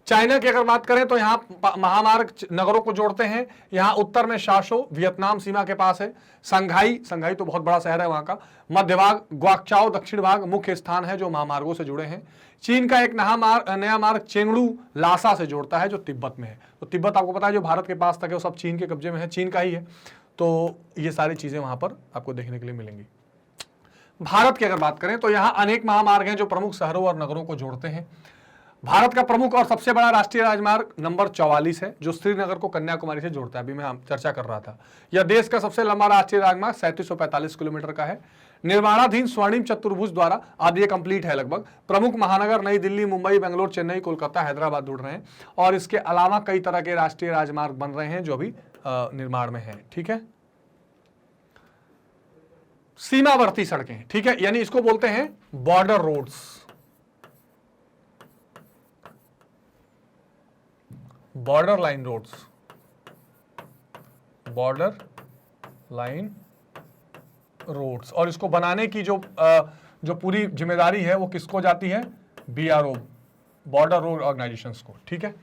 चाइना की अगर बात करें तो यहाँ महामार्ग नगरों को जोड़ते हैं। यहाँ उत्तर में शाशो वियतनाम सीमा के पास है। संघाई तो बहुत बड़ा शहर है वहाँ का। मध्य भाग ग्वाकचाओ दक्षिण भाग मुख्य स्थान है जो महामार्गों से जुड़े हैं। चीन का एक नया मार्ग चेंगडू लासा से जोड़ता है जो तिब्बत में है। तो तिब्बत आपको पता है जो भारत के पास तक है वो सब चीन के कब्जे में है, चीन का ही है। तो ये सारी चीजें वहां पर आपको देखने के लिए मिलेंगी। भारत की अगर बात करें तो यहाँ अनेक महामार्ग हैं जो प्रमुख शहरों और नगरों को जोड़ते हैं। भारत का प्रमुख और सबसे बड़ा राष्ट्रीय राजमार्ग नंबर 44 है जो श्रीनगर को कन्याकुमारी से जोड़ता है। अभी मैं चर्चा कर रहा था। यह देश का सबसे लंबा राष्ट्रीय राजमार्ग 3745 किलोमीटर का है। निर्माणाधीन स्वर्णिम चतुर्भुज द्वारा अब ये कंप्लीट है लगभग। प्रमुख महानगर नई दिल्ली, मुंबई, बेंगलोर, चेन्नई, कोलकाता, हैदराबाद जुड़ रहे हैं और इसके अलावा कई तरह के राष्ट्रीय राजमार्ग बन रहे हैं जो अभी निर्माण में है। ठीक है, सीमावर्ती सड़कें, ठीक है, यानी इसको बोलते हैं border roads. Border line roads roads, और इसको बनाने की जो पूरी जिम्मेदारी है वो किसको जाती है? BRO, बॉर्डर रोड ऑर्गेनाइजेशंस को। ठीक है,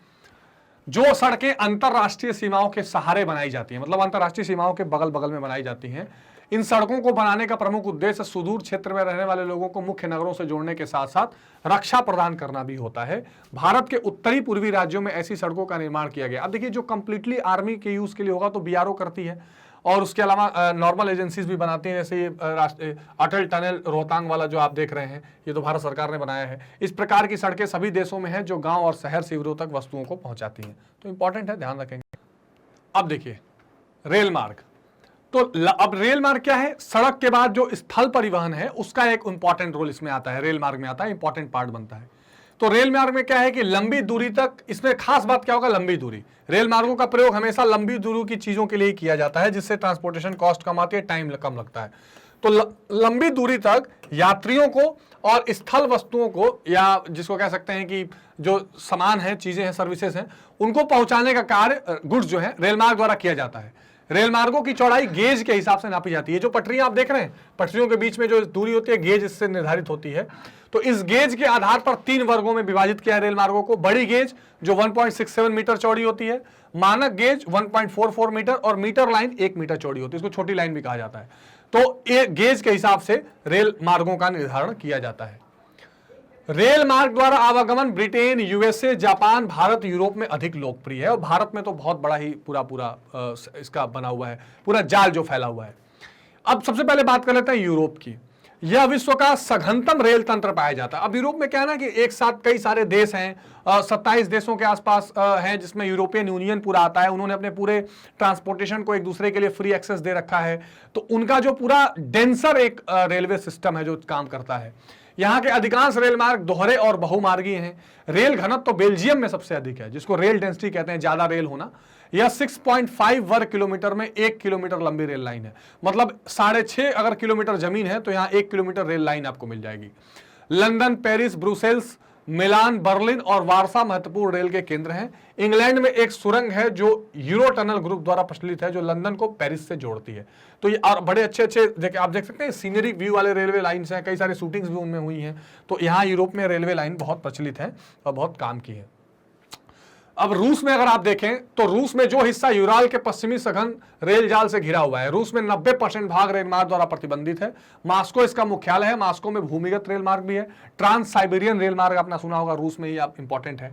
जो सड़कें अंतरराष्ट्रीय सीमाओं के सहारे बनाई जाती हैं, मतलब अंतरराष्ट्रीय सीमाओं के बगल बगल में बनाई जाती हैं, इन सड़कों को बनाने का प्रमुख उद्देश्य सुदूर क्षेत्र में रहने वाले लोगों को मुख्य नगरों से जोड़ने के साथ साथ रक्षा प्रदान करना भी होता है। भारत के उत्तरी पूर्वी राज्यों में ऐसी सड़कों का निर्माण किया गया। अब देखिए, जो कंप्लीटली आर्मी के यूज के लिए होगा तो BRO करती है, और उसके अलावा नॉर्मल एजेंसीज भी बनाती हैं, जैसे ये अटल टनल रोहतांग वाला जो आप देख रहे हैं, ये तो भारत सरकार ने बनाया है। इस प्रकार की सड़कें सभी देशों में हैं जो गांव और शहर शिविरों तक वस्तुओं को पहुंचाती हैं, तो इंपॉर्टेंट है, ध्यान रखेंगे। अब देखिए रेल मार्ग, तो अब रेल मार्ग क्या है? सड़क के बाद जो स्थल परिवहन है उसका एक इंपॉर्टेंट रोल इसमें आता है, रेल मार्ग में आता है, इंपॉर्टेंट पार्ट बनता है। तो रेल मार्ग में क्या है कि लंबी दूरी तक, इसमें खास बात क्या होगा? लंबी दूरी। रेल मार्गों का प्रयोग हमेशा लंबी दूरी की चीजों के लिए ही किया जाता है, जिससे ट्रांसपोर्टेशन कॉस्ट कम आती है, टाइम कम लगता है। तो लंबी दूरी तक यात्रियों को और स्थल वस्तुओं को, या जिसको कह सकते हैं कि जो सामान है, चीजें हैं, सर्विसेज हैं, उनको पहुंचाने का कार्य, गुड्स जो है, रेल मार्ग द्वारा किया जाता है। रेल मार्गों की चौड़ाई गेज के हिसाब से नापी जाती है। जो पटरियां आप देख रहे हैं, पटरियों के बीच में जो दूरी होती है, गेज इससे निर्धारित होती है। तो इस गेज के आधार पर 3 वर्गों में विभाजित किया है रेल मार्गों को। बड़ी गेज जो 1.67 मीटर चौड़ी होती है, मानक गेज 1.44 मीटर, और मीटर लाइन 1 मीटर चौड़ी होती है, इसको छोटी लाइन भी कहा जाता है। तो ये गेज के हिसाब से रेल मार्गों का निर्धारण किया जाता है। रेल मार्ग द्वारा आवागमन Britain, USA, Japan, Bharat, Europe में अधिक लोकप्रिय है, और भारत में तो बहुत बड़ा ही पूरा इसका बना हुआ है, पूरा जाल जो फैला हुआ है। अब सबसे पहले बात कर लेते हैं यूरोप की। यह विश्व का सघनतम रेल तंत्र पाया जाता है। अब यूरोप में क्या है ना कि एक साथ कई सारे देश हैं, 27 देशों के आसपास हैं, जिसमें यूरोपियन यूनियन पूरा आता है। उन्होंने अपने पूरे ट्रांसपोर्टेशन को एक दूसरे के लिए फ्री एक्सेस दे रखा है, तो उनका जो पूरा डेंसर एक रेलवे सिस्टम है जो काम करता है। यहाँ के अधिकांश रेल मार्ग दोहरे और बहुमार्गीय हैं। रेल घनत्व तो बेल्जियम में सबसे अधिक है, जिसको रेल डेंसिटी कहते हैं, ज्यादा रेल होना। यह 6.5 वर्ग किलोमीटर में 1 किलोमीटर लंबी रेल लाइन है, मतलब 6.5 अगर किलोमीटर जमीन है तो यहाँ 1 किलोमीटर रेल लाइन आपको मिल जाएगी। लंदन, पेरिस, ब्रुसेल्स, मिलान, बर्लिन और वारसा महत्वपूर्ण रेल के केंद्र हैं। इंग्लैंड में एक सुरंग है जो यूरो टनल ग्रुप द्वारा प्रचलित है, जो लंदन को पेरिस से जोड़ती है। तो ये और बड़े अच्छे आप देख सकते हैं, सीनरी व्यू वाले रेलवे लाइन्स हैं, कई सारी शूटिंग्स भी उनमें हुई हैं। तो यहाँ यूरोप में रेलवे लाइन बहुत प्रचलित है और बहुत काम की है। अब रूस में अगर आप देखें तो रूस में जो हिस्सा यूराल के पश्चिमी सघन रेल जाल से घिरा हुआ है, रूस में 90% भाग रेल मार्ग द्वारा प्रतिबंधित है। मास्को इसका मुख्यालय है। मास्को में भूमिगत रेल मार्ग भी है। ट्रांस साइबेरियन रेल मार्ग आपने सुना होगा, रूस में ही आप इंपॉर्टेंट है।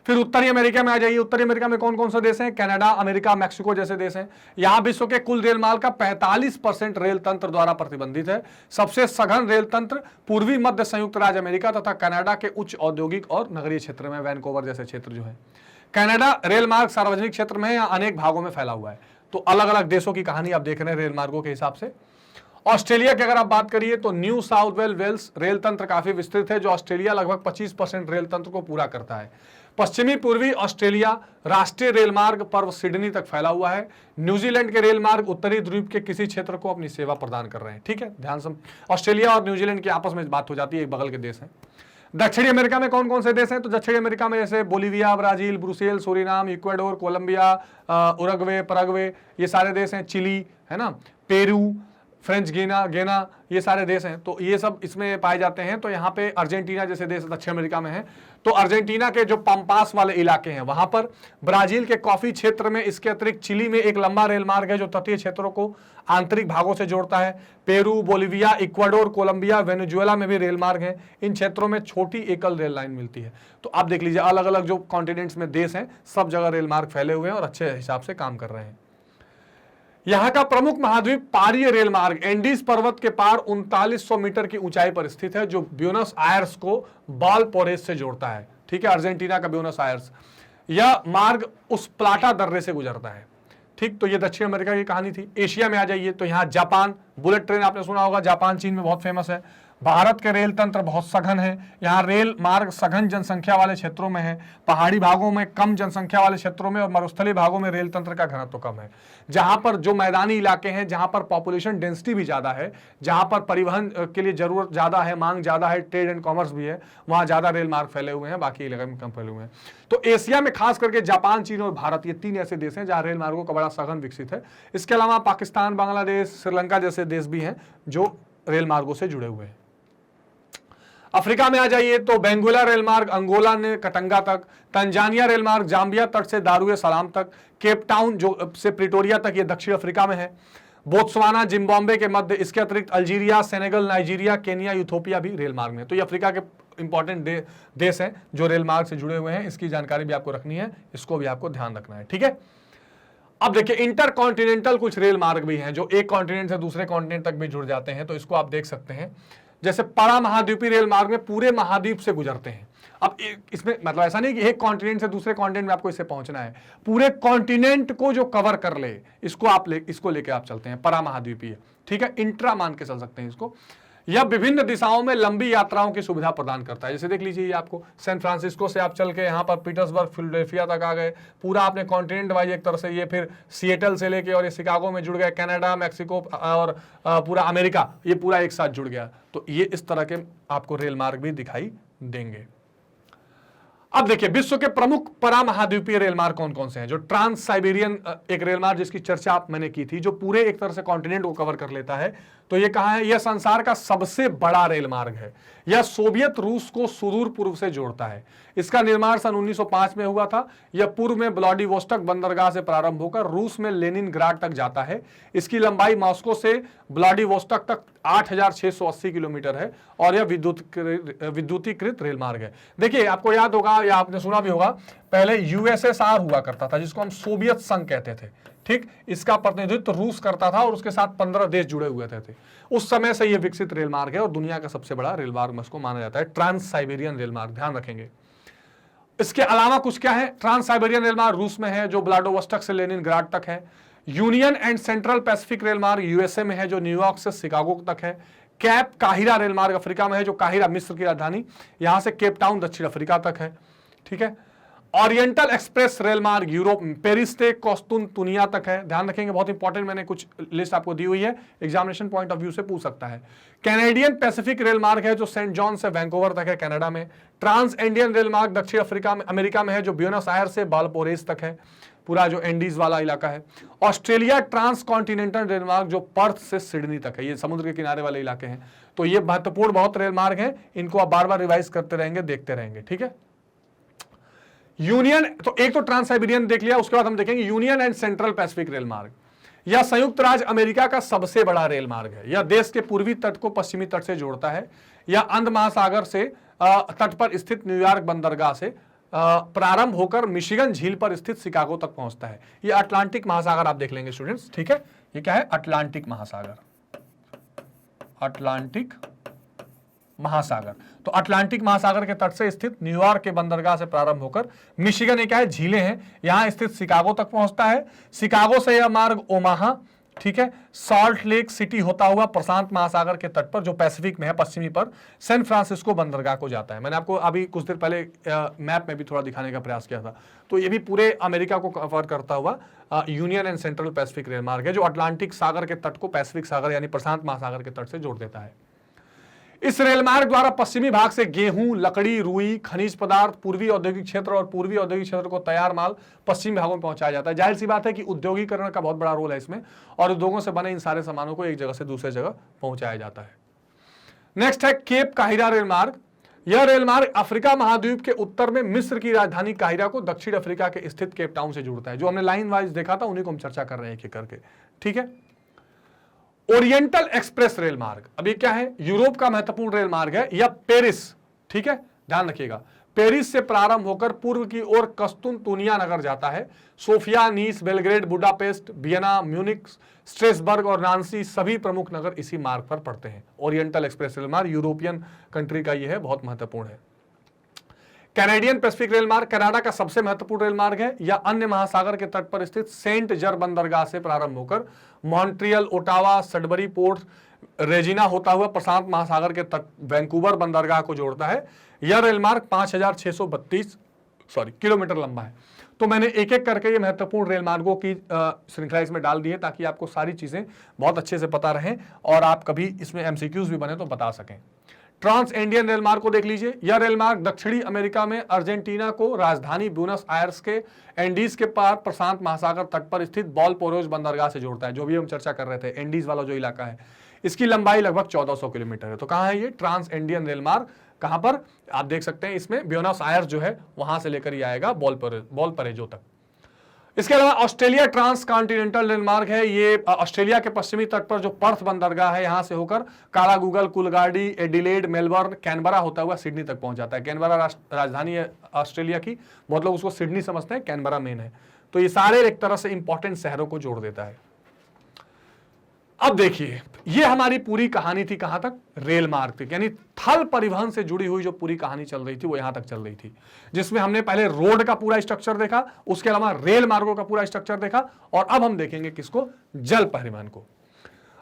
फिर उत्तरी अमेरिका में आ जाइए। उत्तरी अमेरिका में कौन कौन से देश हैं? कनाडा, अमेरिका, मैक्सिको जैसे देश हैं। यहाँ विश्व के कुल रेल मार्ग का 45% रेल तंत्र द्वारा प्रतिबंधित है। सबसे सघन रेल तंत्र पूर्वी मध्य संयुक्त राज्य अमेरिका तथा कनाडा के उच्च औद्योगिक और नगरीय क्षेत्र में, वैनकूवर जैसे क्षेत्र जो है। कनाडा रेल मार्ग सार्वजनिक क्षेत्र में है या अनेक भागों में फैला हुआ है। तो अलग अलग देशों की कहानी आप देख रहे हैं रेल मार्गों के हिसाब से। ऑस्ट्रेलिया की अगर आप बात करिए तो न्यू साउथ वेल्स रेल तंत्र काफी विस्तृत है, जो ऑस्ट्रेलिया लगभग 25% रेल तंत्र को पूरा करता है। पश्चिमी पूर्वी ऑस्ट्रेलिया राष्ट्रीय रेल मार्ग पर्व सिडनी तक फैला हुआ है। न्यूजीलैंड के रेल मार्ग उत्तरी द्वीप के किसी क्षेत्र को अपनी सेवा प्रदान कर रहे हैं। ठीक है, ध्यान से ऑस्ट्रेलिया और न्यूजीलैंड की आपस में बात हो जाती है, एक बगल के देश हैं। दक्षिणी अमेरिका में कौन कौन से देश हैं? तो दक्षिणी अमेरिका में जैसे Bolivia, Brazil, Brussels, Suriname, Ecuador, Colombia, Uruguay, Paraguay, ये सारे देश हैं। चिली है ना, पेरू, फ्रेंच गेना, ये सारे देश हैं। तो ये सब इसमें पाए जाते हैं। तो यहाँ पे अर्जेंटीना जैसे देश दक्षिण अमेरिका में है। तो अर्जेंटीना के जो पंपास वाले इलाके हैं वहां पर, ब्राजील के कॉफी क्षेत्र में, इसके अतिरिक्त चिली में एक लंबा रेल मार्ग है जो तटीय क्षेत्रों को आंतरिक भागों से जोड़ता है। Peru, Bolivia, Ecuador, Colombia, Venezuela में भी रेल मार्ग है। इन क्षेत्रों में छोटी एकल रेल लाइन मिलती है। तो आप देख लीजिए, अलग अलग जो कॉन्टिनेंट्स में देश हैं, सब जगह रेल मार्ग फैले हुए हैं और अच्छे हिसाब से काम कर रहे हैं। यहाँ का प्रमुख महाद्वीप पारीय रेल मार्ग एंडीज पर्वत के पार 3900 मीटर की ऊंचाई पर स्थित है, जो ब्यूनस आयर्स को बालपोरेस से जोड़ता है। ठीक है, अर्जेंटीना का ब्यूनस आयर्स। यह मार्ग उस प्लाटा दर्रे से गुजरता है। ठीक, तो ये दक्षिण अमेरिका की कहानी थी। एशिया में आ जाइए तो यहाँ जापान, बुलेट ट्रेन आपने सुना होगा, जापान चीन में बहुत फेमस है। भारत के रेल तंत्र बहुत सघन है। यहाँ रेल मार्ग सघन जनसंख्या वाले क्षेत्रों में है, पहाड़ी भागों में कम जनसंख्या वाले क्षेत्रों में, और मरुस्थलीय भागों में रेल तंत्र का घनत्व कम है। जहां पर जो मैदानी इलाके हैं, जहां पर पॉपुलेशन डेंसिटी भी ज्यादा है, जहां पर परिवहन के लिए जरूरत ज्यादा है, मांग ज्यादा है, ट्रेड एंड कॉमर्स भी है, वहां ज्यादा रेल मार्ग फैले हुए हैं, बाकी इलाके में कम फैले हुए हैं। तो एशिया में खास करके जापान, चीन और भारत, ये 3 ऐसे देश हैं जहां रेल मार्गों का बड़ा सघन विकसित है। इसके अलावा पाकिस्तान, बांग्लादेश, श्रीलंका जैसे देश भी हैं जो रेल मार्गों से जुड़े हुए हैं। अफ्रीका में आ जाइए तो बेंगुला रेल मार्ग अंगोला ने कटंगा तक, तंजानिया रेल मार्ग जाम्बिया तट से दारुए सलाम तक, केप टाउन जो से प्रिटोरिया तक, ये दक्षिण अफ्रीका में है। बोत्सवाना जिम्बाब्वे के मध्य, इसके अतिरिक्त Algeria, Senegal, Nigeria, Kenya, Ethiopia भी रेल मार्ग में। तो ये अफ्रीका के इंपॉर्टेंट देश हैं जो रेल मार्ग से जुड़े हुए हैं। इसकी जानकारी भी आपको रखनी है, इसको भी आपको ध्यान रखना है, ठीक है। अब देखिए इंटर कॉन्टिनेंटल कुछ रेल मार्ग भी हैं जो एक कॉन्टिनेंट से दूसरे कॉन्टिनेंट तक भी जुड़ जाते हैं, तो इसको आप देख सकते हैं। जैसे परा महाद्वीपीय रेल मार्ग में पूरे महाद्वीप से गुजरते हैं। अब इसमें मतलब ऐसा नहीं कि एक कॉन्टिनेंट से दूसरे कॉन्टिनेंट में आपको इससे पहुंचना है, पूरे कॉन्टिनेंट को जो कवर कर ले इसको लेके आप चलते हैं, परा महाद्वीपीय, ठीक है। इंट्रा मान के चल सकते हैं इसको। यह विभिन्न दिशाओं में लंबी यात्राओं की सुविधा प्रदान करता है। जैसे देख लीजिए, आपको सैन फ्रांसिस्को से आप चल के यहाँ पर पीटर्सबर्ग, फिलाडेल्फिया तक आ गए, पूरा आपने कॉन्टिनेंट वाइज एक तरह से ये फिर सिएटल से लेके और ये शिकागो में जुड़ गए, कनाडा, मैक्सिको और पूरा अमेरिका, ये पूरा एक साथ जुड़ गया। तो ये इस तरह के आपको रेल मार्ग भी दिखाई देंगे। अब देखिए विश्व के प्रमुख परा महाद्वीपीय रेल मार्ग कौन कौन से हैं। जो ट्रांस साइबेरियन एक रेल मार्ग जिसकी चर्चा मैंने की थी, जो पूरे एक तरह से कॉन्टिनेंट को कवर कर लेता है, तो ये कहां है? यह संसार का सबसे बड़ा रेल मार्ग है। यह सोवियत रूस को सुदूर पूर्व से जोड़ता है। इसका निर्माण सन 1905 में हुआ था। यह पूर्व में व्लादिवोस्टोक बंदरगाह से प्रारंभ होकर रूस में लेनिनग्राड तक जाता है। इसकी लंबाई मॉस्को से व्लादिवोस्टोक तक 8680 किलोमीटर है और यह विद्युतीकृत रेल मार्ग है। देखिए आपको याद होगा या आपने सुना भी होगा, पहले यूएसएसआर हुआ करता था जिसको हम सोवियत संघ कहते थे, ठीक। इसका प्रतिनिधित्व रूस करता था और उसके साथ 15 देश जुड़े हुए थे। उस समय से यह विकसित रेल मार्ग है और दुनिया का सबसे बड़ा रेल मार्ग इसको माना जाता है, ट्रांस साइबेरियन रेल मार्ग, ध्यान रखेंगे। इसके अलावा कुछ क्या है? ट्रांस साइबेरियन रेल मार्ग रूस में है जो व्लादिवोस्टोक से लेनिनग्राड तक है। Union and central Pacific rail मार्ग यूएसए में है जो न्यूयॉर्क से शिकागो तक है। कैप काहिरा रेल मार्ग अफ्रीका में है जो काहिरा मिस्र की राजधानी, यहां से केप टाउन दक्षिण अफ्रीका तक है, ठीक है। ओरिएंटल एक्सप्रेस रेल मार्ग यूरोप पेरिस से कोस्तुनतुनिया तक है, ध्यान रखेंगे, बहुत इंपॉर्टेंट, मैंने कुछ लिस्ट आपको दी हुई है, एग्जामिनेशन पॉइंट ऑफ व्यू से पूछ सकता है। कैनेडियन पैसिफिक रेल मार्ग है जो सेंट जॉन से वैंकूवर तक है कनाडा में। ट्रांस इंडियन रेल मार्ग दक्षिण अमेरिका में है जो ब्यूनस आयर्स से वाल्पोरेस तक है, पूरा जो एंडीज वाला इलाका है। ऑस्ट्रेलिया ट्रांस कॉन्टिनेंटल रेल मार्ग जो पर्थ से सिडनी तक है, ये समुद्र के किनारे वाले इलाके हैं। तो ये महत्वपूर्ण बहुत रेल मार्ग हैं, इनको आप बार बार रिवाइज करते रहेंगे, देखते रहेंगे, ठीक है। यूनियन, तो एक तो ट्रांस साइबेरियन देख लिया, उसके बाद हम देखेंगे union and central Pacific rail मार्ग। यह संयुक्त राज्य अमेरिका का सबसे बड़ा रेल मार्ग है। यह देश के पूर्वी तट को पश्चिमी तट से जोड़ता है। यह अंध महासागर से तट पर स्थित न्यूयॉर्क बंदरगाह से प्रारंभ होकर मिशिगन झील पर स्थित शिकागो तक पहुंचता है। यह अटलांटिक महासागर आप देख लेंगे स्टूडेंट्स, ठीक है। ये क्या है? अटलांटिक महासागर, अटलांटिक महासागर। तो अटलांटिक महासागर के तट से स्थित न्यूयॉर्क के बंदरगाह से प्रारंभ होकर मिशिगन, ये क्या है? झीलें हैं, यहां स्थित शिकागो तक पहुंचता है। शिकागो से यह मार्ग ओमाहा, ठीक है, सॉल्ट लेक सिटी होता हुआ प्रशांत महासागर के तट पर जो पैसिफिक में है पश्चिमी पर सैन फ्रांसिस्को बंदरगाह को जाता है। मैंने आपको अभी कुछ देर पहले मैप में भी थोड़ा दिखाने का प्रयास किया था। तो ये भी पूरे अमेरिका को कवर करता हुआ union and central Pacific rail मार्ग है जो अटलांटिक सागर के तट को पैसिफिक सागर यानी प्रशांत महासागर के तट से जोड़ देता है। इस रेल मार्ग द्वारा पश्चिमी भाग से गेहूं, लकड़ी, रुई, खनिज पदार्थ, पूर्वी औद्योगिक क्षेत्र और पूर्वी औद्योगिक क्षेत्र को तैयार माल पश्चिमी भागों में पहुंचाया जाता है। जाहिर सी बात है कि उद्योगीकरण का बहुत बड़ा रोल है इसमें और उद्योगों से बने इन सारे सामानों को एक जगह से दूसरे जगह पहुंचाया जाता है। नेक्स्ट है केप काहिरा रेल मार्ग। यह रेल मार्ग अफ्रीका महाद्वीप के उत्तर में मिस्र की राजधानी काहिरा को दक्षिण अफ्रीका के स्थित केप टाउन से जोड़ता है। जो हमने लाइन वाइज देखा था उन्हीं को हम चर्चा कर रहे हैं एक-एक करके, ठीक है। ओरिएंटल एक्सप्रेस रेल मार्ग, अब ये क्या है? यूरोप का महत्वपूर्ण रेल मार्ग है। यह पेरिस, ठीक है, ध्यान रखिएगा, पेरिस से प्रारंभ होकर पूर्व की ओर कस्तुनतुनिया नगर जाता है। Sofia, Nice, Belgrade, Budapest, Vienna, Munich, Strasbourg और नांसी सभी प्रमुख नगर इसी मार्ग पर पड़ते हैं। ओरिएंटल एक्सप्रेस रेल मार्ग यूरोपियन कंट्री का यह है, बहुत महत्वपूर्ण है। कैनेडियन पैसिफिक रेल मार्ग कनाडा का सबसे महत्वपूर्ण रेल मार्ग है। यह अन्य महासागर के तट पर स्थित सेंट जर बंदरगाह से प्रारंभ होकर Montreal, Ottawa, Sudbury port, Regina होता हुआ प्रशांत महासागर के तट वैंकूवर बंदरगाह को जोड़ता है। यह रेल मार्ग 5632 किलोमीटर लंबा है। तो मैंने एक एक करके ये महत्वपूर्ण रेल मार्गों की श्रृंखला इसमें डाल दी है ताकि आपको सारी चीजें बहुत अच्छे से पता रहें और आप कभी इसमें एमसीक्यूज भी बने तो बता सकें। ट्रांस इंडियन रेलमार्ग को देख लीजिए। यह रेलमार्ग दक्षिणी अमेरिका में अर्जेंटीना को राजधानी ब्यूनस आयर्स के एंडीज के पार प्रशांत महासागर तट पर स्थित बॉलपोरोज बंदरगाह से जोड़ता है, जो भी हम चर्चा कर रहे थे, एंडीज वाला जो इलाका है। इसकी लंबाई लगभग 1400 किलोमीटर है। तो कहां है ये ट्रांस इंडियन रेलमार्ग? कहां पर आप देख सकते हैं, इसमें ब्यूनस आयर्स जो है वहां से लेकर ही आएगा बॉलपरेजो तक। इसके अलावा ऑस्ट्रेलिया ट्रांस कॉन्टिनेंटल रेलमार्ग है। ये ऑस्ट्रेलिया के पश्चिमी तट पर जो पर्थ बंदरगाह है, यहां से होकर कालागुगल, कुलगाड़ी, एडिलेड, मेलबर्न, कैनबरा होता हुआ सिडनी तक पहुंच जाता है। कैनबरा राजधानी है ऑस्ट्रेलिया की, बहुत लोग उसको सिडनी समझते हैं, कैनबरा मेन है। तो ये सारे एक तरह से इंपॉर्टेंट शहरों को जोड़ देता है। अब देखिए, ये हमारी पूरी कहानी थी कहां तक? रेल मार्ग तक, यानी थल परिवहन से जुड़ी हुई जो पूरी कहानी चल रही थी वो यहां तक चल रही थी, जिसमें हमने पहले रोड का पूरा स्ट्रक्चर देखा, उसके अलावा रेल मार्गों का पूरा स्ट्रक्चर देखा, और अब हम देखेंगे किसको? जल परिवहन को।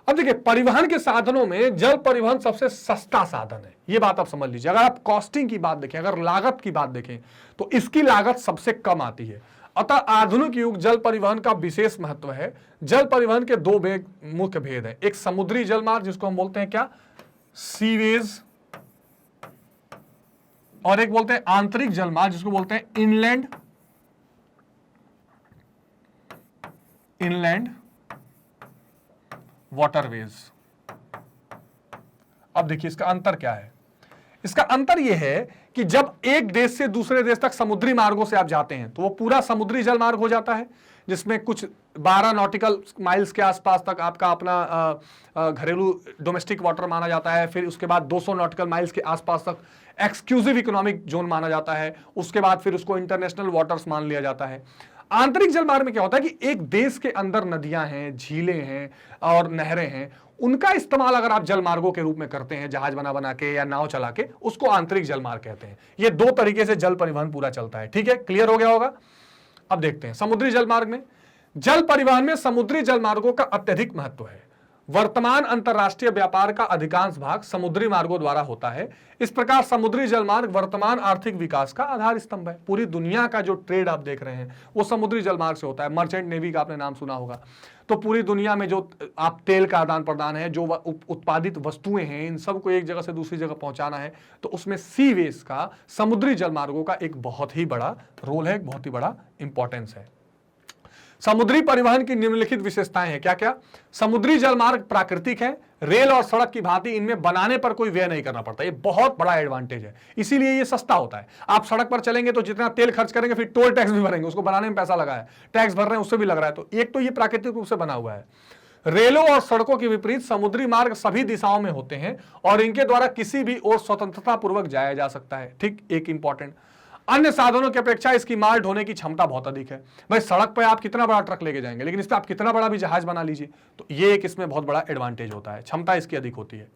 अब देखिए, परिवहन के साधनों में जल परिवहन सबसे सस्ता साधन है, ये बात आप समझ लीजिए। अगर आप कॉस्टिंग की बात देखें, अगर लागत की बात देखें, तो इसकी लागत सबसे कम आती है। अतः आधुनिक युग जल परिवहन का विशेष महत्व है। जल परिवहन के दो मुख्य भेद हैं, एक समुद्री जल मार्ग जिसको हम बोलते हैं क्या? सीवेज, और एक बोलते हैं आंतरिक जल मार्ग जिसको बोलते हैं इनलैंड वाटरवेज। अब देखिए इसका अंतर क्या है। इसका अंतर यह है कि जब एक देश से दूसरे देश तक समुद्री मार्गों से आप जाते हैं तो वो पूरा समुद्री जल मार्ग हो जाता है, जिसमें कुछ 12 नॉटिकल माइल्स के आसपास तक आपका अपना घरेलू डोमेस्टिक वाटर माना जाता है। फिर उसके बाद 200 नॉटिकल माइल्स के आसपास तक एक्सक्लूसिव इकोनॉमिक जोन माना जाता है। उसके बाद फिर उसको इंटरनेशनल वाटर्स मान लिया जाता है। आंतरिक जल मार्ग में क्या होता है कि एक देश के अंदर नदियां हैं, झीलें हैं और नहरें हैं, उनका इस्तेमाल अगर आप जल मार्गों के रूप में करते हैं, जहाज बना के या नाव चला के, उसको आंतरिक जल मार्ग कहते हैं। ये दो तरीके से जल परिवहन पूरा चलता है। ठीक है, क्लियर हो गया होगा। अब देखते हैं समुद्री जल मार्ग में। जल परिवहन में समुद्री जल मार्गों का अत्यधिक महत्व है। वर्तमान अंतरराष्ट्रीय व्यापार का अधिकांश भाग समुद्री मार्गों द्वारा होता है। इस प्रकार समुद्री जल मार्ग वर्तमान आर्थिक विकास का आधार स्तंभ है। पूरी दुनिया का जो ट्रेड आप देख रहे हैं वो समुद्री जल मार्ग से होता है। मर्चेंट नेवी का आपने नाम सुना होगा। तो पूरी दुनिया में जो आप तेल का आदान प्रदान है, जो उत्पादित वस्तुएं हैं, इन सबको एक जगह से दूसरी जगह पहुंचाना है, तो उसमें सीवेज का, समुद्री जल मार्गों का एक बहुत ही बड़ा रोल है, एक बहुत ही बड़ा इंपॉर्टेंस है। समुद्री परिवहन की निम्नलिखित विशेषताएं हैं। क्या क्या? समुद्री जल मार्ग प्राकृतिक है। रेल और सड़क की भांति इनमें बनाने पर कोई व्यय नहीं करना पड़ता। ये बहुत बड़ा एडवांटेज है, इसीलिए ये सस्ता होता है। आप सड़क पर चलेंगे तो जितना तेल खर्च करेंगे, फिर टोल टैक्स भी भरेंगे, उसको बनाने में पैसा लगा है, टैक्स भर रहे हैं, उससे भी लग रहा है। तो एक तो ये प्राकृतिक रूप से बना हुआ है। रेलों और सड़कों के विपरीत समुद्री मार्ग सभी दिशाओं में होते हैं और इनके द्वारा किसी भी ओर स्वतंत्रता पूर्वक जाया जा सकता है। ठीक, एक इंपॉर्टेंट, अन्य साधनों की अपेक्षा इसकी माल ढोने की क्षमता बहुत अधिक है। भाई सड़क पर आप कितना बड़ा ट्रक लेके जाएंगे, लेकिन इस पर आप कितना बड़ा भी जहाज बना लीजिए, तो ये एक इसमें बहुत बड़ा एडवांटेज होता है, क्षमता इसकी अधिक होती है।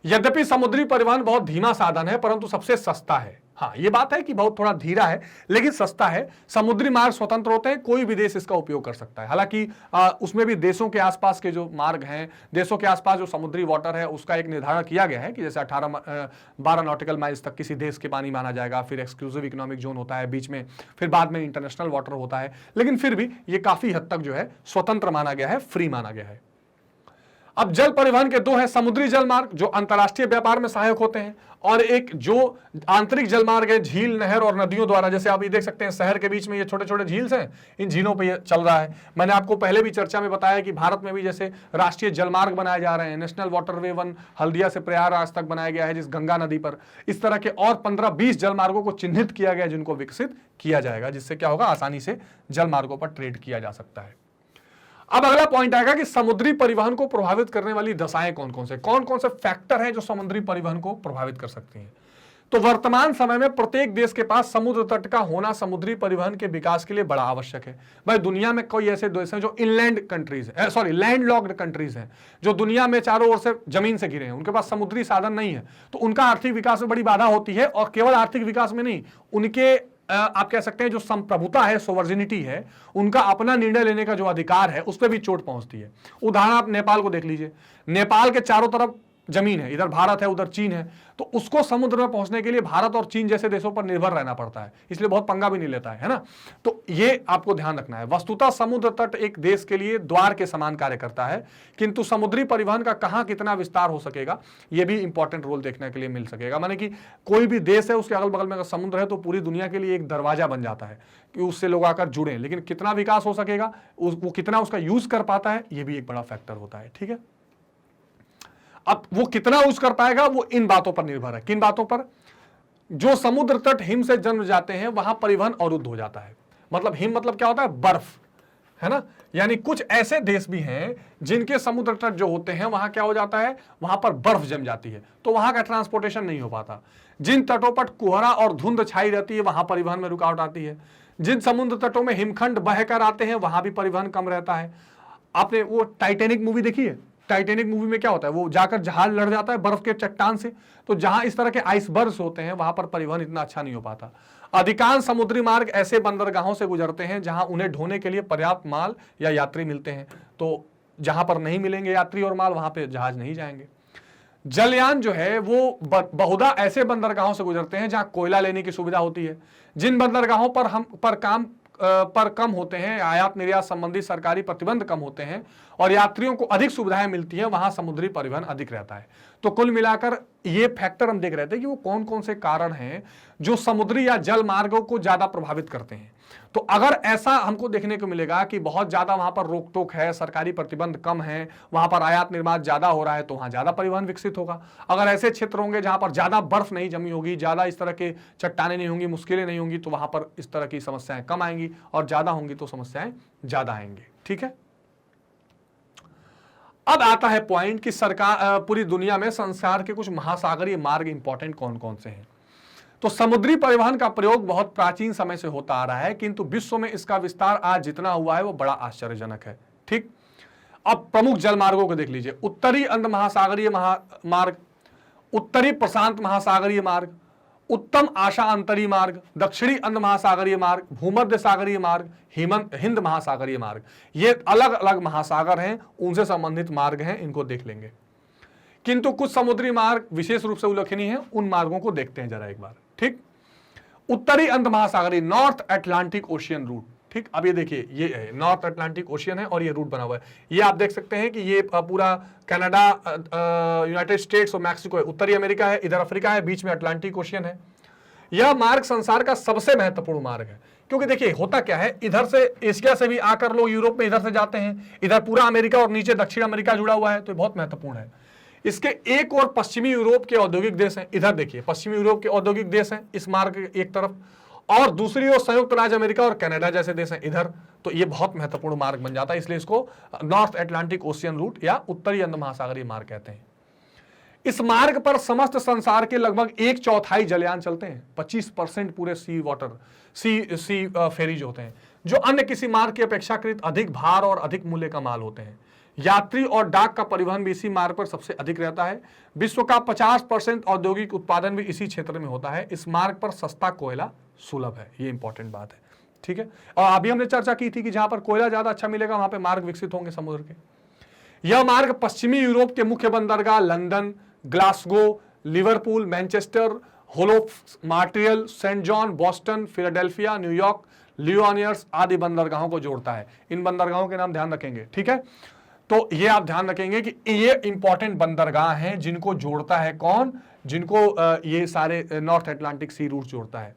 यद्यपि समुद्री परिवहन बहुत धीमा साधन है, परंतु सबसे सस्ता है। हाँ, ये बात है कि बहुत थोड़ा धीरा है, लेकिन सस्ता है। समुद्री मार्ग स्वतंत्र होते हैं, कोई भी देश इसका उपयोग कर सकता है। हालांकि उसमें भी देशों के आसपास के जो मार्ग हैं, देशों के आसपास जो समुद्री वाटर है, उसका एक निर्धारण किया गया है कि जैसे 12 नॉटिकल माइल्स तक किसी देश के पानी माना जाएगा, फिर एक्सक्लूसिव इकोनॉमिक जोन होता है बीच में, फिर बाद में इंटरनेशनल वाटर होता है, लेकिन फिर भी ये काफी हद तक जो है स्वतंत्र माना गया है, फ्री माना गया है। अब जल परिवहन के दो हैं, समुद्री जल मार्ग जो अंतरराष्ट्रीय व्यापार में सहायक होते हैं, और एक जो आंतरिक जल मार्ग है, झील, नहर और नदियों द्वारा। जैसे आप ये देख सकते हैं शहर के बीच में ये छोटे छोटे झील्स हैं, इन झीलों पे ये चल रहा है। मैंने आपको पहले भी चर्चा में बताया कि भारत में भी जैसे राष्ट्रीय जलमार्ग बनाए जा रहे हैं, नेशनल वाटरवे 1 हल्दिया से प्रयागराज तक बनाया गया है, जिस गंगा नदी पर। इस तरह के और 15-20 जलमार्गों को चिन्हित किया गया, जिनको विकसित किया जाएगा, जिससे क्या होगा, आसानी से जलमार्गों पर ट्रेड किया जा सकता है। अब अगला पॉइंट आएगा कि समुद्री परिवहन को प्रभावित करने वाली दशाएं कौन कौन से फैक्टर हैं जो समुद्री परिवहन को प्रभावित कर सकती हैं। तो वर्तमान समय में प्रत्येक देश के पास समुद्र तट का होना समुद्री परिवहन के विकास के लिए बड़ा आवश्यक है। भाई दुनिया में कोई ऐसे देश हैं जो इनलैंड कंट्रीज है, लैंडलॉक्ड कंट्रीज हैं, जो दुनिया में चारों ओर से जमीन से घिरे हैं, उनके पास समुद्री साधन नहीं है, तो उनका आर्थिक विकास में बड़ी बाधा होती है। और केवल आर्थिक विकास में नहीं, उनके आप कह सकते हैं जो संप्रभुता है, सोवर्जिनिटी है, उनका अपना निर्णय लेने का जो अधिकार है, उस पर भी चोट पहुंचती है। उदाहरण आप नेपाल को देख लीजिए। नेपाल के चारों तरफ जमीन है, इधर भारत है उधर चीन है, तो उसको समुद्र में पहुंचने के लिए भारत और चीन जैसे देशों पर निर्भर रहना पड़ता है, इसलिए बहुत पंगा भी नहीं लेता है ना। तो ये आपको ध्यान रखना है। वस्तुतः समुद्र तट एक देश के लिए द्वार के समान कार्य करता है, किंतु समुद्री परिवहन का कहां कितना विस्तार हो सकेगा ये भी इंपॉर्टेंट रोल देखने के लिए मिल सकेगा। माने कि कोई भी देश है उसके अगल बगल में अगर समुद्र है तो पूरी दुनिया के लिए एक दरवाजा बन जाता है कि उससे लोग आकर जुड़े, लेकिन कितना विकास हो सकेगा, वो कितना उसका यूज कर पाता है, ये भी एक बड़ा फैक्टर होता है। ठीक है, अब वो कितना यूज कर पाएगा वो इन बातों पर निर्भर है। किन बातों पर? जो समुद्र तट हिम से जन्म जाते हैं वहां परिवहन अवरुद्ध हो जाता है। मतलब हिम मतलब क्या होता है? बर्फ, है ना। यानी कुछ ऐसे देश भी हैं जिनके समुद्र तट जो होते हैं वहां क्या हो जाता है, वहां पर बर्फ जम जाती है, तो वहां का ट्रांसपोर्टेशन नहीं हो पाता। जिन तटों पर कोहरा और धुंध छाई रहती है वहां परिवहन में रुकावट आती है। जिन समुद्र तटों में हिमखंड बहकर आते हैं वहां भी परिवहन कम रहता है। आपने वो टाइटैनिक मूवी देखी है? टाइटैनिक मूवी में क्या होता है, वो जाकर जहाज लड़ जाता है बर्फ के चट्टान से, तो जहां इस तरह के आइसबर्ग्स होते हैं वहां पर परिवहन इतना अच्छा नहीं हो पाता। अधिकांश समुद्री मार्ग ऐसे बंदरगाहों से गुजरते हैं जहां उन्हें ढोने के लिए पर्याप्त माल या यात्री मिलते हैं, तो जहां पर नहीं मिलेंगे यात्री और माल वहां पे जहाज नहीं जाएंगे। जलयान जो है वो बहुधा ऐसे बंदरगाहों से गुजरते हैं जहां कोयला लेने की सुविधा होती है। जिन बंदरगाहों पर कम होते हैं, आयात निर्यात संबंधी सरकारी प्रतिबंध कम होते हैं और यात्रियों को अधिक सुविधाएं मिलती हैं, वहां समुद्री परिवहन अधिक रहता है। तो कुल मिलाकर ये फैक्टर हम देख रहे थे कि वो कौन कौन से कारण हैं जो समुद्री या जल मार्गों को ज्यादा प्रभावित करते हैं। तो अगर ऐसा हमको देखने को मिलेगा कि बहुत ज्यादा वहां पर रोक टोक है, सरकारी प्रतिबंध कम है, वहां पर आयात निर्यात ज्यादा हो रहा है, तो वहां ज्यादा परिवहन विकसित होगा। अगर ऐसे क्षेत्र होंगे जहां पर ज्यादा बर्फ नहीं जमी होगी, ज्यादा इस तरह के चट्टानें नहीं होंगी, मुश्किलें नहीं होंगी, तो वहां पर इस तरह की समस्याएं कम आएंगी, और ज्यादा होंगी तो समस्याएं ज्यादा आएंगी। ठीक है, अब आता है पॉइंट कि सरकार पूरी दुनिया में संसार के कुछ महासागरीय मार्ग इंपॉर्टेंट कौन कौन से हैं। तो समुद्री परिवहन का प्रयोग बहुत प्राचीन समय से होता आ रहा है, किंतु विश्व में इसका विस्तार आज जितना हुआ है वो बड़ा आश्चर्यजनक है। ठीक, अब प्रमुख जल मार्गों को देख लीजिए। उत्तरी अंध महासागरीय मार्ग, उत्तरी प्रशांत महासागरीय मार्ग, उत्तम आशा अंतरी मार्ग, दक्षिणी अंध महासागरीय मार्ग, भूमध्य सागरीय मार्ग, हिंद महासागरीय मार्ग। ये अलग अलग महासागर हैं, उनसे संबंधित मार्ग हैं, इनको देख लेंगे। किंतु कुछ समुद्री मार्ग विशेष रूप से उल्लेखनीय हैं, उन मार्गों को देखते हैं जरा एक बार। ठीक, उत्तरी अंध महासागरीय, नॉर्थ अटलांटिक ओशियन रूट। ठीक, अब ये देखिए, ये है नॉर्थ अटलांटिक ओशियन है और ये रूट बना हुआ है। ये आप देख सकते हैं कि ये पूरा कनाडा, यूनाइटेड स्टेट्स और मैक्सिको है, उत्तरी अमेरिका है, इधर अफ्रीका है, बीच में अटलांटिक ओशियन है। यह मार्ग संसार का सबसे महत्वपूर्ण मार्ग है, क्योंकि देखिए होता क्या है, इधर से एशिया से भी आकर लोग यूरोप में इधर से जाते हैं, इधर पूरा अमेरिका और नीचे दक्षिण अमेरिका जुड़ा हुआ है, तो बहुत महत्वपूर्ण है। इसके एक और पश्चिमी यूरोप के औद्योगिक देश हैं, इधर देखिए पश्चिमी यूरोप के औद्योगिक देश हैं इस मार्ग के एक तरफ, और दूसरी ओर संयुक्त राज्य अमेरिका और कनाडा जैसे देश हैं इधर। तो ये बहुत महत्वपूर्ण मार्ग बन जाता है, इसलिए इसको नॉर्थ अटलांटिक ओशियन रूट या उत्तरी अंध महासागरीय मार्ग कहते हैं। इस मार्ग पर समस्त संसार के लगभग 1/4 जलयान चलते हैं। 25% पूरे सी फेरीज होते हैं, जो अन्य किसी मार्ग की अपेक्षाकृत अधिक भार और अधिक मूल्य का माल होते हैं। यात्री और डाक का परिवहन भी इसी मार्ग पर सबसे अधिक रहता है। विश्व का 50% औद्योगिक उत्पादन भी इसी क्षेत्र में होता है। इस मार्ग पर सस्ता कोयला सुलभ है, ये इंपॉर्टेंट बात है। ठीक है, और अभी हमने चर्चा की थी कि जहां पर कोयला ज्यादा अच्छा मिलेगा वहां पर मार्ग विकसित होंगे समुद्र के। यह मार्ग पश्चिमी यूरोप के मुख्य बंदरगाह लंदन, ग्लासगो, लिवरपूल, मैनचेस्टर, होलोफ, Montreal, Saint John, Boston, Philadelphia, New York, लियोनियर्स आदि बंदरगाहों को जोड़ता है। इन बंदरगाहों के नाम ध्यान रखेंगे। ठीक है, तो ये आप ध्यान रखेंगे कि ये इंपॉर्टेंट बंदरगाह हैं जिनको जोड़ता है कौन, जिनको ये सारे नॉर्थ अटलांटिक सी रूट जोड़ता है।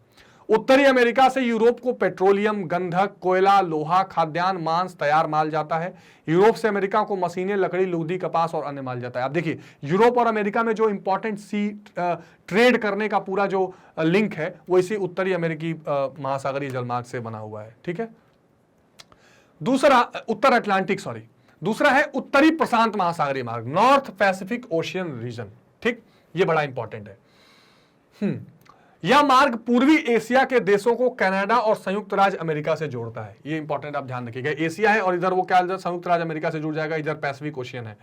उत्तरी अमेरिका से यूरोप को पेट्रोलियम, गंधक, कोयला, लोहा, खाद्यान्न, मांस, तैयार माल जाता है। यूरोप से अमेरिका को मशीनें, लकड़ी, लुगदी, कपास और अन्य माल जाता है। आप देखिए यूरोप और अमेरिका में जो इंपॉर्टेंट सी ट्रेड करने का पूरा जो लिंक है वो इसी उत्तरी अमेरिकी महासागरीय जलमार्ग से बना हुआ है। ठीक है, दूसरा है उत्तरी प्रशांत महासागरीय मार्ग, नॉर्थ पैसिफिक ओशियन रीजन। ठीक, ये बड़ा इंपॉर्टेंट है। यह मार्ग पूर्वी एशिया के देशों को कनाडा और संयुक्त राज्य अमेरिका से जोड़ता है। ये इंपॉर्टेंट आप ध्यान रखिएगा, एशिया है और इधर वो क्या संयुक्त राज्य अमेरिका से जुड़ जाएगा, इधर पैसिफिक ओशियन है।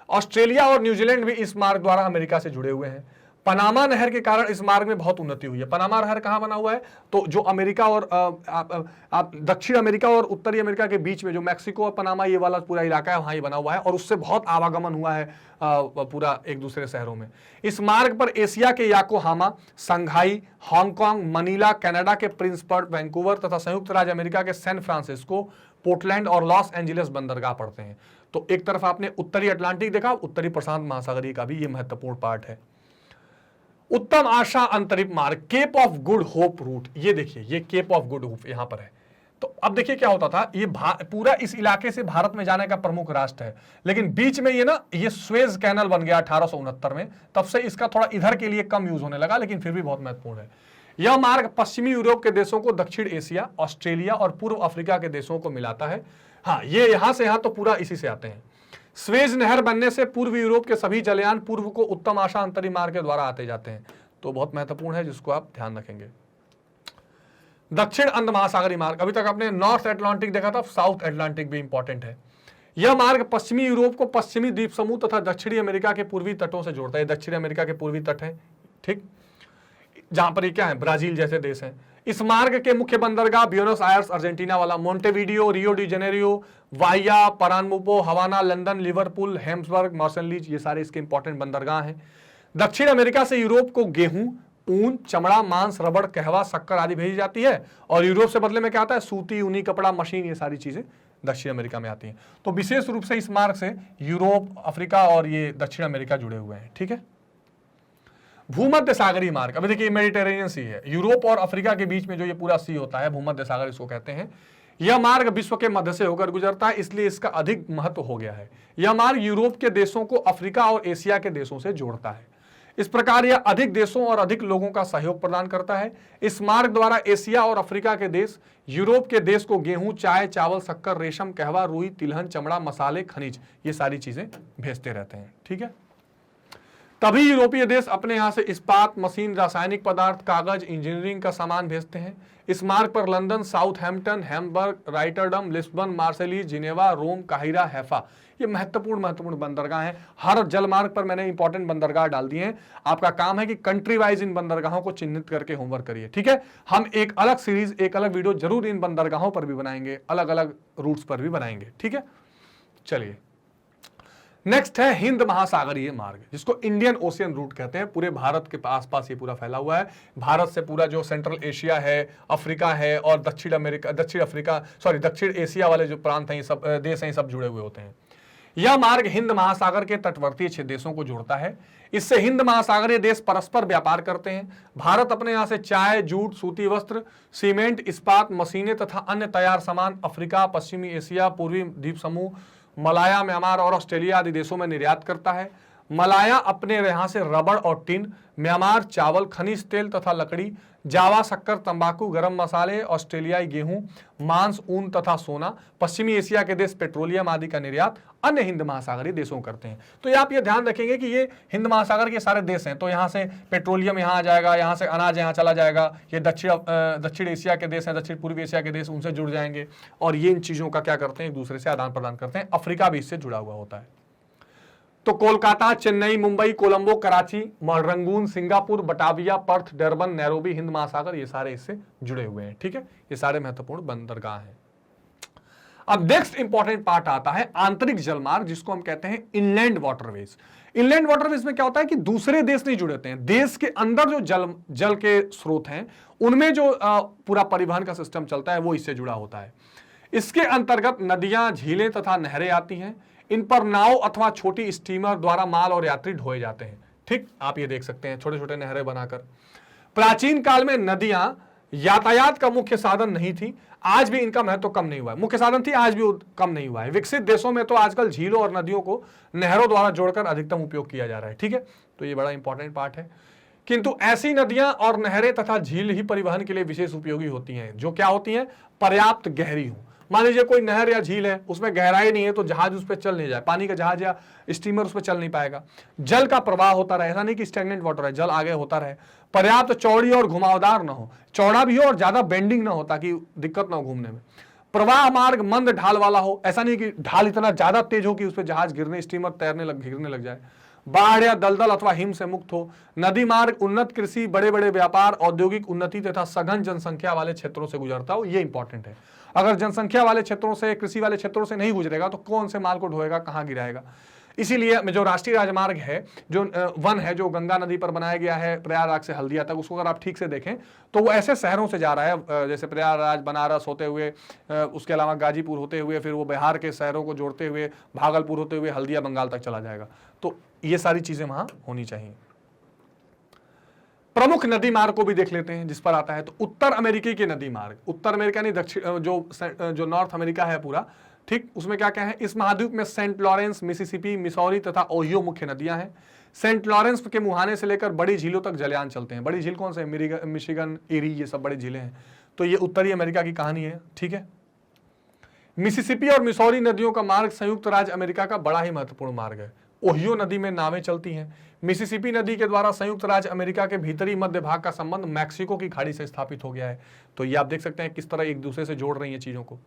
ऑस्ट्रेलिया और न्यूजीलैंड भी इस मार्ग द्वारा अमेरिका से जुड़े हुए हैं। पनामा नहर के कारण इस मार्ग में बहुत उन्नति हुई है। पनामा नहर कहां बना हुआ है? तो जो अमेरिका और दक्षिण अमेरिका और उत्तरी अमेरिका के बीच में जो मैक्सिको और पनामा ये वाला पूरा इलाका है, वहां ये बना हुआ है और उससे बहुत आवागमन हुआ है पूरा एक दूसरे शहरों में। इस मार्ग पर एशिया के याकोहामा, संघाई, हांगकांग, मनीला, कनाडा के प्रिंसबर्ग, वैंकूवर तथा संयुक्त राज्य अमेरिका के सैन फ्रांसिस्को, पोर्टलैंड और लॉस एंजलिस बंदरगाह पड़ते हैं। तो एक तरफ आपने उत्तरी अटलांटिक देखा, उत्तरी प्रशांत महासागरीय का भी ये महत्वपूर्ण पार्ट है। उत्तम आशा अंतरिक्ष मार्ग, Cape of Good Hope route, ये देखिए, ये केप ऑफ गुड होप यहां पर है। तो अब देखिए क्या होता था, ये पूरा इस इलाके से भारत में जाने का प्रमुख रास्ता है, लेकिन बीच में ये स्वेज कैनल बन गया 1869 में, तब से इसका थोड़ा इधर के लिए कम यूज होने लगा, लेकिन फिर भी बहुत महत्वपूर्ण है। यह मार्ग पश्चिमी यूरोप के देशों को दक्षिण एशिया, ऑस्ट्रेलिया और पूर्व अफ्रीका के देशों को मिलाता है। हाँ, ये यहां से यहां तो पूरा इसी से आते हैं। स्वेज नहर बनने से पूर्व यूरोप के सभी जलयान पूर्व को उत्तम आशा अंतरिक्ष मार्ग के द्वारा आते जाते हैं, तो बहुत महत्वपूर्ण है, जिसको आप ध्यान रखेंगे। दक्षिण अंध महासागरीय मार्ग, अभी तक आपने नॉर्थ अटलांटिक देखा था, साउथ अटलांटिक भी इंपॉर्टेंट है। यह मार्ग पश्चिमी यूरोप को पश्चिमी द्वीप समूह तथा दक्षिणी अमेरिका के पूर्वी तटों से जोड़ता है। दक्षिणी अमेरिका के पूर्वी तट है, ठीक, जहां पर ये क्या है, ब्राजील जैसे देश हैं। इस मार्ग के मुख्य बंदरगाह ब्यूनस आयर्स अर्जेंटीना वाला, मोंटेवीडियो, रियो डी जेनेरियो, वाहिया, परानमुपो, हवाना, लंदन, लिवरपूल, हेम्सबर्ग, मार्सेलिस, ये सारे इसके इंपॉर्टेंट बंदरगाह हैं। दक्षिण अमेरिका से यूरोप को गेहूं, ऊन, चमड़ा, मांस, रबड़, कहवा, शक्कर आदि भेजी जाती है, और यूरोप से बदले में क्या आता है, सूती, ऊनी कपड़ा, मशीन, ये सारी चीजें दक्षिण अमेरिका में आती हैं। तो विशेष रूप से इस मार्ग से यूरोप, अफ्रीका और ये दक्षिण अमेरिका जुड़े हुए हैं, ठीक है। भूमध्य सागरीय मार्ग, अभी देखिए मेडिटेरेनियन सी है, यूरोप और अफ्रीका के बीच में जो ये पूरा सी होता है, भूमध्य सागर इसको कहते हैं। यह मार्ग विश्व के मध्य से होकर गुजरता है, इसलिए इसका अधिक महत्व हो गया है। यह मार्ग यूरोप के देशों को अफ्रीका और एशिया के देशों से जोड़ता है। इस प्रकार यह अधिक देशों और अधिक लोगों का सहयोग प्रदान करता है। इस मार्ग द्वारा एशिया और अफ्रीका के देश यूरोप के देश को गेहूं, चाय, चावल, शक्कर, रेशम, कहवा, रुई, तिलहन, चमड़ा, मसाले, खनिज, ये सारी चीजें भेजते रहते हैं, ठीक है। तभी यूरोपीय देश अपने यहां से इस्पात, मशीन, रासायनिक पदार्थ, कागज, इंजीनियरिंग का सामान भेजते हैं। इस मार्ग पर London, Southampton, Hamburg, Rotterdam, Lisbon, Marseilles, Geneva, Rome, काहिरा, हैफा, ये महत्वपूर्ण बंदरगाह हैं। हर जल मार्ग पर मैंने इंपॉर्टेंट बंदरगाह डाल दिए हैं। आपका काम है कि कंट्री वाइज इन बंदरगाहों को चिन्हित करके होमवर्क करिए, ठीक है। हम एक अलग सीरीज, एक अलग वीडियो जरूर इन बंदरगाहों पर भी बनाएंगे, अलग अलग रूट्स पर भी बनाएंगे, ठीक है। चलिए, नेक्स्ट है हिंद महासागरीय मार्ग, जिसको इंडियन ओशियन रूट कहते हैं। पूरे भारत के आसपास ये पूरा फैला हुआ है। भारत से पूरा जो सेंट्रल एशिया है, अफ्रीका है और दक्षिण एशिया वाले जो प्रांत हैं, ये सब देश हैं, सब जुड़े हुए होते हैं। यह मार्ग हिंद महासागर के तटवर्ती देशों को जोड़ता है। इससे हिंद महासागरीय देश परस्पर व्यापार करते हैं। भारत अपने यहां से चाय, जूट, सूती वस्त्र, सीमेंट, इस्पात, मशीनें तथा अन्य तैयार सामान अफ्रीका, पश्चिमी एशिया, पूर्वी द्वीप समूह, मलाया, म्यांमार और ऑस्ट्रेलिया आदि देशों में निर्यात करता है। मलाया अपने यहां से रबड़ और टिन, म्यांमार चावल, खनिज तेल तथा लकड़ी, जावा शक्कर, तंबाकू, गरम मसाले, ऑस्ट्रेलियाई गेहूं, मांस, ऊन तथा सोना, पश्चिमी एशिया के देश पेट्रोलियम आदि का निर्यात अन्य हिंद महासागरीय देशों करते हैं। तो ये आप ये ध्यान रखेंगे कि ये हिंद महासागर के सारे देश हैं, तो यहाँ से पेट्रोलियम यहाँ आ जाएगा, यहाँ से अनाज यहाँ चला जाएगा। ये दक्षिण एशिया के देश हैं, दक्षिण पूर्वी एशिया के देश, उनसे जुड़ जाएंगे और ये इन चीज़ों का क्या करते हैं, एक दूसरे से आदान प्रदान करते हैं। अफ्रीका भी इससे जुड़ा हुआ होता है। तो Kolkata, Chennai, Mumbai, Colombo, Karachi, Rangoon, Singapore, Batavia, Perth, Durban, Nairobi, Hind महासागर, ये सारे इससे जुड़े हुए हैं, ठीक है। ये सारे महत्वपूर्ण बंदरगाह हैं। अब नेक्स्ट इंपॉर्टेंट पार्ट आता है आंतरिक जलमार्ग, जिसको हम कहते हैं इनलैंड वाटरवेज। इनलैंड वाटरवेज में क्या होता है कि दूसरे देश नहीं जुड़े होते हैं, देश के अंदर जो जल के स्रोत हैं उनमें जो पूरा परिवहन का सिस्टम चलता है वो इससे जुड़ा होता है। इसके अंतर्गत नदियां, झीलें तथा नहरें आती हैं। इन पर नाव अथवा छोटी स्टीमर द्वारा माल और यात्री ढोए जाते हैं, ठीक। आप ये देख सकते हैं छोटे छोटे नहरें बनाकर। प्राचीन काल में नदियां यातायात का मुख्य साधन नहीं थी, आज भी इनका महत्व कम नहीं हुआ है। मुख्य साधन थी, आज भी कम नहीं हुआ है। विकसित देशों में तो आजकल झीलों और नदियों को नहरों द्वारा जोड़कर अधिकतम उपयोग किया जा रहा है, ठीक है। तो ये बड़ा इंपॉर्टेंट पार्ट है। किंतु ऐसी नदियां और नहरें तथा झील ही परिवहन के लिए विशेष उपयोगी होती हैं, जो क्या होती हैं, पर्याप्त गहरी हो। मान लीजिए कोई नहर या झील है, उसमें गहराई नहीं है तो जहाज उस पर चल नहीं जाए, पानी का जहाज या स्टीमर उस पर चल नहीं पाएगा। जल का प्रवाह होता रहे, ऐसा नहीं कि स्टैग्नेंट वाटर है, जल आगे होता रहे। पर्याप्त चौड़ी और घुमावदार ना हो, चौड़ा भी हो और ज्यादा बेंडिंग ना हो ताकि दिक्कत ना हो घूमने में। प्रवाह मार्ग मंद ढाल वाला हो, ऐसा नहीं कि ढाल इतना ज्यादा तेज हो कि उस पर जहाज गिरने, स्टीमर गिरने लग जाए। बाढ़ या दलदल अथवा हिम से मुक्त हो। नदी मार्ग उन्नत कृषि, बड़े बड़े व्यापार, औद्योगिक उन्नति तथा सघन जनसंख्या वाले क्षेत्रों से गुजरता हो। ये इंपॉर्टेंट है। अगर जनसंख्या वाले क्षेत्रों से, कृषि वाले क्षेत्रों से नहीं गुजरेगा तो कौन से माल को ढोएगा, कहां गिराएगा। इसीलिए जो राष्ट्रीय राजमार्ग है, जो वन है, जो गंगा नदी पर बनाया गया है प्रयागराज से हल्दिया तक, उसको अगर आप ठीक से देखें तो वो ऐसे शहरों से जा रहा है, जैसे प्रयागराज, बनारस होते हुए, उसके अलावा गाजीपुर होते हुए, फिर वो बिहार के शहरों को जोड़ते हुए, भागलपुर होते हुए हल्दिया बंगाल तक चला जाएगा। तो ये सारी चीजें वहां होनी चाहिए। प्रमुख नदी मार्ग को भी देख लेते हैं जिस पर आता है। तो उत्तर अमेरिकी के नदी मार्ग, उत्तर अमेरिका नहीं, दक्षिण जो नॉर्थ अमेरिका है पूरा, ठीक, उसमें क्या क्या है। इस महाद्वीप में सेंट लॉरेंस, मिसिसिपी, मिसौरी तथा ओहियो मुख्य नदियां हैं। सेंट लॉरेंस के मुहाने से लेकर बड़ी झीलों तक जलयान चलते हैं। बड़ी झील कौन से, मिशिगन, एरी, ये सब बड़ी झीलें हैं। तो ये उत्तरी अमेरिका की कहानी है, ठीक है। मिसिसिपी और मिसौरी नदियों का मार्ग संयुक्त राज्य अमेरिका का बड़ा ही महत्वपूर्ण मार्ग है। ओहियो नदी में नावें चलती हैं। मिसिसिपी नदी के द्वारा संयुक्त राज्य अमेरिका के भीतरी मध्य भाग का संबंध मैक्सिको की खाड़ी से स्थापित हो गया है। तो ये आप देख सकते हैं किस तरह एक दूसरे से जोड़ रही है चीजों को।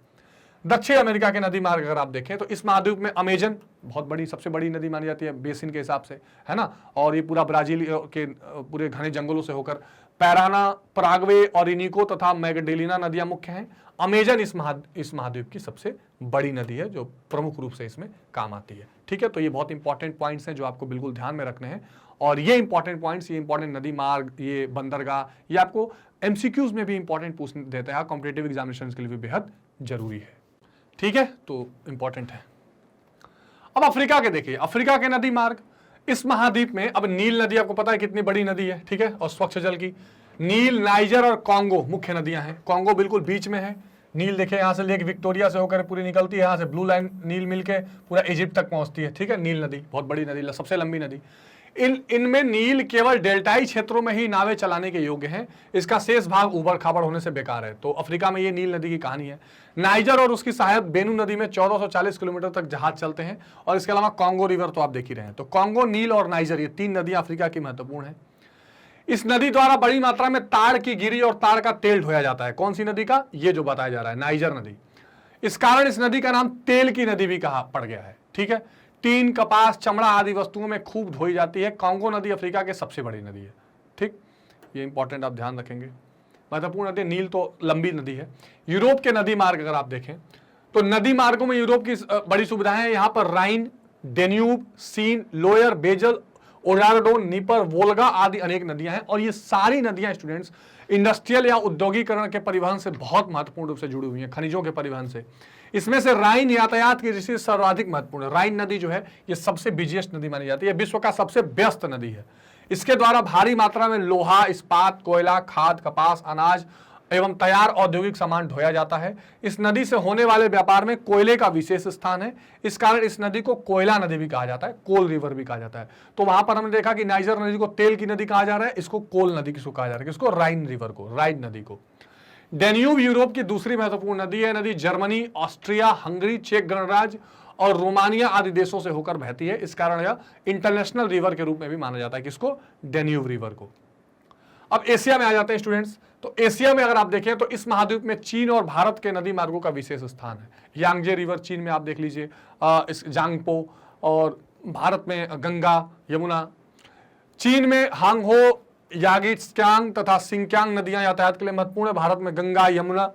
दक्षिण अमेरिका के नदी मार्ग अगर आप देखें तो इस महाद्वीप में अमेजन बहुत बड़ी, सबसे बड़ी नदी मानी जाती है बेसिन के हिसाब से, है ना। और ये पूरा ब्राजील के पूरे घने जंगलों से होकर पैराना, पराग्वे, ओरिनिको तथा मैगडेलिना नदियां मुख्य हैं। अमेजन इस महाद्वीप की सबसे बड़ी नदी है जो प्रमुख रूप से इसमें काम आती है, ठीक है। तो ये बहुत इंपॉर्टेंट पॉइंट्स हैं जो आपको बिल्कुल ध्यान में रखने हैं। और ये इंपॉर्टेंट पॉइंट्स, ये इंपॉर्टेंट नदी मार्ग, ये बंदरगाह, ये आपको एमसीक्यूज में भी इंपॉर्टेंट पूछ देता है, कॉम्पिटिटिव एग्जामिनेशन के लिए भी बेहद जरूरी है, ठीक है। तो इंपॉर्टेंट है। अब अफ्रीका के देखिए, अफ्रीका के नदी मार्ग, इस महाद्वीप में अब नील नदी आपको पता है कितनी बड़ी नदी है, ठीक है, और स्वच्छ जल की। नील, नाइजर और कॉन्गो मुख्य नदियां हैं। कॉन्गो बिल्कुल बीच में है। नील देखिए यहां से लेक विक्टोरिया से होकर पूरी निकलती है, यहां से ब्लू लाइन नील मिलके पूरा इजिप्ट तक पहुंचती है, ठीक है। नील नदी बहुत बड़ी नदी, सबसे लंबी नदी। इनमें नील केवल डेल्टाई क्षेत्रों में ही नावें चलाने के योग्य हैं। इसका शेष भाग उबड़ खाबड़ होने से बेकार है। तो अफ्रीका में ये नील नदी की कहानी है। नाइजर और उसकी सहायक बेनू नदी में 1440 किलोमीटर तक जहाज चलते हैं। और इसके अलावा कॉन्गो रिवर तो आप देख ही रहे हैं। तो कॉन्गो, नील और नाइजर, ये तीन नदियां अफ्रीका की महत्वपूर्ण है। इस नदी द्वारा बड़ी मात्रा में ताड़ की गिरी और ताड़ का तेल ढोया जाता है। कौन सी नदी का, ये जो बताया जा रहा है, नाइजर नदी। इस कारण इस नदी का नाम तेल की नदी भी कहा पड़ गया है, ठीक है। टीन, कपास, चमड़ा आदि वस्तुओं में खूब धोई जाती है। कॉन्गो नदी अफ्रीका की सबसे बड़ी नदी है, ठीक। ये इंपॉर्टेंट आप ध्यान रखेंगे। महत्वपूर्ण नदी, नील तो लंबी नदी है। यूरोप के नदी मार्ग अगर आप देखें तो नदी मार्गों में यूरोप की बड़ी सुविधाएं हैं। यहां पर राइन, डेन्यूब, सीन, लोयर, बेजल, ओडारडो, नीपर, वोल्गा आदि अनेक नदियां हैं। और ये सारी नदियां स्टूडेंट्स इंडस्ट्रियल या औद्योगिकरण के परिवहन से बहुत महत्वपूर्ण रूप से जुड़ी हुई हैं, खनिजों के परिवहन से। इसमें से राइन यातायात की दृष्टि से सर्वाधिक महत्वपूर्ण है। राइन नदी जो है ये सबसे बिजिएस्ट नदी मानी जाती है, विश्व का सबसे व्यस्त नदी है। इसके द्वारा भारी मात्रा में लोहा, इस्पात, कोयला, खाद, कपास, अनाज एवं तैयार औद्योगिक सामान ढोया जाता है। इस नदी से होने वाले व्यापार में कोयले का विशेष स्थान है। इस कारण इस नदी को कोयला नदी भी कहा जाता है, कोल रिवर भी कहा जाता है। तो वहां पर हमने देखा कि नाइजर नदी को तेल की नदी कहा जा रहा है, इसको कोल नदी किसको कहा जा रहा है, किसको, राइन रिवर को, राइन नदी को। डेन्यूब यूरोप की दूसरी महत्वपूर्ण नदी है। नदी जर्मनी, ऑस्ट्रिया, हंगरी, चेक गणराज्य और रोमानिया आदि देशों से होकर बहती है। इस कारण यह इंटरनेशनल रिवर के रूप में भी माना जाता है, किसको, डेन्यूब रिवर को। अब एशिया में आ जाते हैं स्टूडेंट्स। तो एशिया में अगर आप देखें तो इस महाद्वीप में चीन और भारत के नदी मार्गों का विशेष स्थान है। यांगजे रिवर चीन में आप देख लीजिए, इस जांगपो, और भारत में गंगा, यमुना। चीन में हांगहो, यागित्स्यांग तथा सिंक्यांग नदियां यातायात के लिए महत्वपूर्ण है। भारत में गंगा, यमुना,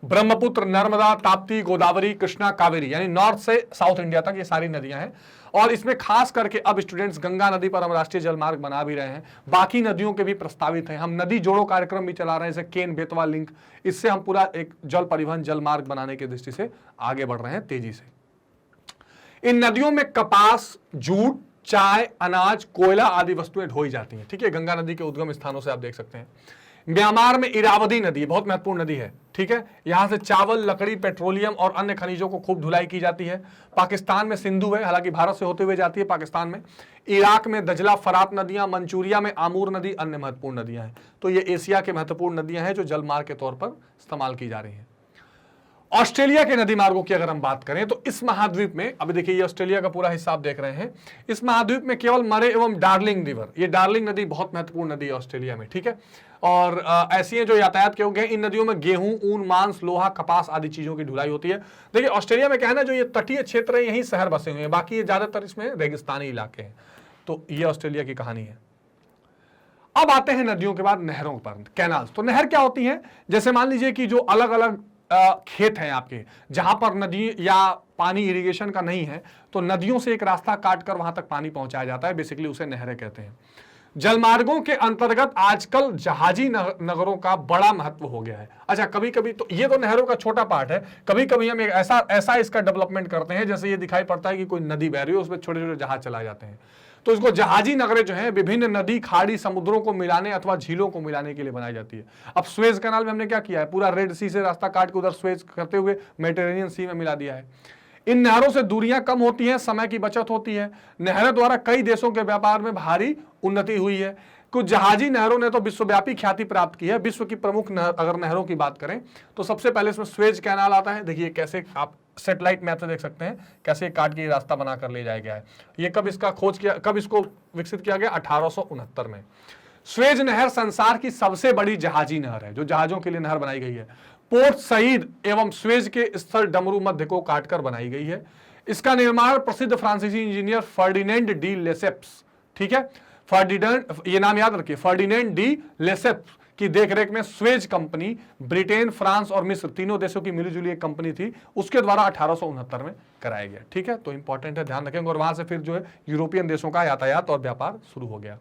ब्रह्मपुत्र, नर्मदा, ताप्ती, गोदावरी, कृष्णा, कावेरी, यानी नॉर्थ से साउथ इंडिया तक ये सारी नदियां हैं। और इसमें खास करके अब स्टूडेंट्स गंगा नदी पर हम राष्ट्रीय जल मार्ग बना भी रहे हैं। बाकी नदियों के भी प्रस्तावित हैं। हम नदी जोड़ो कार्यक्रम भी चला रहे हैं, जैसे केन बेतवा लिंक। इससे हम पूरा एक जल परिवहन, जल मार्ग बनाने की दृष्टि से आगे बढ़ रहे हैं तेजी से। इन नदियों में कपास, जूट, चाय, अनाज, कोयला आदि वस्तुएं ढोई जाती हैं, ठीक है। गंगा नदी के उद्गम स्थानों से आप देख सकते हैं। म्यांमार में इरावदी नदी बहुत महत्वपूर्ण नदी है, ठीक है। यहां से चावल, लकड़ी, पेट्रोलियम और अन्य खनिजों को खूब ढुलाई की जाती है। पाकिस्तान में सिंधु है, हालांकि भारत से होते हुए जाती है पाकिस्तान में। इराक में दजला, फरात नदियां, मंचूरिया में आमूर नदी अन्य महत्वपूर्ण नदियां हैं। तो ये एशिया के महत्वपूर्ण नदियां हैं जो जल मार्ग के तौर पर इस्तेमाल की जा रही हैं। ऑस्ट्रेलिया के नदी मार्गों की अगर हम बात करें तो इस महाद्वीप में, अभी देखिए ये ऑस्ट्रेलिया का पूरा हिस्सा आप देख रहे हैं, इस महाद्वीप में केवल मरे एवं डार्लिंग रिवर, ये डार्लिंग नदी बहुत महत्वपूर्ण नदी है ऑस्ट्रेलिया में, ठीक है। और ऐसी हैं जो यातायात के होंगे, इन नदियों में गेहूं, ऊन, मांस, लोहा, कपास आदि चीजों की ढुलाई होती है। देखिए ऑस्ट्रेलिया में क्या है ना, जो ये तटीय क्षेत्र है यही शहर बसे हुए हैं, बाकी ये ज्यादातर इसमें रेगिस्तानी इलाके हैं। तो ये ऑस्ट्रेलिया की कहानी है। अब आते हैं नदियों के बाद नहरों पर, कैनाल्स। तो नहर क्या होती है, जैसे मान लीजिए कि जो अलग अलग खेत हैं आपके, जहां पर नदी या पानी इरिगेशन का नहीं है, तो नदियों से एक रास्ता काट कर वहां तक पानी पहुंचाया जाता है, बेसिकली उसे नहरें कहते हैं। जलमार्गों के अंतर्गत आजकल जहाजी नगरों का बड़ा महत्व हो गया है। अच्छा, कभी कभी तो ये तो नहरों का छोटा पार्ट है, कभी कभी हम एक ऐसा इसका डेवलपमेंट करते हैं, जैसे ये दिखाई पड़ता है कि कोई नदी बह रही है, उसमें छोटे छोटे जहाज चलाए जाते हैं, तो इसको जहाजी नगरें जो हैं विभिन्न नदी, खाड़ी, समुद्रों को मिलाने अथवा झीलों को मिलाने के लिए बनाई जाती है। अब स्वेज कैनाल में हमने क्या किया है, पूरा रेड सी से रास्ता काट के उधर स्वेज करते हुए मेडिटेरेनियन सी में मिला दिया है। इन नहरों से दूरियां कम होती हैं, समय की बचत होती है। नहरों द्वारा कई देशों के व्यापार में भारी उन्नति हुई है। कुछ जहाजी नहरों ने तो विश्वव्यापी ख्याति प्राप्त की है। विश्व की प्रमुख अगर नहरों की बात करें तो सबसे पहले इसमें स्वेज कैनाल आता है। देखिए कैसे आप सैटेलाइट मैप से देख सकते हैं कैसे काट के रास्ता बनाकर ले जाया गया है। ये कब इसका खोज किया, कब इसको विकसित किया गया, 1869 में। स्वेज नहर संसार की सबसे बड़ी जहाजी नहर है, जो जहाजों के लिए नहर बनाई गई है। पोर्ट सईद एवं स्वेज के स्थल डमरू मध्य को काटकर बनाई गई है। इसका निर्माण प्रसिद्ध फ्रांसीसी इंजीनियर फर्डिनेंड डी लेसेप्स, ठीक है, फर्डिनेंड, ये नाम याद रखिए, फर्डिनेंड डी लेसेप्स की देखरेख में स्वेज कंपनी ब्रिटेन, फ्रांस और मिस्र तीनों देशों की मिलीजुली एक कंपनी थी, उसके द्वारा 1869 में कराया गया, ठीक है। तो इंपॉर्टेंट है, ध्यान रखेंगे। और वहां से फिर जो है यूरोपियन देशों का यातायात और व्यापार शुरू हो गया।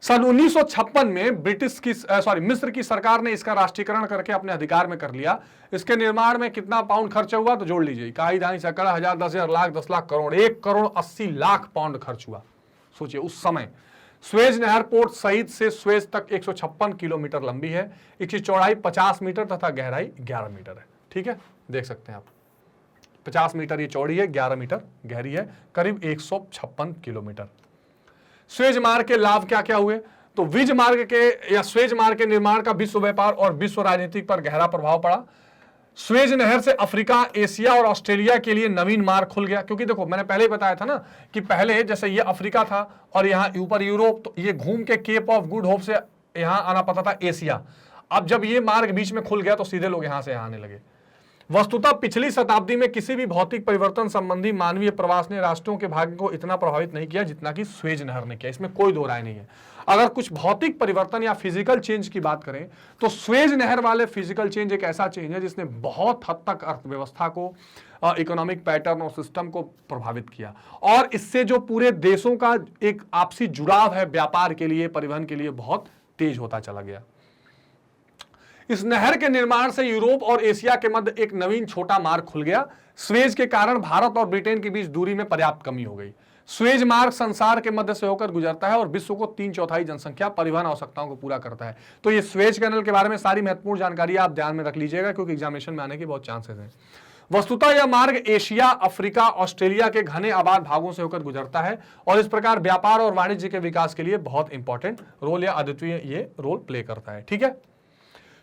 सन 1956 में मिस्र की सरकार ने इसका राष्ट्रीयकरण करके अपने अधिकार में कर लिया। इसके निर्माण में कितना पाउंड खर्च हुआ तो जोड़ लीजिए, इकाई, दानी, सैकड़ा, हजार, 10,000, लाख, 10 लाख, करोड़, 1,80,00,000 पाउंड खर्च हुआ। सोचिए उस समय। स्वेज नहर पोर्ट सईद से स्वेज तक 156 किलोमीटर लंबी है। इसकी चौड़ाई 50 मीटर तथा गहराई 11 मीटर है, ठीक है, देख सकते हैं आप। 50 मीटर ये चौड़ी है, 11 मीटर गहरी है, करीब 156 किलोमीटर। स्वेज मार्ग के लाभ क्या क्या हुए, तो विज मार्ग के या स्वेज मार्ग के निर्माण का विश्व व्यापार और विश्व राजनीति पर गहरा प्रभाव पड़ा। स्वेज नहर से अफ्रीका, एशिया और ऑस्ट्रेलिया के लिए नवीन मार्ग खुल गया। क्योंकि देखो मैंने पहले ही बताया था ना कि पहले जैसे ये अफ्रीका था और यहाँ ऊपर यूरोप, तो ये घूम के केप ऑफ गुड होप से यहाँ आना पड़ता था एशिया। अब जब ये मार्ग बीच में खुल गया तो सीधे लोग यहाँ से आने लगे। वस्तुतः पिछली शताब्दी में किसी भी भौतिक परिवर्तन संबंधी मानवीय प्रवास ने राष्ट्रों के भाग्य को इतना प्रभावित नहीं किया जितना कि स्वेज नहर ने किया, इसमें कोई दो राय नहीं है। अगर कुछ भौतिक परिवर्तन या फिजिकल चेंज की बात करें तो स्वेज नहर वाले फिजिकल चेंज एक ऐसा चेंज है जिसने बहुत हद तक अर्थव्यवस्था को, इकोनॉमिक पैटर्न और सिस्टम को प्रभावित किया, और इससे जो पूरे देशों का एक आपसी जुड़ाव है व्यापार के लिए, परिवहन के लिए, बहुत तेज होता चला गया। इस नहर के निर्माण से यूरोप और एशिया के मध्य एक नवीन छोटा मार्ग खुल गया। स्वेज के कारण भारत और ब्रिटेन के बीच दूरी में पर्याप्त कमी हो गई। स्वेज मार्ग संसार के मध्य से होकर गुजरता है और विश्व को 3/4 जनसंख्या परिवहन आवश्यकताओं को पूरा करता है। तो ये स्वेज कैनल के बारे में सारी महत्वपूर्ण जानकारी आप ध्यान में रख लीजिएगा, क्योंकि एग्जामिनेशन में आने के बहुत चांसेस हैं। वस्तुतः यह मार्ग एशिया, अफ्रीका, ऑस्ट्रेलिया के घने आबाद भागों से होकर गुजरता है और इस प्रकार व्यापार और वाणिज्य के विकास के लिए बहुत इंपॉर्टेंट रोल या अद्वितीय ये रोल प्ले करता है, ठीक है।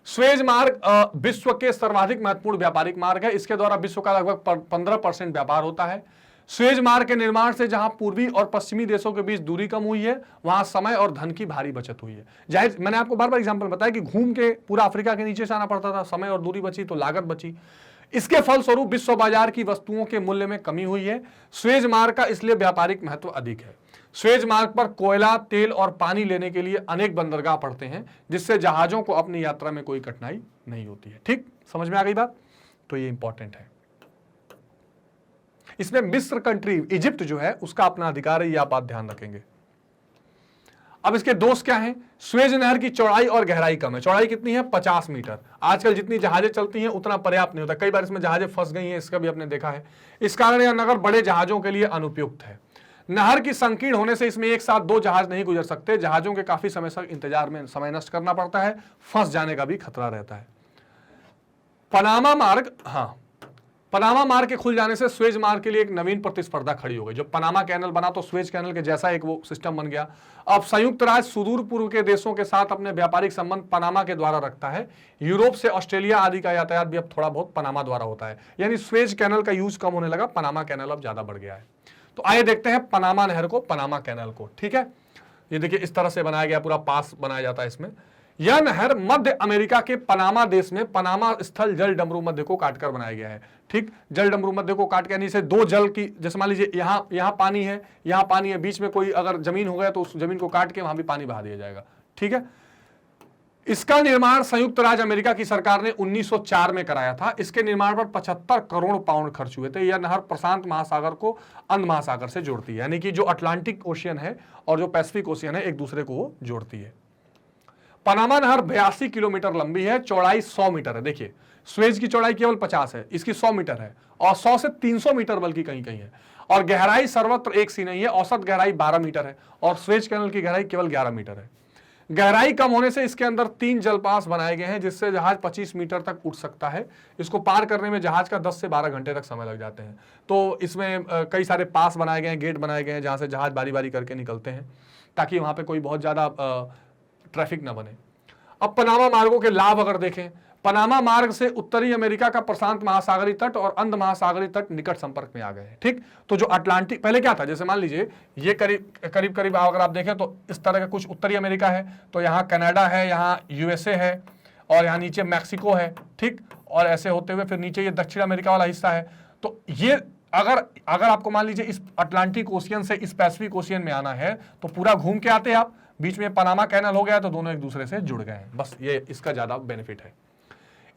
स्वेज मार्ग विश्व के सर्वाधिक महत्वपूर्ण व्यापारिक मार्ग है। इसके द्वारा विश्व का लगभग 15% व्यापार होता है। स्वेज मार्ग के निर्माण से जहां पूर्वी और पश्चिमी देशों के बीच दूरी कम हुई है, वहां समय और धन की भारी बचत हुई है। जाहिर, मैंने आपको बार बार एग्जांपल बताया कि घूम के पूरा अफ्रीका के नीचे से आना पड़ता था, समय और दूरी बची तो लागत बची। इसके फलस्वरूप विश्व बाजार की वस्तुओं के मूल्य में कमी हुई है। स्वेज मार्ग का इसलिए व्यापारिक महत्व अधिक है। स्वेज मार्ग पर कोयला, तेल और पानी लेने के लिए अनेक बंदरगाह पड़ते हैं, जिससे जहाजों को अपनी यात्रा में कोई कठिनाई नहीं होती है। ठीक, समझ में आ गई बात? तो ये इंपॉर्टेंट है। इसमें मिस्र कंट्री, इजिप्ट जो है उसका अपना अधिकार है, ये आप ध्यान रखेंगे। अब इसके दोष क्या हैं? स्वेज नहर की चौड़ाई और गहराई कम है। चौड़ाई कितनी है? 50 मीटर। आजकल जितनी जहाजें चलती हैं उतना पर्याप्त नहीं होता, कई बार इसमें जहाजें फंस गई हैं, इसका भी आपने देखा है। इस कारण यह नगर बड़े जहाजों के लिए अनुपयुक्त है। नहर की संकीर्ण होने से इसमें एक साथ 2 जहाज नहीं गुजर सकते। जहाजों के काफी समय तक इंतजार में समय नष्ट करना पड़ता है, फंस जाने का भी खतरा रहता है। पनामा मार्ग, हाँ, पनामा मार्ग के खुल जाने से स्वेज मार्ग के लिए एक नवीन प्रतिस्पर्धा खड़ी हो गई। जब पनामा कैनल बना तो स्वेज कैनल के जैसा एक वो सिस्टम बन गया। अब संयुक्त राज्य सुदूर पूर्व के देशों के साथ अपने व्यापारिक संबंध पनामा के द्वारा रखता है। यूरोप से ऑस्ट्रेलिया आदि का यातायात भी अब थोड़ा बहुत पनामा द्वारा होता है, यानी स्वेज कैनल का यूज कम होने लगा, पनामा कैनल अब ज्यादा बढ़ गया है। तो आइए देखते हैं पनामा नहर को, पनामा कैनल को। ठीक है, ये देखिए इस तरह से बनाया गया, पूरा पास बनाया जाता है इसमें। यह नहर मध्य अमेरिका के पनामा देश में पनामा स्थल जल डमरू मध्य को काटकर बनाया गया है। ठीक, जल डमरू मध्य को काट के, यानी से दो जल की, जैसे मान लीजिए यहाँ पानी है, यहाँ पानी है, बीच में कोई अगर जमीन हो गया तो उस जमीन को काट के वहां भी पानी बहा दिया जाएगा। ठीक है, इसका निर्माण संयुक्त राज्य अमेरिका की सरकार ने 1904 में कराया था। इसके निर्माण पर 75 करोड़ पाउंड खर्च हुए थे। यह नहर प्रशांत महासागर को अंध महासागर से जोड़ती है, यानी कि जो अटलांटिक ओशियन है और जो पैसिफिक ओशियन है एक दूसरे को वो जोड़ती है। पनामा नहर 82 किलोमीटर लंबी है, चौड़ाई 100 मीटर है। देखिए स्वेज की चौड़ाई केवल 50 है, इसकी 100 मीटर है, और 100 से 300 मीटर बल्कि कहीं कहीं है। और गहराई सर्वत्र एक सी नहीं है, औसत गहराई 12 मीटर है और स्वेज कैनल की गहराई केवल 11 मीटर है। गहराई कम होने से इसके अंदर 3 जलपास बनाए गए हैं, जिससे जहाज 25 मीटर तक उठ सकता है। इसको पार करने में जहाज का 10 से 12 घंटे तक समय लग जाते हैं। तो इसमें कई सारे पास बनाए गए हैं, गेट बनाए गए हैं, जहां से जहाज बारी बारी करके निकलते हैं, ताकि वहां पे कोई बहुत ज्यादा ट्रैफिक ना बने। अब पनामा मार्गों के लाभ अगर देखें, पनामा मार्ग से उत्तरी अमेरिका का प्रशांत महासागरीय तट और अंध महासागरीय तट निकट संपर्क में आ गए हैं। ठीक, तो जो अटलांटिक, पहले क्या था, जैसे मान लीजिए ये करीब अगर आप देखें तो इस तरह का कुछ उत्तरी अमेरिका है, तो यहाँ कनाडा है, यहाँ यूएसए है, और यहाँ नीचे मैक्सिको है। ठीक, और ऐसे होते हुए फिर नीचे ये दक्षिण अमेरिका वाला हिस्सा है। तो ये अगर आपको मान लीजिए इस अटलांटिक ओशियन से इस पैसिफिक ओशियन में आना है तो पूरा घूम के आते हैं आप, बीच में पनामा कैनल हो गया तो दोनों एक दूसरे से जुड़ गए हैं। बस ये इसका ज्यादा बेनिफिट है।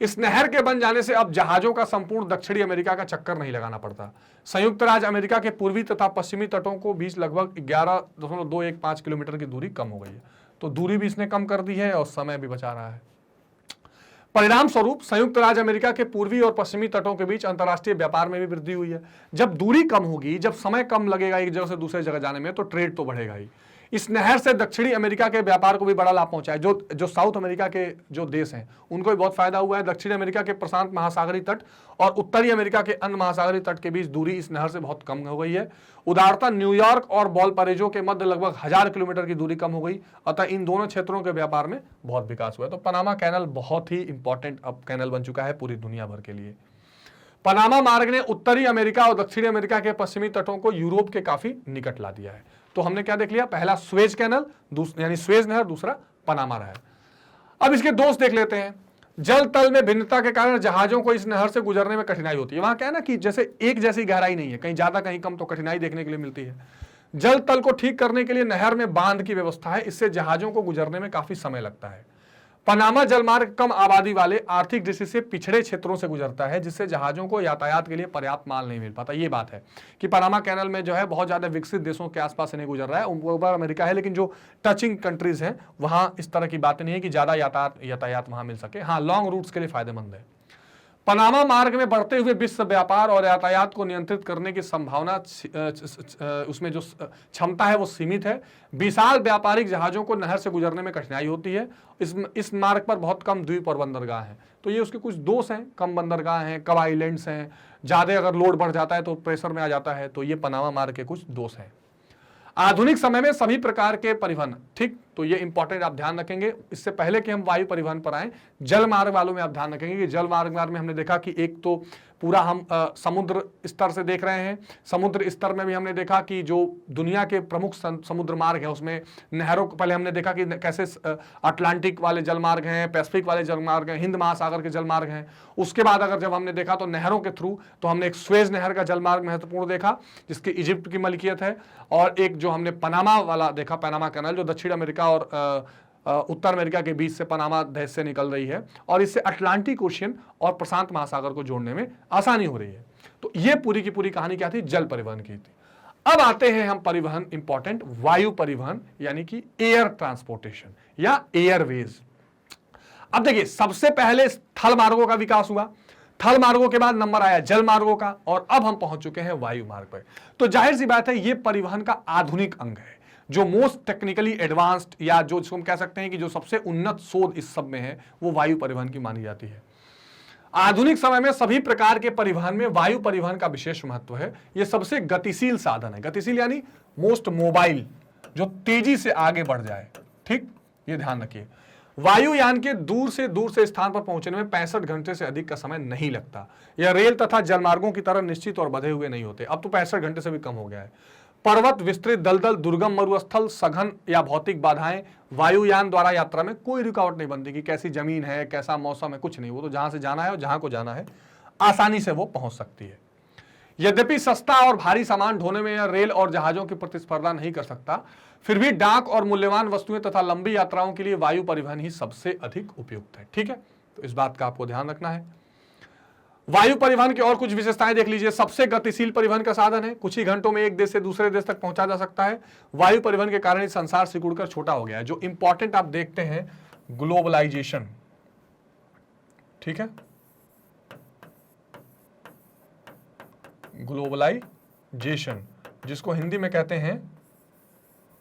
इस नहर के बन जाने से अब जहाजों का संपूर्ण दक्षिणी अमेरिका का चक्कर नहीं लगाना पड़ता। संयुक्त राज्य अमेरिका के पूर्वी तथा पश्चिमी तटों को बीच लगभग 11.215 किलोमीटर की दूरी कम हो गई है। तो दूरी भी इसने कम कर दी है और समय भी बचा रहा है। परिणाम स्वरूप संयुक्त राज्य अमेरिका के पूर्वी और पश्चिमी तटों के बीच अंतर्राष्ट्रीय व्यापार में भी वृद्धि हुई है। जब दूरी कम होगी, जब समय कम लगेगा एक जगह से दूसरे जगह जाने में, तो ट्रेड तो बढ़ेगा ही। इस नहर से दक्षिणी अमेरिका के व्यापार को भी बड़ा लाभ पहुंचा है। जो साउथ अमेरिका के जो देश हैं उनको भी बहुत फायदा हुआ है। दक्षिणी अमेरिका के प्रशांत महासागरीय तट और उत्तरी अमेरिका के अंध महासागरीय तट के बीच दूरी इस नहर से बहुत कम हो गई है। उदाहरणतः न्यूयॉर्क और वॉलपरेजो के मध्य लगभग 1000 किलोमीटर की दूरी कम हो गई। अतः इन दोनों क्षेत्रों के व्यापार में बहुत विकास हुआ है। तो पनामा कैनल बहुत ही इंपॉर्टेंट अब कैनल बन चुका है पूरी दुनिया भर के लिए। पनामा मार्ग ने उत्तरी अमेरिका और दक्षिणी अमेरिका के पश्चिमी तटों को यूरोप के काफी निकट ला दिया है। तो हमने क्या देख लिया, पहला स्वेज कैनल, यानी स्वेज नहर, दूसरा पनामा नहर। अब इसके दोष देख लेते हैं। जल तल में भिन्नता के कारण जहाजों को इस नहर से गुजरने में कठिनाई होती है। वहां क्या है ना कि जैसे एक जैसी गहराई नहीं है, कहीं ज्यादा कहीं कम, तो कठिनाई देखने के लिए मिलती है। जल तल को ठीक करने के लिए नहर में बांध की व्यवस्था है, इससे जहाजों को गुजरने में काफी समय लगता है। पनामा जलमार्ग कम आबादी वाले आर्थिक दृष्टि से पिछड़े क्षेत्रों से गुजरता है, जिससे जहाजों को यातायात के लिए पर्याप्त माल नहीं मिल पाता। ये बात है कि पनामा कैनल में जो है बहुत ज्यादा विकसित देशों के आसपास से नहीं गुजर रहा है, ऊपर अमेरिका है, लेकिन जो टचिंग कंट्रीज हैं वहां इस तरह की बात नहीं है कि ज्यादा यातायात वहां मिल सके। हाँ, लॉन्ग रूट्स के लिए फायदेमंद है। पनामा मार्ग में बढ़ते हुए विश्व व्यापार और यातायात को नियंत्रित करने की संभावना, उसमें जो क्षमता है वो सीमित है। विशाल व्यापारिक जहाजों को नहर से गुजरने में कठिनाई होती है। इस मार्ग पर बहुत कम द्वीप और बंदरगाह हैं। तो ये उसके कुछ दोष हैं, कम बंदरगाह हैं, कम आइलैंड्स हैं, ज्यादा अगर लोड बढ़ जाता है तो प्रेशर में आ जाता है। तो ये पनामा मार्ग के कुछ दोष हैं। आधुनिक समय में सभी प्रकार के परिवहन, ठीक, तो ये इंपॉर्टेंट आप ध्यान रखेंगे। इससे पहले कि हम वायु परिवहन पर आए, जल मार्ग वालों में आप ध्यान रखेंगे कि जल मार्ग में हमने देखा कि एक तो पूरा हम समुद्र स्तर से देख रहे हैं। समुद्र स्तर में भी हमने देखा कि जो दुनिया के प्रमुख समुद्र मार्ग है उसमें नहरों को पहले हमने देखा कि कैसे अटलांटिक वाले जल मार्ग हैं, पैसिफिक वाले जल मार्ग हैं, हिंद महासागर के जल मार्ग हैं। उसके बाद अगर जब हमने देखा तो नहरों के थ्रू, तो हमने एक स्वेज नहर का जल मार्ग महत्वपूर्ण देखा जिसकी इजिप्ट की मलकियत है, और एक जो हमने पनामा वाला देखा, पनामा कैनाल, जो दक्षिण अमेरिका और उत्तर अमेरिका के बीच से पनामा देश से निकल रही है, और इससे अटलांटिक ओशियन और प्रशांत महासागर को जोड़ने में आसानी हो रही है। तो ये पूरी की पूरी कहानी क्या थी, जल परिवहन की थी। अब आते हैं हम परिवहन, इंपॉर्टेंट वायु परिवहन, यानी कि एयर ट्रांसपोर्टेशन या एयरवेज। अब देखिए, सबसे पहले थल मार्गों का विकास हुआ, थल मार्गों के बाद नंबर आया जल मार्गों का, और अब हम पहुंच चुके हैं वायु मार्ग पर। तो जाहिर सी बात है ये परिवहन का आधुनिक अंग है, जो मोस्ट टेक्निकली एडवांस्ड, या जो हम कह सकते हैं कि जो सबसे उन्नत शोध इस सब में है, वो वायु परिवहन की मानी जाती है। आधुनिक समय में सभी प्रकार के परिवहन में वायु परिवहन का विशेष महत्व है। यह सबसे गतिशील साधन है। गतिशील यानी मोस्ट मोबाइल, जो तेजी से आगे बढ़ जाए। ठीक, ये ध्यान रखिए। वायुयान के दूर से स्थान पर पहुंचने में 65 घंटे से अधिक का समय नहीं लगता। यह रेल तथा जलमार्गों की तरह निश्चित और बंधे हुए नहीं होते। अब तो 65 घंटे से भी कम हो गया है। पर्वत, विस्तृत दलदल, दुर्गम मरुस्थल, सघन या भौतिक बाधाएं, वायुयान द्वारा यात्रा में कोई रुकावट नहीं बनती कि कैसी जमीन है, कैसा मौसम है, कुछ नहीं। वो तो जहां से जाना है और जहां को जाना है आसानी से वो पहुंच सकती है। यद्यपि सस्ता और भारी सामान ढोने में यह रेल और जहाजों की प्रतिस्पर्धा नहीं कर सकता, फिर भी डाक और मूल्यवान वस्तुएं तथा लंबी यात्राओं के लिए वायु परिवहन ही सबसे अधिक उपयुक्त है। ठीक है, तो इस बात का आपको ध्यान रखना है। वायु परिवहन की और कुछ विशेषताएं देख लीजिए। सबसे गतिशील परिवहन का साधन है। कुछ ही घंटों में एक देश से दूसरे देश तक पहुंचा जा सकता है। वायु परिवहन के कारण संसार सिकुड़कर छोटा हो गया है। जो इंपॉर्टेंट आप देखते हैं, ग्लोबलाइजेशन। ठीक है, ग्लोबलाइजेशन, जिसको हिंदी में कहते हैं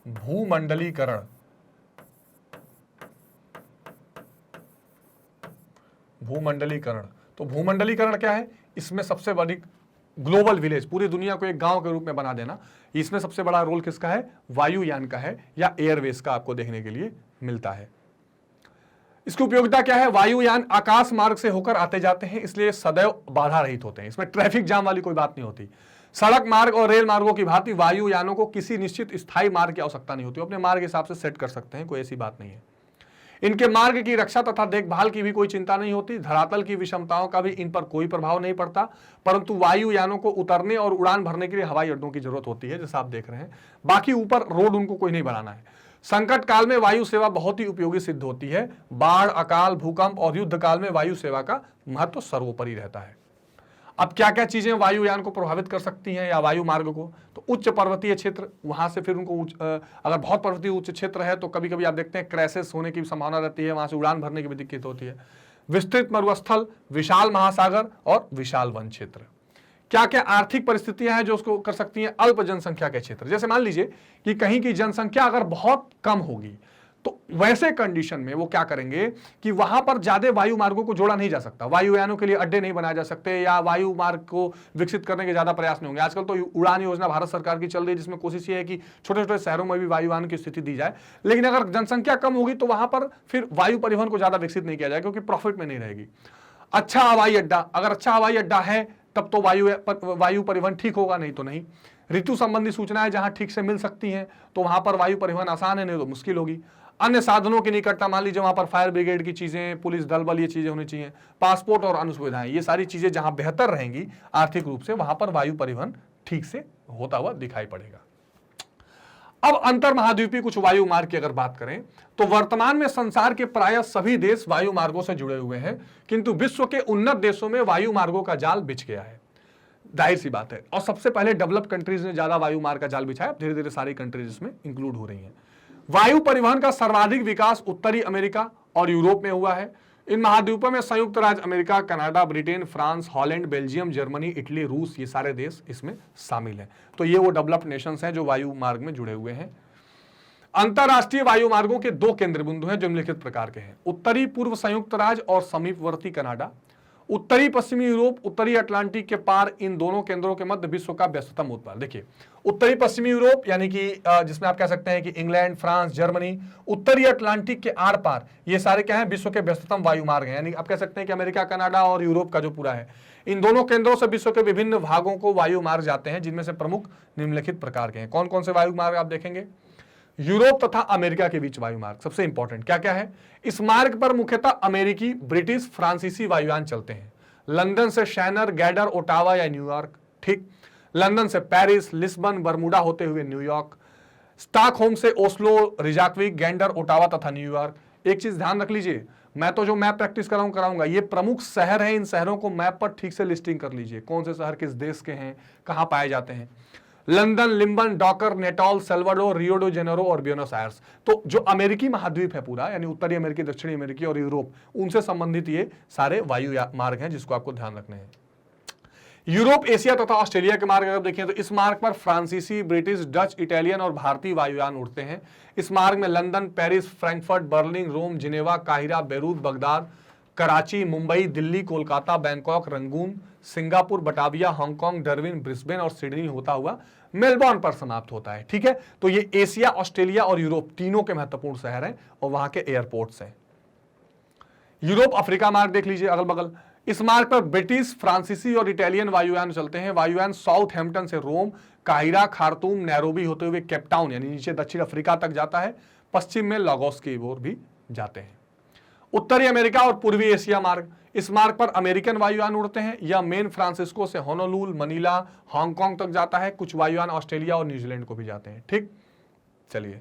भूमंडलीकरण। भूमंडलीकरण, तो भूमंडलीकरण क्या है? इसमें सबसे बड़ी ग्लोबल विलेज, पूरी दुनिया को एक गांव के रूप में बना देना, इसमें सबसे बड़ा रोल किसका है? वायुयान का है, या एयरवेज का आपको देखने के लिए मिलता है। इसकी उपयोगिता क्या है? वायुयान आकाश मार्ग से होकर आते जाते हैं, इसलिए सदैव बाधा रहित होते हैं। इसमें ट्रैफिक जाम वाली कोई बात नहीं होती। सड़क मार्ग और रेल मार्गों की भांति वायुयानों को किसी निश्चित स्थायी मार्ग की आवश्यकता नहीं होती। अपने मार्ग के हिसाब से सेट कर सकते हैं, कोई ऐसी बात नहीं है। इनके मार्ग की रक्षा तथा देखभाल की भी कोई चिंता नहीं होती। धरातल की विषमताओं का भी इन पर कोई प्रभाव नहीं पड़ता, परंतु वायुयानों को उतरने और उड़ान भरने के लिए हवाई अड्डों की जरूरत होती है, जैसा आप देख रहे हैं। बाकी ऊपर रोड उनको कोई नहीं बनाना है। संकट काल में वायु सेवा बहुत ही उपयोगी सिद्ध होती है। बाढ़, अकाल, भूकंप और युद्ध काल में वायु सेवा का महत्व सर्वोपरि रहता है। अब क्या क्या चीजें वायुयान को प्रभावित कर सकती हैं या वायु मार्ग को? तो उच्च पर्वतीय क्षेत्र, वहां से फिर उनको अगर बहुत पर्वतीय उच्च क्षेत्र है तो कभी कभी आप देखते हैं क्रैशेस होने की संभावना रहती है, वहां से उड़ान भरने की भी दिक्कत होती है। विस्तृत मरुस्थल, विशाल महासागर और विशाल वन क्षेत्र। क्या क्या आर्थिक परिस्थितियां हैं जो उसको कर सकती हैं? अल्प जनसंख्या के क्षेत्र, जैसे मान लीजिए कि कहीं की जनसंख्या अगर बहुत कम होगी तो वैसे कंडीशन में वो क्या करेंगे कि वहां पर ज्यादा वायु मार्गों को जोड़ा नहीं जा सकता, वायुयानों के लिए अड्डे नहीं बनाए जा सकते, या वायु मार्ग को विकसित करने के ज्यादा प्रयास नहीं होंगे। आजकल तो उड़ान योजना भारत सरकार की चल रही है, जिसमें कोशिश ये है कि छोटे छोटे शहरों में भी वायुयान की स्थिति दी जाए। लेकिन अगर जनसंख्या कम होगी तो वहां पर फिर वायु परिवहन को ज्यादा विकसित नहीं किया जाए, क्योंकि प्रॉफिट में नहीं रहेगी। अच्छा हवाई अड्डा, अगर अच्छा हवाई अड्डा है तब तो वायु परिवहन ठीक होगा, नहीं तो नहीं। ऋतु संबंधी सूचनाएं जहां ठीक से मिल सकती हैं तो वहां पर वायु परिवहन आसान है, नहीं तो मुश्किल होगी। अन्य साधनों की निकटता, मान लीजिए वहां पर फायर ब्रिगेड की चीजें, पुलिस दल बल, ये चीजें होनी चाहिए। पासपोर्ट और अन्य सुविधाएं, ये सारी चीजें जहां बेहतर रहेंगी आर्थिक रूप से, वहां पर वायु परिवहन ठीक से होता हुआ दिखाई पड़ेगा। अब अंतर महाद्वीपीय कुछ वायु मार्ग की अगर बात करें तो वर्तमान में संसार के प्रायः सभी देश वायु मार्गों से जुड़े हुए हैं, किंतु विश्व के उन्नत देशों में वायु मार्गों का जाल बिछ गया है। जाहिर सी बात है, और सबसे पहले डेवलप कंट्रीज ने ज्यादा वायु मार्ग का जाल बिछाया, धीरे धीरे सारी कंट्रीज इसमें इंक्लूड हो रही हैं। वायु परिवहन का सर्वाधिक विकास उत्तरी अमेरिका और यूरोप में हुआ है। इन महाद्वीपों में संयुक्त राज्य America, Canada, Britain, France, Holland, Belgium, Germany, Italy, रूस, ये सारे देश इसमें शामिल हैं। तो ये वो डेवलप्ड नेशंस हैं जो वायु मार्ग में जुड़े हुए हैं। अंतरराष्ट्रीय वायु मार्गों के दो केंद्र बिंदु हैं जो निम्नलिखित प्रकार के हैं: उत्तरी पूर्व संयुक्त राज्य और समीपवर्ती कनाडा। उत्तरी पश्चिमी यूरोप, उत्तरी अटलांटिक के पार, इन दोनों केंद्रों के मध्य विश्व का व्यस्ततम उत्पाद। देखिए, उत्तरी पश्चिमी यूरोप यानी कि जिसमें आप कह सकते हैं कि इंग्लैंड, फ्रांस, जर्मनी, उत्तरी अटलांटिक के आर पार, ये सारे क्या हैं? विश्व के व्यस्ततम वायु मार्ग हैं। यानी आप कह सकते हैं कि अमेरिका, कनाडा और यूरोप का जो पूरा है, इन दोनों केंद्रों से विश्व के विभिन्न भागों को वायु मार्ग जाते हैं, जिनमें से प्रमुख निम्नलिखित प्रकार के हैं। कौन कौन से वायु मार्ग आप देखेंगे? यूरोप तथा अमेरिका के बीच वायु मार्ग सबसे इंपॉर्टेंट क्या क्या है? इस मार्ग पर मुख्यतः अमेरिकी, ब्रिटिश, फ्रांसीसी वायुयान चलते हैं। लंदन से शैनर, गैडर, ओटावा या न्यूयॉर्क। ठीक, लंदन से पेरिस, लिस्बन, बरमूडा होते हुए न्यूयॉर्क। स्टॉकहोम से ओस्लो, रिजाकविक, गैंडर, ओटावा तथा न्यूयॉर्क। एक चीज ध्यान रख लीजिए, मैं तो जो मैप प्रैक्टिस कराऊंगा, ये प्रमुख शहर हैं, इन शहरों को मैप पर ठीक से लिस्टिंग कर लीजिए, कौन से शहर किस देश के हैं, कहां पाए जाते हैं। लंदन, लिम्बन, Dakar, Natal, Salvador, Rio de Janeiro और ब्यूनस आयर्स। तो जो अमेरिकी महाद्वीप है पूरा, यानी उत्तरी अमेरिकी, दक्षिणी अमेरिकी और यूरोप, उनसे संबंधित ये सारे वायु मार्ग हैं जिसको आपको ध्यान रखने हैं। यूरोप, एशिया तथा ऑस्ट्रेलिया के मार्ग अगर देखें तो इस मार्ग पर फ्रांसीसी, ब्रिटिश, डच, इटालियन और भारतीय वायुयान उड़ते हैं। इस मार्ग में London, Paris, Frankfurt, Berlin, Rome, Geneva, काहिरा, Beirut, Baghdad, Karachi, Mumbai, Delhi, Kolkata, Bangkok, Rangoon, Singapore, Batavia, Hong Kong, Darwin, Brisbane और सिडनी होता हुआ मेलबॉर्न पर समाप्त होता है। ठीक है, तो ये एशिया, ऑस्ट्रेलिया और यूरोप तीनों के महत्वपूर्ण शहर हैं और वहां के एयरपोर्ट्स हैं। यूरोप अफ्रीका मार्ग देख लीजिए अगल बगल। इस मार्ग पर ब्रिटिश, फ्रांसीसी और इटालियन वायुयान चलते हैं। वायुयान साउथ हैम्पटन से रोम, काहिरा, खार्तूम, नैरोबी होते हुए केपटाउन यानी नीचे दक्षिण अफ्रीका तक जाता है। पश्चिम में लागोस की ओर भी जाते हैं। उत्तरी अमेरिका और पूर्वी एशिया मार्ग, इस मार्ग पर अमेरिकन वायुयान उड़ते हैं। यह मेन फ्रांसिस्को से होनोलुलु, मनीला, हांगकांग तक जाता है। कुछ वायुयान ऑस्ट्रेलिया और न्यूजीलैंड को भी जाते हैं। ठीक, चलिए,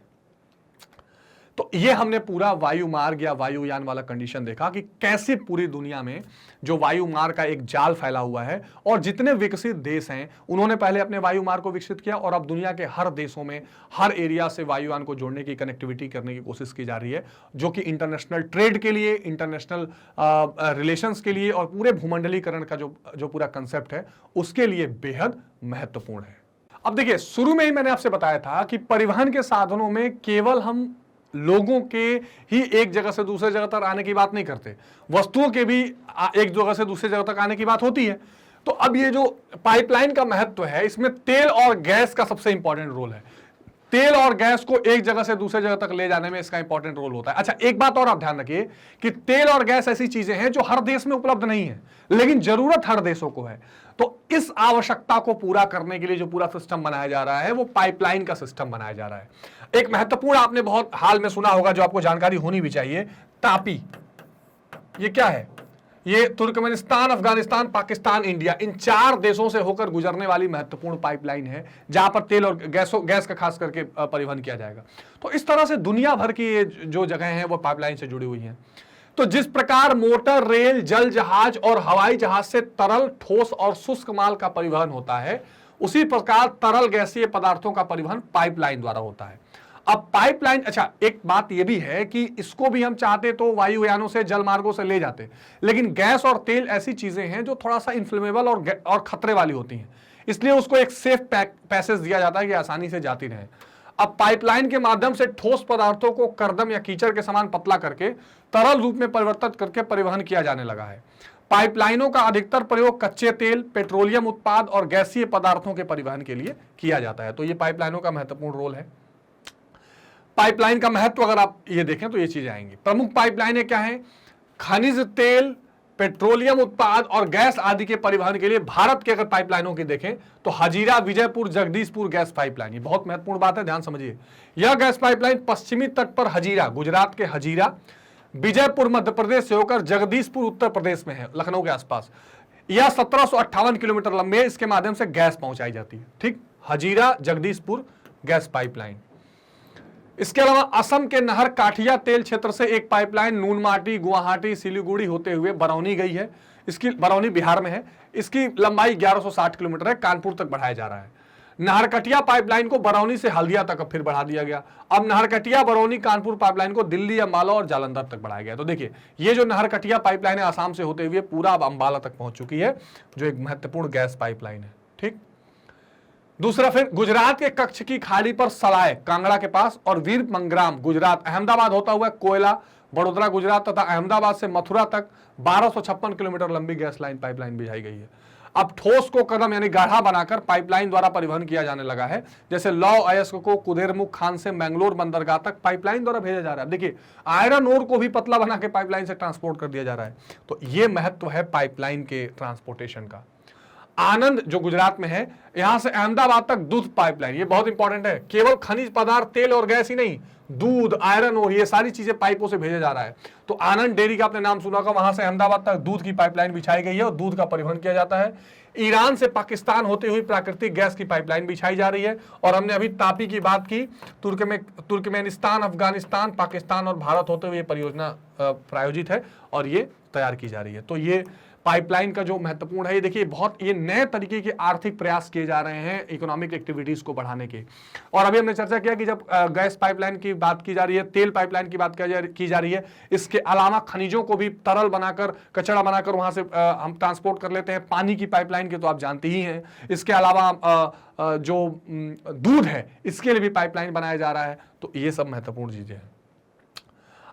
तो ये हमने पूरा वायु मार्ग या वायुयान वाला कंडीशन देखा कि कैसे पूरी दुनिया में जो वायु मार्ग का एक जाल फैला हुआ है और जितने विकसित देश हैं उन्होंने पहले अपने वायु मार्ग को विकसित किया और अब दुनिया के हर देशों में हर एरिया से वायुयान को जोड़ने की, कनेक्टिविटी करने की कोशिश की जा रही है, जो कि इंटरनेशनल ट्रेड के लिए, इंटरनेशनल रिलेशंस के लिए और पूरे भूमंडलीकरण का जो पूरा कंसेप्ट है उसके लिए बेहद महत्वपूर्ण है। अब देखिए, शुरू में ही मैंने आपसे बताया था कि परिवहन के साधनों में केवल हम लोगों के ही एक जगह से दूसरे जगह तक आने की बात नहीं करते, वस्तुओं के भी एक जगह से दूसरे जगह तक आने की बात होती है। तो अब ये जो पाइपलाइन का महत्व है, इसमें तेल और गैस का सबसे इंपॉर्टेंट रोल है। तेल और गैस को एक जगह से दूसरे जगह तक ले जाने में इसका इंपॉर्टेंट रोल होता है। अच्छा, एक बात और आप ध्यान रखिए कि तेल और गैस ऐसी चीजें हैं जो हर देश में उपलब्ध नहीं है, लेकिन जरूरत हर देशों को है। तो इस आवश्यकता को पूरा करने के लिए जो पूरा सिस्टम बनाया जा रहा है वो पाइपलाइन का सिस्टम बनाया जा रहा है। एक महत्वपूर्ण आपने बहुत हाल में सुना होगा, जो आपको जानकारी होनी भी चाहिए, तापी। ये क्या है? ये तुर्कमेनिस्तान, अफगानिस्तान, पाकिस्तान, इंडिया, इन 4 देशों से होकर गुजरने वाली महत्वपूर्ण पाइपलाइन है, जहां पर तेल और गैस का खास करके परिवहन किया जाएगा। तो इस तरह से दुनिया भर की ये जो जगह हैं वो पाइपलाइन से जुड़ी हुई हैं। तो जिस प्रकार मोटर, रेल, जल जहाज और हवाई जहाज से तरल, ठोस और शुष्क माल का परिवहन होता है, उसी प्रकार तरल गैसीय पदार्थों का परिवहन पाइपलाइन द्वारा होता है। अब पाइपलाइन, अच्छा एक बात यह भी है कि इसको भी हम चाहते तो वायुयानों से, जल मार्गों से ले जाते, लेकिन गैस और तेल ऐसी चीजें हैं जो थोड़ा सा इन्फ्लेमेबल और खतरे वाली होती हैं, इसलिए उसको एक सेफ पैसेज दिया जाता है कि आसानी से जाती रहे। अब पाइपलाइन के माध्यम से ठोस पदार्थों को कर्दम या कीचड़ के समान पतला करके तरल रूप में परिवर्तित करके परिवहन किया जाने लगा है। पाइपलाइनों का अधिकतर प्रयोग कच्चे तेल, पेट्रोलियम उत्पाद और गैसीय पदार्थों के परिवहन के लिए किया जाता है। तो ये पाइपलाइनों का महत्वपूर्ण रोल है। पाइपलाइन का महत्व अगर आप ये देखें तो ये चीजें आएंगी। प्रमुख पाइपलाइनें क्या हैं? खनिज तेल, पेट्रोलियम उत्पाद और गैस आदि के परिवहन के लिए भारत के अगर पाइपलाइनों की देखें तो हजीरा, विजयपुर, जगदीशपुर गैस पाइपलाइन, ये बहुत महत्वपूर्ण बात है, ध्यान समझिए। यह गैस पाइपलाइन पश्चिमी तट पर हजीरा, गुजरात के हजीरा, विजयपुर मध्य प्रदेश से होकर जगदीशपुर उत्तर प्रदेश में है, लखनऊ के आसपास। यह 1758 किलोमीटर लंबी है, इसके माध्यम से गैस पहुंचाई जाती है। ठीक, हजीरा जगदीशपुर गैस पाइपलाइन। इसके अलावा असम के नहर काठिया तेल क्षेत्र से एक पाइपलाइन नूनमाटी, गुवाहाटी, सिलीगुड़ी होते हुए बरौनी गई है। इसकी, बरौनी बिहार में है, इसकी लंबाई 1160 किलोमीटर है, कानपुर तक बढ़ाया जा रहा है। नाहरकटिया पाइपलाइन को बरौनी से हल्दिया तक फिर बढ़ा दिया गया। अब नाहरकटिया, बरौनी, कानपुर पाइपलाइन को दिल्ली, अंबाला और जालंधर तक बढ़ाया गया। तो देखिए, ये जो नाहरकटिया पाइपलाइन है आसाम से होते हुए पूरा अब अंबाला तक पहुंच चुकी है, जो एक महत्वपूर्ण गैस पाइपलाइन है। ठीक, दूसरा, फिर गुजरात के कच्छ की खाड़ी पर सलाय, कांगड़ा के पास, और वीर मंगराम, गुजरात, अहमदाबाद होता हुआ कोयला, बड़ोदरा, गुजरात तथा अहमदाबाद से मथुरा तक 1256 किलोमीटर लंबी गैस लाइन पाइपलाइन बिछाई गई है। अब ठोस को कदम यानी गाढ़ा बनाकर पाइपलाइन द्वारा परिवहन किया जाने लगा है। जैसे लौ अयस्क को कुदेरमुख खान से मैंगलोर बंदरगाह तक पाइपलाइन द्वारा भेजा जा रहा है। देखिए, आयरन ओर को भी पतला बना के पाइपलाइन से ट्रांसपोर्ट कर दिया जा रहा है। तो ये महत्व है पाइपलाइन के ट्रांसपोर्टेशन का। आनंद जो गुजरात में है, यहां से अहमदाबाद तक दूध पाइपलाइन, ये बहुत इंपॉर्टेंट है। केवल खनिज पदार्थ, तेल और गैस ही नहीं, दूध, आयरन और ये सारी चीजें पाइपों से भेजा जा रहा है। तो आनंद डेयरी का आपने नाम सुना होगा, वहां से अहमदाबाद तक दूध की पाइपलाइन बिछाई गई है और दूध का परिवहन किया जाता है। ईरान से पाकिस्तान होते हुए प्राकृतिक गैस की पाइपलाइन बिछाई जा रही है। और हमने अभी तापी की बात की, तुर्कमेनिस्तान, अफगानिस्तान, पाकिस्तान और भारत होते हुए परियोजना प्रायोजित है और ये तैयार की जा रही है। तो ये पाइपलाइन का जो महत्वपूर्ण है, ये देखिए बहुत ये नए तरीके के आर्थिक प्रयास किए जा रहे हैं इकोनॉमिक एक्टिविटीज को बढ़ाने के। और अभी हमने चर्चा किया कि जब गैस पाइपलाइन की बात की जा रही है, तेल पाइपलाइन की बात की जा रही है, इसके अलावा खनिजों को भी तरल बनाकर, कचरा बनाकर वहां से हम ट्रांसपोर्ट कर लेते हैं। पानी की पाइपलाइन के तो आप जानते ही हैं। इसके अलावा जो दूध है, इसके लिए भी पाइपलाइन बनाया जा रहा है। तो ये सब महत्वपूर्ण चीजें हैं।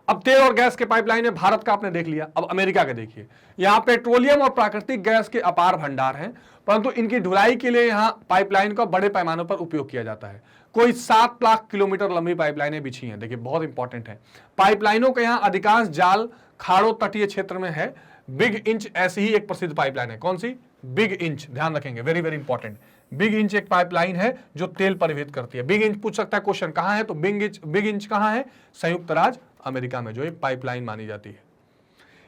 अब तेल और गैस के पाइपलाइन है, भारत का आपने देख लिया, अब अमेरिका के देखिए। यहां पेट्रोलियम और प्राकृतिक गैस के अपार भंडार हैं, परंतु इनकी ढुलाई के लिए यहां पाइपलाइन का बड़े पैमाने पर उपयोग किया जाता है। कोई 7 लाख किलोमीटर लंबी पाइपलाइनें बिछी हैं। देखिए बहुत इंपॉर्टेंट है, पाइपलाइनों के यहां अधिकांश जाल खाड़ों तटीय क्षेत्र में है। बिग इंच ऐसी ही एक प्रसिद्ध पाइपलाइन है। कौन सी? बिग इंच, ध्यान रखेंगे, very very important. Big inch एक पाइपलाइन है जो तेल परिवहित करती है। बिग इंच पूछ सकता है क्वेश्चन, कहां है? तो बिग इंच कहां है? संयुक्त राज्य अमेरिका में जो एक पाइपलाइन मानी जाती है।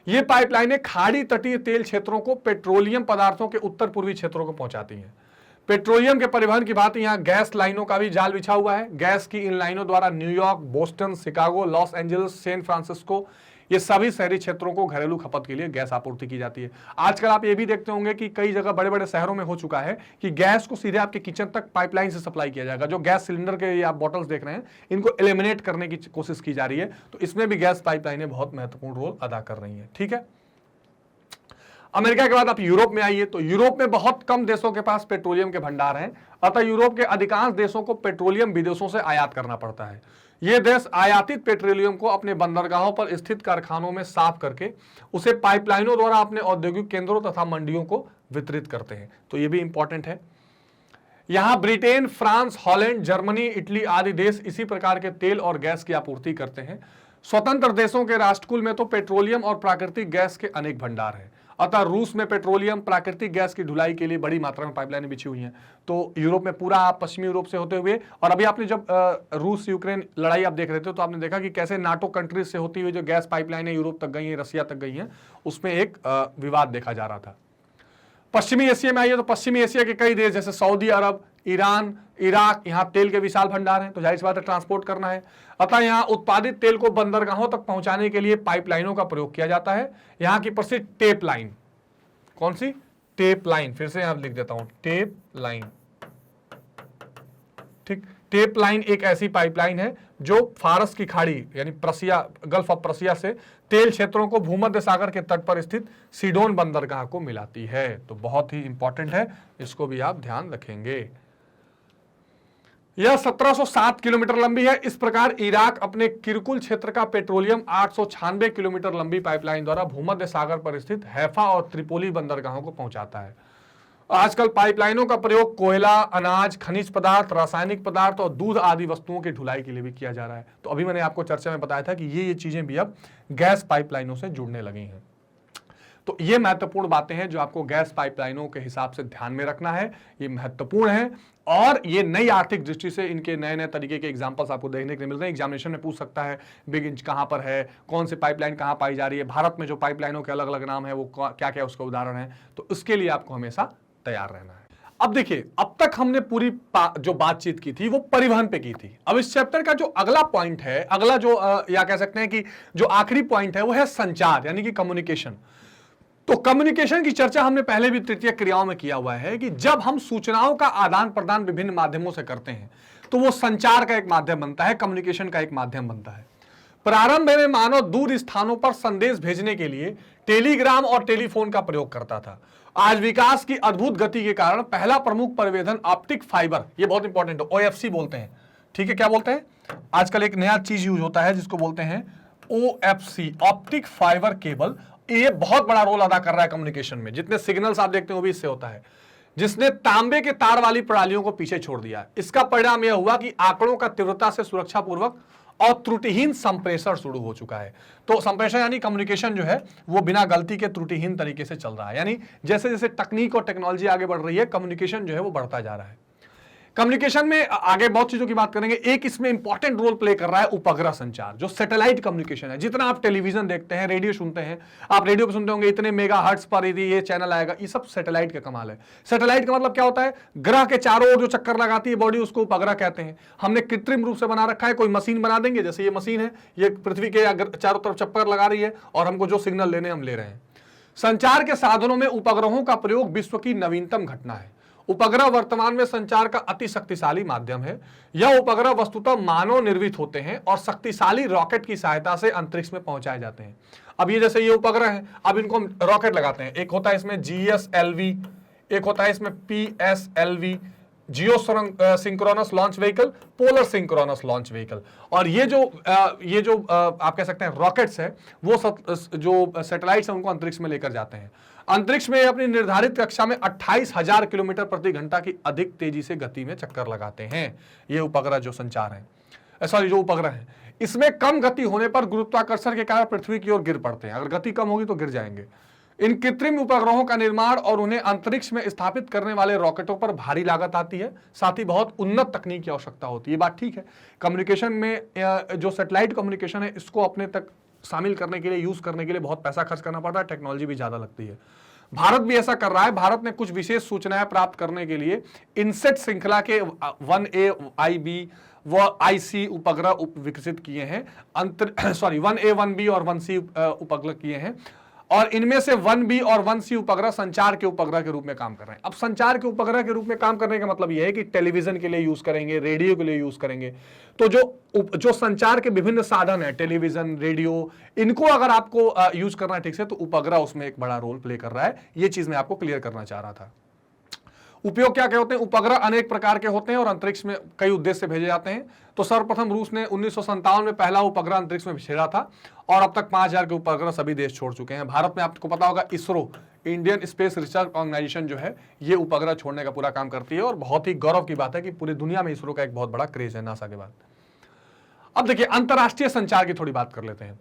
ये पाइपलाइनें खाड़ी तटीय तेल क्षेत्रों को पेट्रोलियम पदार्थों के उत्तर पूर्वी क्षेत्रों को पहुंचाती हैं। पेट्रोलियम के परिवहन की बात, यहां गैस लाइनों का भी जाल बिछा हुआ है। गैस की इन लाइनों द्वारा New York, Boston, Chicago, Los Angeles, San Francisco, ये सभी शहरी क्षेत्रों को घरेलू खपत के लिए गैस आपूर्ति की जाती है। आजकल आप ये भी देखते होंगे कि कई जगह बड़े बड़े शहरों में हो चुका है कि गैस को सीधे आपके किचन तक पाइपलाइन से सप्लाई किया जाएगा। जो गैस सिलेंडर के ये आप बॉटल्स देख रहे हैं, इनको एलिमिनेट करने की कोशिश की जा रही है। तो इसमें भी गैस पाइपलाइनें बहुत महत्वपूर्ण रोल अदा कर रही हैं। ठीक है, अमेरिका के बाद आप यूरोप में आइए, तो यूरोप में बहुत कम देशों के पास पेट्रोलियम के भंडार हैं। अतः यूरोप के अधिकांश देशों को पेट्रोलियम विदेशों से आयात करना पड़ता है। ये देश आयातित पेट्रोलियम को अपने बंदरगाहों पर स्थित कारखानों में साफ करके उसे पाइपलाइनों द्वारा अपने औद्योगिक केंद्रों तथा मंडियों को वितरित करते हैं। तो ये भी इंपॉर्टेंट है। यहां Britain, France, Holland, Germany, Italy आदि देश इसी प्रकार के तेल और गैस की आपूर्ति करते हैं। स्वतंत्र देशों के राष्ट्रकुल में तो पेट्रोलियम और प्राकृतिक गैस के अनेक भंडार हैं। अतः रूस में पेट्रोलियम, प्राकृतिक गैस की ढुलाई के लिए बड़ी मात्रा में पाइपलाइनें बिछी हुई हैं। तो यूरोप में पूरा आप पश्चिमी यूरोप से होते हुए, और अभी आपने जब रूस यूक्रेन लड़ाई आप देख रहे थे, तो आपने देखा कि कैसे नाटो कंट्रीज से होती हुई जो गैस पाइपलाइनें यूरोप तक गई हैं, रसिया तक गई हैं, उसमें एक विवाद देखा जा रहा था। पश्चिमी एशिया में आइए, तो पश्चिमी एशिया के कई देश जैसे सऊदी अरब, ईरान, इराक, यहाँ तेल के विशाल भंडार हैं। तो जाहिर सी बात है ट्रांसपोर्ट करना है। अतः यहाँ उत्पादित तेल को बंदरगाहों तक पहुंचाने के लिए पाइपलाइनों का प्रयोग किया जाता है। यहाँ की प्रसिद्ध टेप लाइन, कौन सी? टेप लाइन, फिर से यहां लिख देता हूं, टेप लाइन। ठीक, टेप लाइन एक ऐसी पाइपलाइन है जो फारस की खाड़ी यानी प्रसिया, गल्फ ऑफ प्रसिया से तेल क्षेत्रों को भूमध्य सागर के तट पर स्थित सीडोन बंदरगाह को मिलाती है। तो बहुत ही इंपॉर्टेंट है, इसको भी आप ध्यान रखेंगे। यह 1707 किलोमीटर लंबी है। इस प्रकार इराक अपने किरकुल क्षेत्र का पेट्रोलियम 896 किलोमीटर लंबी पाइपलाइन द्वारा भूमध्य सागर पर स्थित हैफा और त्रिपोली बंदरगाहों को पहुंचाता है। आजकल पाइपलाइनों का प्रयोग कोयला, अनाज, खनिज पदार्थ, रासायनिक पदार्थ और दूध आदि वस्तुओं की ढुलाई के लिए भी किया जा रहा है। तो अभी मैंने आपको चर्चा में बताया था कि ये चीजें भी अब गैस पाइपलाइनों से जुड़ने लगी हैं। तो ये महत्वपूर्ण बातें हैं जो आपको गैस पाइपलाइनों के हिसाब से ध्यान में रखना है। ये महत्वपूर्ण है और ये नई आर्थिक दृष्टि से इनके नए नए तरीके के एग्जांपल्स आपको देखने के लिए मिल रहे हैं। एग्जामिनेशन में पूछ सकता है बिग इंच कहां पर है, कौन सी पाइपलाइन कहां पाई जा रही है, भारत में जो पाइपलाइनों के अलग अलग नाम है वो क्या क्या उसका उदाहरण है। तो उसके लिए आपको हमेशा तैयार रहना है। अब देखिए, अब तक हमने पूरी जो बातचीत की थी वो परिवहन पे की थी। अब इस चैप्टर का जो अगला पॉइंट है, अगला जो या कह सकते हैं कि जो आखिरी पॉइंट है वो है संचार यानी कि कम्युनिकेशन। तो कम्युनिकेशन की चर्चा हमने पहले भी तृतीय क्रियाओं में किया हुआ है कि जब हम सूचनाओं का आदान प्रदान विभिन्न माध्यमों से करते हैं तो वो संचार का एक माध्यम बनता है, कम्युनिकेशन का एक माध्यम बनता है। प्रारंभ में मानव दूर स्थानों पर संदेश भेजने के लिए टेलीग्राम और टेलीफोन का प्रयोग करता था। आज विकास की अद्भुत गति के कारण पहला प्रमुख परिवेदन ऑप्टिक फाइबर, ये बहुत इंपॉर्टेंट है, OFC बोलते हैं। ठीक है, क्या बोलते हैं? आजकल एक नया चीज यूज होता है जिसको बोलते हैं OFC, ऑप्टिक फाइबर केबल। ये बहुत बड़ा रोल अदा कर रहा है कम्युनिकेशन में। जितने सिग्नल्स आप देखते हैं वो भी इससे होता है, जिसने तांबे के तार वाली प्रणालियों को पीछे छोड़ दिया। इसका परिणाम यह हुआ कि आंकड़ों का तीव्रता से सुरक्षा पूर्वक और त्रुटिहीन संप्रेषण शुरू हो चुका है। तो संप्रेषण यानी कम्युनिकेशन जो है वो बिना गलती के त्रुटिहीन तरीके से चल रहा है। यानी जैसे जैसे तकनीक और टेक्नोलॉजी आगे बढ़ रही है, कम्युनिकेशन जो है वो बढ़ता जा रहा है। कम्युनिकेशन में आगे बहुत चीजों की बात करेंगे। एक इसमें इंपॉर्टेंट रोल प्ले कर रहा है उपग्रह संचार, जो सैटेलाइट कम्युनिकेशन है। जितना आप टेलीविजन देखते हैं, रेडियो सुनते हैं, आप रेडियो पे सुनते होंगे इतने मेगाहर्ट्ज पर यदि ये चैनल आएगा, ये सब सैटेलाइट का कमाल है। सैटेलाइट का मतलब क्या होता है? ग्रह के चारों ओर जो चक्कर लगाती है बॉडी, उसको उपग्रह कहते हैं। हमने कृत्रिम रूप से बना रखा है, कोई मशीन बना देंगे, जैसे ये मशीन है, ये पृथ्वी के चारों तरफ चक्कर लगा रही है और हमको जो सिग्नल लेने हम ले रहे हैं। संचार के साधनों में उपग्रहों का प्रयोग विश्व की नवीनतम घटना है। उपग्रह वर्तमान में संचार का अति शक्तिशाली माध्यम है। यह उपग्रह वस्तुतः मानव निर्मित होते हैं और शक्तिशाली रॉकेट की सहायता से अंतरिक्ष में पहुंचाए जाते हैं। अब ये जैसे ये उपग्रह हैं, अब इनको हम रॉकेट लगाते हैं। एक होता है इसमें GSLV, एक होता है इसमें PSLV, geosynchronous launch vehicle, polar synchronous launch vehicle. और ये जो आप कह सकते हैं रॉकेट्स है, वो जो सैटेलाइट्स हैं उनको अंतरिक्ष में लेकर जाते हैं। अंतरिक्ष में अपनी निर्धारित कक्षा में 28,000 किलोमीटर प्रति घंटा की अधिक तेजी से गति में चक्कर लगाते हैं। ये उपग्रह जो संचार है, सॉरी जो उपग्रह है, इसमें कम गति होने पर गुरुत्वाकर्षण के कारण पृथ्वी की ओर गिर पड़ते हैं। अगर गति कम होगी तो गिर जाएंगे। इन कृत्रिम उपग्रहों का निर्माण और उन्हें अंतरिक्ष में स्थापित करने वाले रॉकेटों पर भारी लागत आती है, साथ ही बहुत उन्नत तकनीक की आवश्यकता होती है। ये बात ठीक है, कम्युनिकेशन में जो सैटेलाइट कम्युनिकेशन है इसको अपने तक शामिल करने के लिए, यूज करने के लिए बहुत पैसा खर्च करना पड़ता है, टेक्नोलॉजी भी ज्यादा लगती है। भारत भी ऐसा कर रहा है। भारत ने कुछ विशेष सूचनाएं प्राप्त करने के लिए इनसेट श्रृंखला के 1A, IB व IC उपग्रह विकसित किए हैं। 1A, 1B और 1C उपग्रह किए हैं, और इनमें से 1B और 1C उपग्रह संचार के उपग्रह के रूप में काम कर रहे हैं। अब संचार के उपग्रह के रूप में काम करने का मतलब यह है कि टेलीविजन के लिए यूज करेंगे, रेडियो के लिए यूज करेंगे। तो जो संचार के विभिन्न साधन है, टेलीविजन, रेडियो, इनको अगर आपको यूज करना है ठीक से, तो उपग्रह उसमें एक बड़ा रोल प्ले कर रहा है। ये चीज मैं आपको क्लियर करना चाह रहा था। उपयोग क्या क्या होते हैं? उपग्रह अनेक प्रकार के होते हैं और अंतरिक्ष में कई उद्देश्य से भेजे जाते हैं। तो सर्वप्रथम रूस ने 1957 में पहला उपग्रह अंतरिक्ष में भेजा था, और अब तक 5,000 के उपग्रह सभी देश छोड़ चुके हैं। भारत में आपको पता होगा ISRO, Indian Space Research Organisation जो है, ये उपग्रह छोड़ने का पूरा काम करती है, और बहुत ही गौरव की बात है कि पूरी दुनिया में इसरो का एक बहुत बड़ा क्रेज है नासा के बाद। अब देखिए अंतरराष्ट्रीय संचार की थोड़ी बात कर लेते हैं।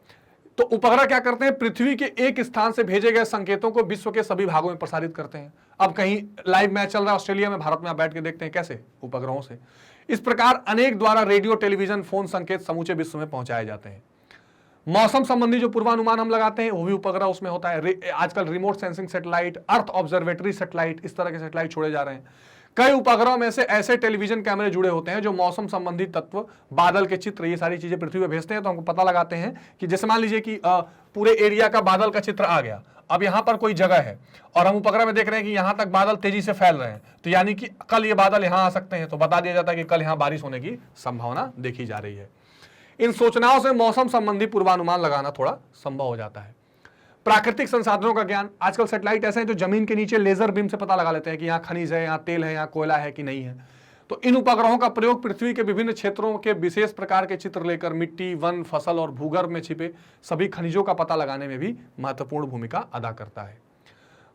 तो उपग्रह क्या करते हैं? पृथ्वी के एक स्थान से भेजे गए संकेतों को विश्व के सभी भागों में प्रसारित करते हैं। अब कहीं लाइव मैच चल रहा है ऑस्ट्रेलिया में, भारत में आप बैठ के देखते हैं कैसे, उपग्रहों से। इस प्रकार अनेक द्वारा रेडियो, टेलीविजन, फोन संकेत समूचे विश्व में पहुंचाए जाते हैं। मौसम संबंधी जो पूर्वानुमान हम लगाते हैं वो भी उपग्रह उसमें होता है। आजकल रिमोट सेंसिंग सैटेलाइट, अर्थ ऑब्जर्वेटरी सैटेलाइट, इस तरह के सैटेलाइट छोड़े जा रहे हैं। कई उपग्रहों में से ऐसे टेलीविजन कैमरे जुड़े होते हैं जो मौसम संबंधी तत्व, बादल के चित्र, ये सारी चीजें पृथ्वी पर भेजते हैं। तो हमको पता लगाते हैं कि जैसे मान लीजिए कि पूरे एरिया का बादल का चित्र आ गया, अब यहां पर कोई जगह है और हम उपग्रह में देख रहे हैं कि यहां तक बादल तेजी से फैल रहे हैं, तो यानी कि कल ये बादल यहां आ सकते हैं, तो बता दिया जाता है कि कल यहां बारिश होने की संभावना देखी जा रही है। इन सूचनाओं से मौसम संबंधी पूर्वानुमान लगाना थोड़ा संभव हो जाता है। प्राकृतिक संसाधनों का ज्ञान, आजकल सैटेलाइट ऐसे हैं जो जमीन के नीचे लेजर बीम से पता लगा लेते हैं कि यहाँ खनिज है, यहाँ तेल है, यहाँ कोयला है कि नहीं है। तो इन उपग्रहों का प्रयोग पृथ्वी के विभिन्न क्षेत्रों के विशेष प्रकार के चित्र लेकर मिट्टी, वन, फसल और भूगर्भ में छिपे सभी खनिजों का पता लगाने में भी महत्वपूर्ण भूमिका अदा करता है।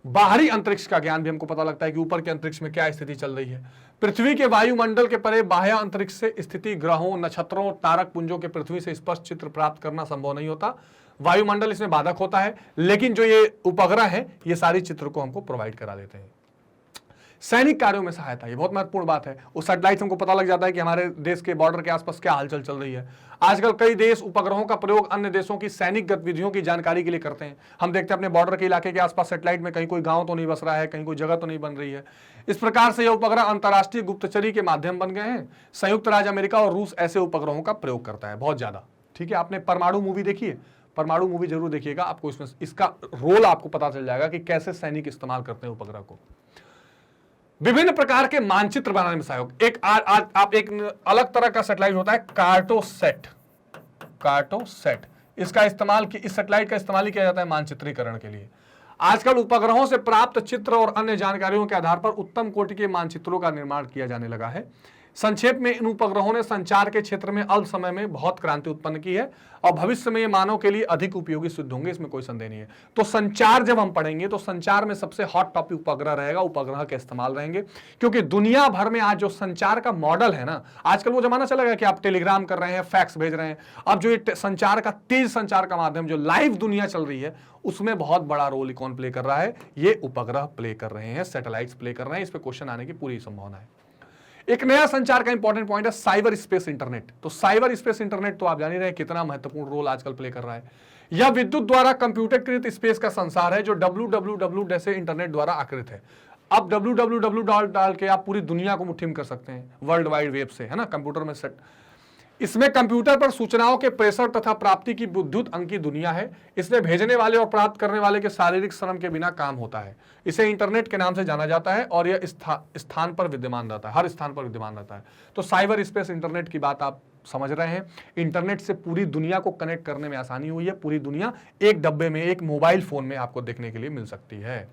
बाहरी अंतरिक्ष का ज्ञान भी हमको पता लगता है कि ऊपर के अंतरिक्ष में क्या स्थिति चल रही है। पृथ्वी के वायुमंडल के परे बाह्य अंतरिक्ष से स्थिति ग्रहों, नक्षत्रों, तारक पुंजों के पृथ्वी से स्पष्ट चित्र प्राप्त करना संभव नहीं होता। वायुमंडल इसमें बाधक होता है, लेकिन जो ये उपग्रह है ये सारी चित्र को हमको प्रोवाइड करा देते हैं। सैनिक कार्यों में सहायता, ये बहुत महत्वपूर्ण बात है। उस सैटेलाइट से हमको पता लग जाता है कि हमारे देश के बॉर्डर के आसपास क्या हलचल चल रही है। आजकल कई देश उपग्रहों का प्रयोग अन्य देशों की सैनिक गतिविधियों की जानकारी के लिए करते हैं। हम देखते हैं अपने बॉर्डर के इलाके के आसपास सैटेलाइट में कहीं कोई गांव तो नहीं बस रहा है, कहीं कोई जगह तो नहीं बन रही है। इस प्रकार से ये उपग्रह अंतर्राष्ट्रीय गुप्तचरी के माध्यम बन गए हैं। संयुक्त राज्य अमेरिका और रूस ऐसे उपग्रहों का प्रयोग करता है बहुत ज्यादा। ठीक है, आपने परमाणु मूवी देखी है? परमाणु मूवी जरूर देखिएगा, आपको इसमें इसका रोल आपको पता चल जाएगा कि कैसे सैनिक इस्तेमाल करते हैं उपग्रह को। विभिन्न प्रकार के मानचित्र बनाने में सहयोग। आप एक अलग तरह का सैटेलाइट होता है कार्टोसैट। कार्टोसैट इसका इस्तेमाल, इस सैटेलाइट का इस्तेमाल किया जाता है मानचित्रीकरण के लिए। आजकल उपग्रहों से प्राप्त चित्र और अन्य जानकारियों के आधार पर उत्तम कोटि के मानचित्रों का निर्माण किया जाने लगा है। संक्षेप में इन उपग्रहों ने संचार के क्षेत्र में अल्प समय में बहुत क्रांति उत्पन्न की है और भविष्य में ये मानव के लिए अधिक उपयोगी सिद्ध होंगे, इसमें कोई संदेह नहीं है। तो संचार जब हम पढ़ेंगे तो संचार में सबसे हॉट टॉपिक उपग्रह रहेगा, उपग्रह के इस्तेमाल रहेंगे, क्योंकि दुनिया भर में आज जो संचार का मॉडल है ना, आजकल वो जमाना चला गया कि आप टेलीग्राम कर रहे हैं, फैक्स भेज रहे हैं। अब जो ये संचार का तेज संचार का माध्यम जो लाइव दुनिया चल रही है, उसमें बहुत बड़ा रोल कौन प्ले कर रहा है? ये उपग्रह प्ले कर रहे हैं, सैटेलाइट्स प्ले कर रहे हैं। इस पर क्वेश्चन आने की पूरी संभावना है। एक नया संचार का इंपॉर्टेंट पॉइंट है साइबर स्पेस इंटरनेट। तो साइबर स्पेस इंटरनेट तो आप जान ही रहे हैं कितना महत्वपूर्ण रोल आजकल प्ले कर रहा है। यह विद्युत द्वारा कंप्यूटरकृत स्पेस का संसार है जो www जैसे इंटरनेट द्वारा आकृत है। अब www डाल के आप पूरी दुनिया को मुट्ठी में कर सकते हैं वर्ल्ड वाइड वेब से, है ना, कंप्यूटर में सेट। इसमें कंप्यूटर पर सूचनाओं के प्रेषण तथा प्राप्ति की विद्युत अंक की दुनिया है। इसमें भेजने वाले और प्राप्त करने वाले के शारीरिक श्रम के बिना काम होता है। इसे इंटरनेट के नाम से जाना जाता है और यह स्थान पर विद्यमान रहता है, हर स्थान पर विद्यमान रहता है। तो साइबर स्पेस इंटरनेट की बात आप समझ रहे हैं। इंटरनेट से पूरी दुनिया को कनेक्ट करने में आसानी हुई है। पूरी दुनिया एक डब्बे में, एक मोबाइल फोन में आपको देखने के लिए मिल सकती है।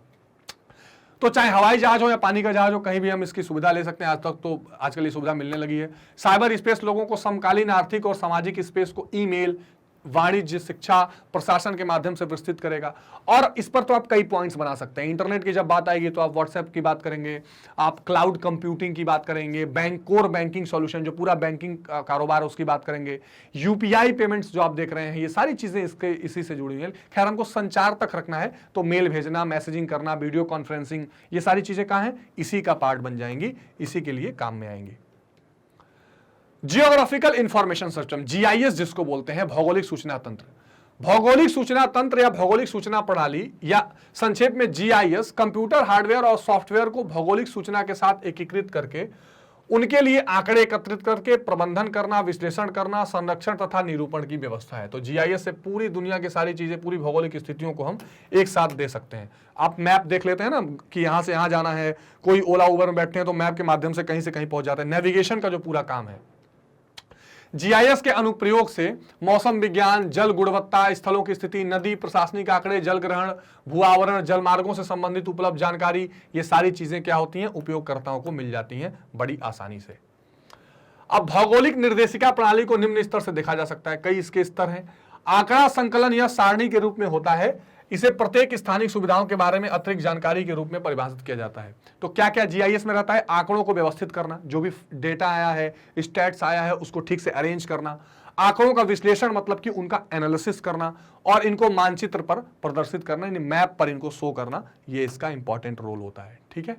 तो चाहे हवाई जहाज हो या पानी का जहाज हो, कहीं भी हम इसकी सुविधा ले सकते हैं। आज तक तो आजकल ये सुविधा मिलने लगी है। साइबर स्पेस लोगों को समकालीन आर्थिक और सामाजिक स्पेस को ईमेल, वाणिज्य, शिक्षा, प्रशासन के माध्यम से विस्तृत करेगा। और इस पर तो आप कई पॉइंट्स बना सकते हैं। इंटरनेट की जब बात आएगी तो आप व्हाट्सएप की बात करेंगे, आप क्लाउड कंप्यूटिंग की बात करेंगे, कोर बैंकिंग सॉल्यूशन जो पूरा बैंकिंग कारोबार है उसकी बात करेंगे, यूपीआई पेमेंट्स जो आप देख रहे हैं, ये सारी चीजें इसी से जुड़ी हुई हैं। खैर, हमको संचार तक रखना है तो मेल भेजना, मैसेजिंग करना, वीडियो कॉन्फ्रेंसिंग, ये सारी चीजें कहाँ हैं, इसी का पार्ट बन जाएंगी, इसी के लिए काम में आएंगी। जियोग्राफिकल इंफॉर्मेशन सिस्टम, जीआईएस जिसको बोलते हैं, भौगोलिक सूचना तंत्र। भौगोलिक सूचना तंत्र या भौगोलिक सूचना प्रणाली या संक्षेप में जीआईएस कंप्यूटर हार्डवेयर और सॉफ्टवेयर को भौगोलिक सूचना के साथ एकीकृत करके उनके लिए आंकड़े एकत्रित करके प्रबंधन करना, विश्लेषण करना, संरक्षण तथा निरूपण की व्यवस्था है। तो जीआईएस से पूरी दुनिया की सारी चीजें, पूरी भौगोलिक स्थितियों को हम एक साथ दे सकते हैं। आप मैप देख लेते हैं ना कि यहां से यहां जाना है, कोई ओला उबर में बैठते हैं तो मैप के माध्यम से कहीं पहुंच जाते हैं। नेविगेशन का जो पूरा काम है, जीआईएस के अनुप्रयोग से मौसम विज्ञान, जल गुणवत्ता, स्थलों की स्थिति, नदी, प्रशासनिक आंकड़े, जल ग्रहण, भू आवरण, जल मार्गों से संबंधित उपलब्ध जानकारी, ये सारी चीजें क्या होती हैं, उपयोगकर्ताओं को मिल जाती हैं बड़ी आसानी से। अब भौगोलिक निर्देशिका प्रणाली को निम्न स्तर से देखा जा सकता है, कई इसके स्तर हैं। आंकड़ा संकलन या सारणी के रूप में होता है। इसे प्रत्येक स्थानिक सुविधाओं के बारे में अतिरिक्त जानकारी के रूप में परिभाषित किया जाता है। तो क्या क्या जीआईएस में रहता है, आंकड़ों को व्यवस्थित करना, जो भी डेटा आया है, स्टैट्स आया है, उसको ठीक से अरेंज करना, आंकड़ों का विश्लेषण मतलब कि उनका एनालिसिस करना और इनको मानचित्र पर प्रदर्शित करना, यानी मैप पर इनको शो करना, ये इसका इंपॉर्टेंट रोल होता है। ठीक है,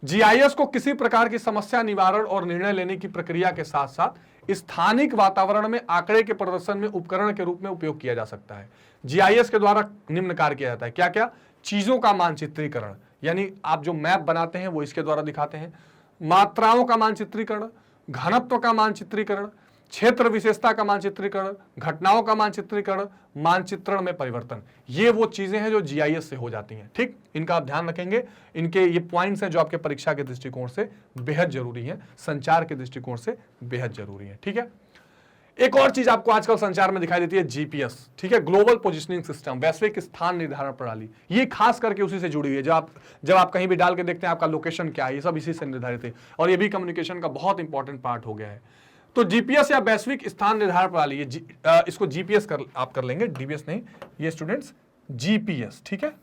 जीआईएस को किसी प्रकार की समस्या निवारण और निर्णय लेने की प्रक्रिया के साथ साथ स्थानिक वातावरण में आंकड़े के प्रदर्शन में उपकरण के रूप में उपयोग किया जा सकता है। जीआईएस के द्वारा निम्न कार्य किया जाता है, क्या क्या, चीजों का मानचित्रीकरण, यानी आप जो मैप बनाते हैं वो इसके द्वारा दिखाते हैं, मात्राओं का मानचित्रीकरण, घनत्व का मानचित्रीकरण, क्षेत्र विशेषता का मानचित्रीकरण, घटनाओं का मानचित्रीकरण, मानचित्रण में परिवर्तन, ये वो चीजें हैं जो जीआईएस से हो जाती हैं। ठीक, इनका आप ध्यान रखेंगे। इनके ये पॉइंट्स हैं जो आपके परीक्षा के दृष्टिकोण से बेहद जरूरी है, संचार के दृष्टिकोण से बेहद जरूरी है। ठीक है, एक और चीज आपको आजकल संचार में दिखाई देती है, जीपीएस। ठीक है, ग्लोबल पोजिशनिंग सिस्टम, वैश्विक स्थान निर्धारण प्रणाली, ये खास करके उसी से जुड़ी हुई है। जब आप कहीं भी डाल के देखते हैं आपका लोकेशन क्या है, ये सब इसी से निर्धारित है और ये भी कम्युनिकेशन का बहुत इंपॉर्टेंट पार्ट हो गया है। तो जीपीएस या वैश्विक स्थान निर्धारण प्रणाली, इसको जीपीएस आप कर लेंगे, डीबीएस नहीं, ये स्टूडेंट्स जीपीएस। ठीक है,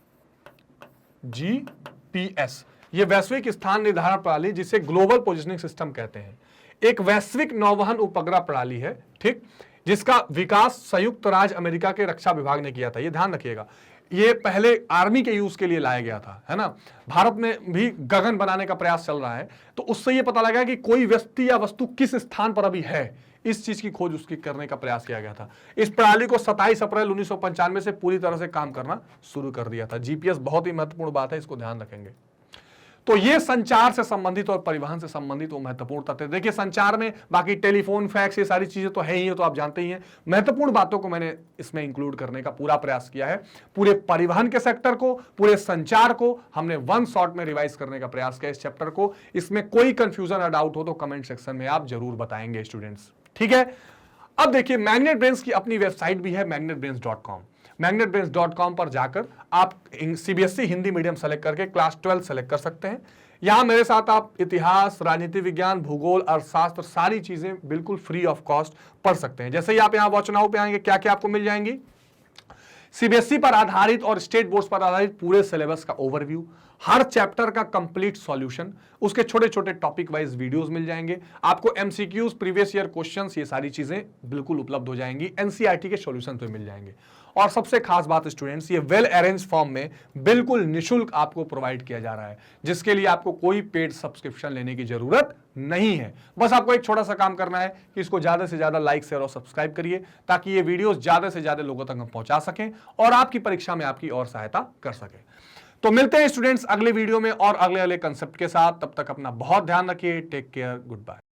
जीपीएस, ये वैश्विक स्थान निर्धारण प्रणाली जिसे ग्लोबल पोजिशनिंग सिस्टम कहते हैं, एक वैश्विक नौवहन उपग्रह प्रणाली है। ठीक, जिसका विकास संयुक्त राज्य अमेरिका के रक्षा विभाग ने किया था, ये ध्यान रखिएगा। ये पहले आर्मी के यूज के लिए लाया गया था, है ना। भारत में भी गगन बनाने का प्रयास चल रहा है, तो उससे ये पता लगा कि कोई व्यक्ति या वस्तु किस स्थान पर अभी है, इस चीज की खोज उसकी करने का प्रयास किया गया था। इस प्रणाली को 27 अप्रैल 1995 से पूरी तरह से काम करना शुरू कर दिया था। जीपीएस बहुत ही महत्वपूर्ण बात है, इसको ध्यान रखेंगे। तो ये संचार से संबंधित और परिवहन से संबंधित वो महत्वपूर्ण तथ्य। देखिए, संचार में बाकी टेलीफोन, फैक्स, ये सारी चीजें तो है ही है, तो आप जानते ही हैं। महत्वपूर्ण बातों को मैंने इसमें इंक्लूड करने का पूरा प्रयास किया है। पूरे परिवहन के सेक्टर को, पूरे संचार को हमने वन शॉट में रिवाइज करने का प्रयास किया इस चैप्टर को। इसमें कोई कंफ्यूजन या डाउट हो तो कमेंट सेक्शन में आप जरूर बताएंगे स्टूडेंट्स। ठीक है, अब देखिए, मैग्नेट ब्रेन्स की अपनी वेबसाइट भी है, magnetbrains.com। magnetbrains.com पर जाकर आप सीबीएसई हिंदी मीडियम सेलेक्ट करके क्लास 12 सेलेक्ट कर सकते हैं। यहां मेरे साथ आप इतिहास, राजनीति विज्ञान, भूगोल, अर्थशास्त्र, सारी चीजें बिल्कुल फ्री ऑफ कॉस्ट पढ़ सकते हैं। जैसे ही आप यहां वॉच नाउ पे आएंगे, क्या क्या आपको मिल जाएंगी, सीबीएसई पर आधारित और स्टेट बोर्ड्स पर आधारित पूरे सिलेबस का ओवरव्यू, हर चैप्टर का कंप्लीट सॉल्यूशन, उसके छोटे छोटे टॉपिक वाइज वीडियोस मिल जाएंगे आपको, एमसीक्यूज, प्रीवियस ईयर क्वेश्चंस, ये सारी चीजें बिल्कुल उपलब्ध हो जाएंगी। एनसीईआरटी के सॉल्यूशन तो मिल जाएंगे। और सबसे खास बात स्टूडेंट्स, ये वेल अरेंज फॉर्म में बिल्कुल निःशुल्क आपको प्रोवाइड किया जा रहा है, जिसके लिए आपको कोई पेड सब्सक्रिप्शन लेने की जरूरत नहीं है। बस आपको एक छोटा सा काम करना है कि इसको ज्यादा से ज्यादा लाइक, शेयर और सब्सक्राइब करिए, ताकि ये वीडियोस ज्यादा से ज्यादा लोगों तक हम पहुंचा सकें और आपकी परीक्षा में आपकी और सहायता कर सके। तो मिलते हैं स्टूडेंट्स अगले वीडियो में और अगले कंसेप्ट के साथ। तब तक अपना बहुत ध्यान रखिए। Take care, good bye.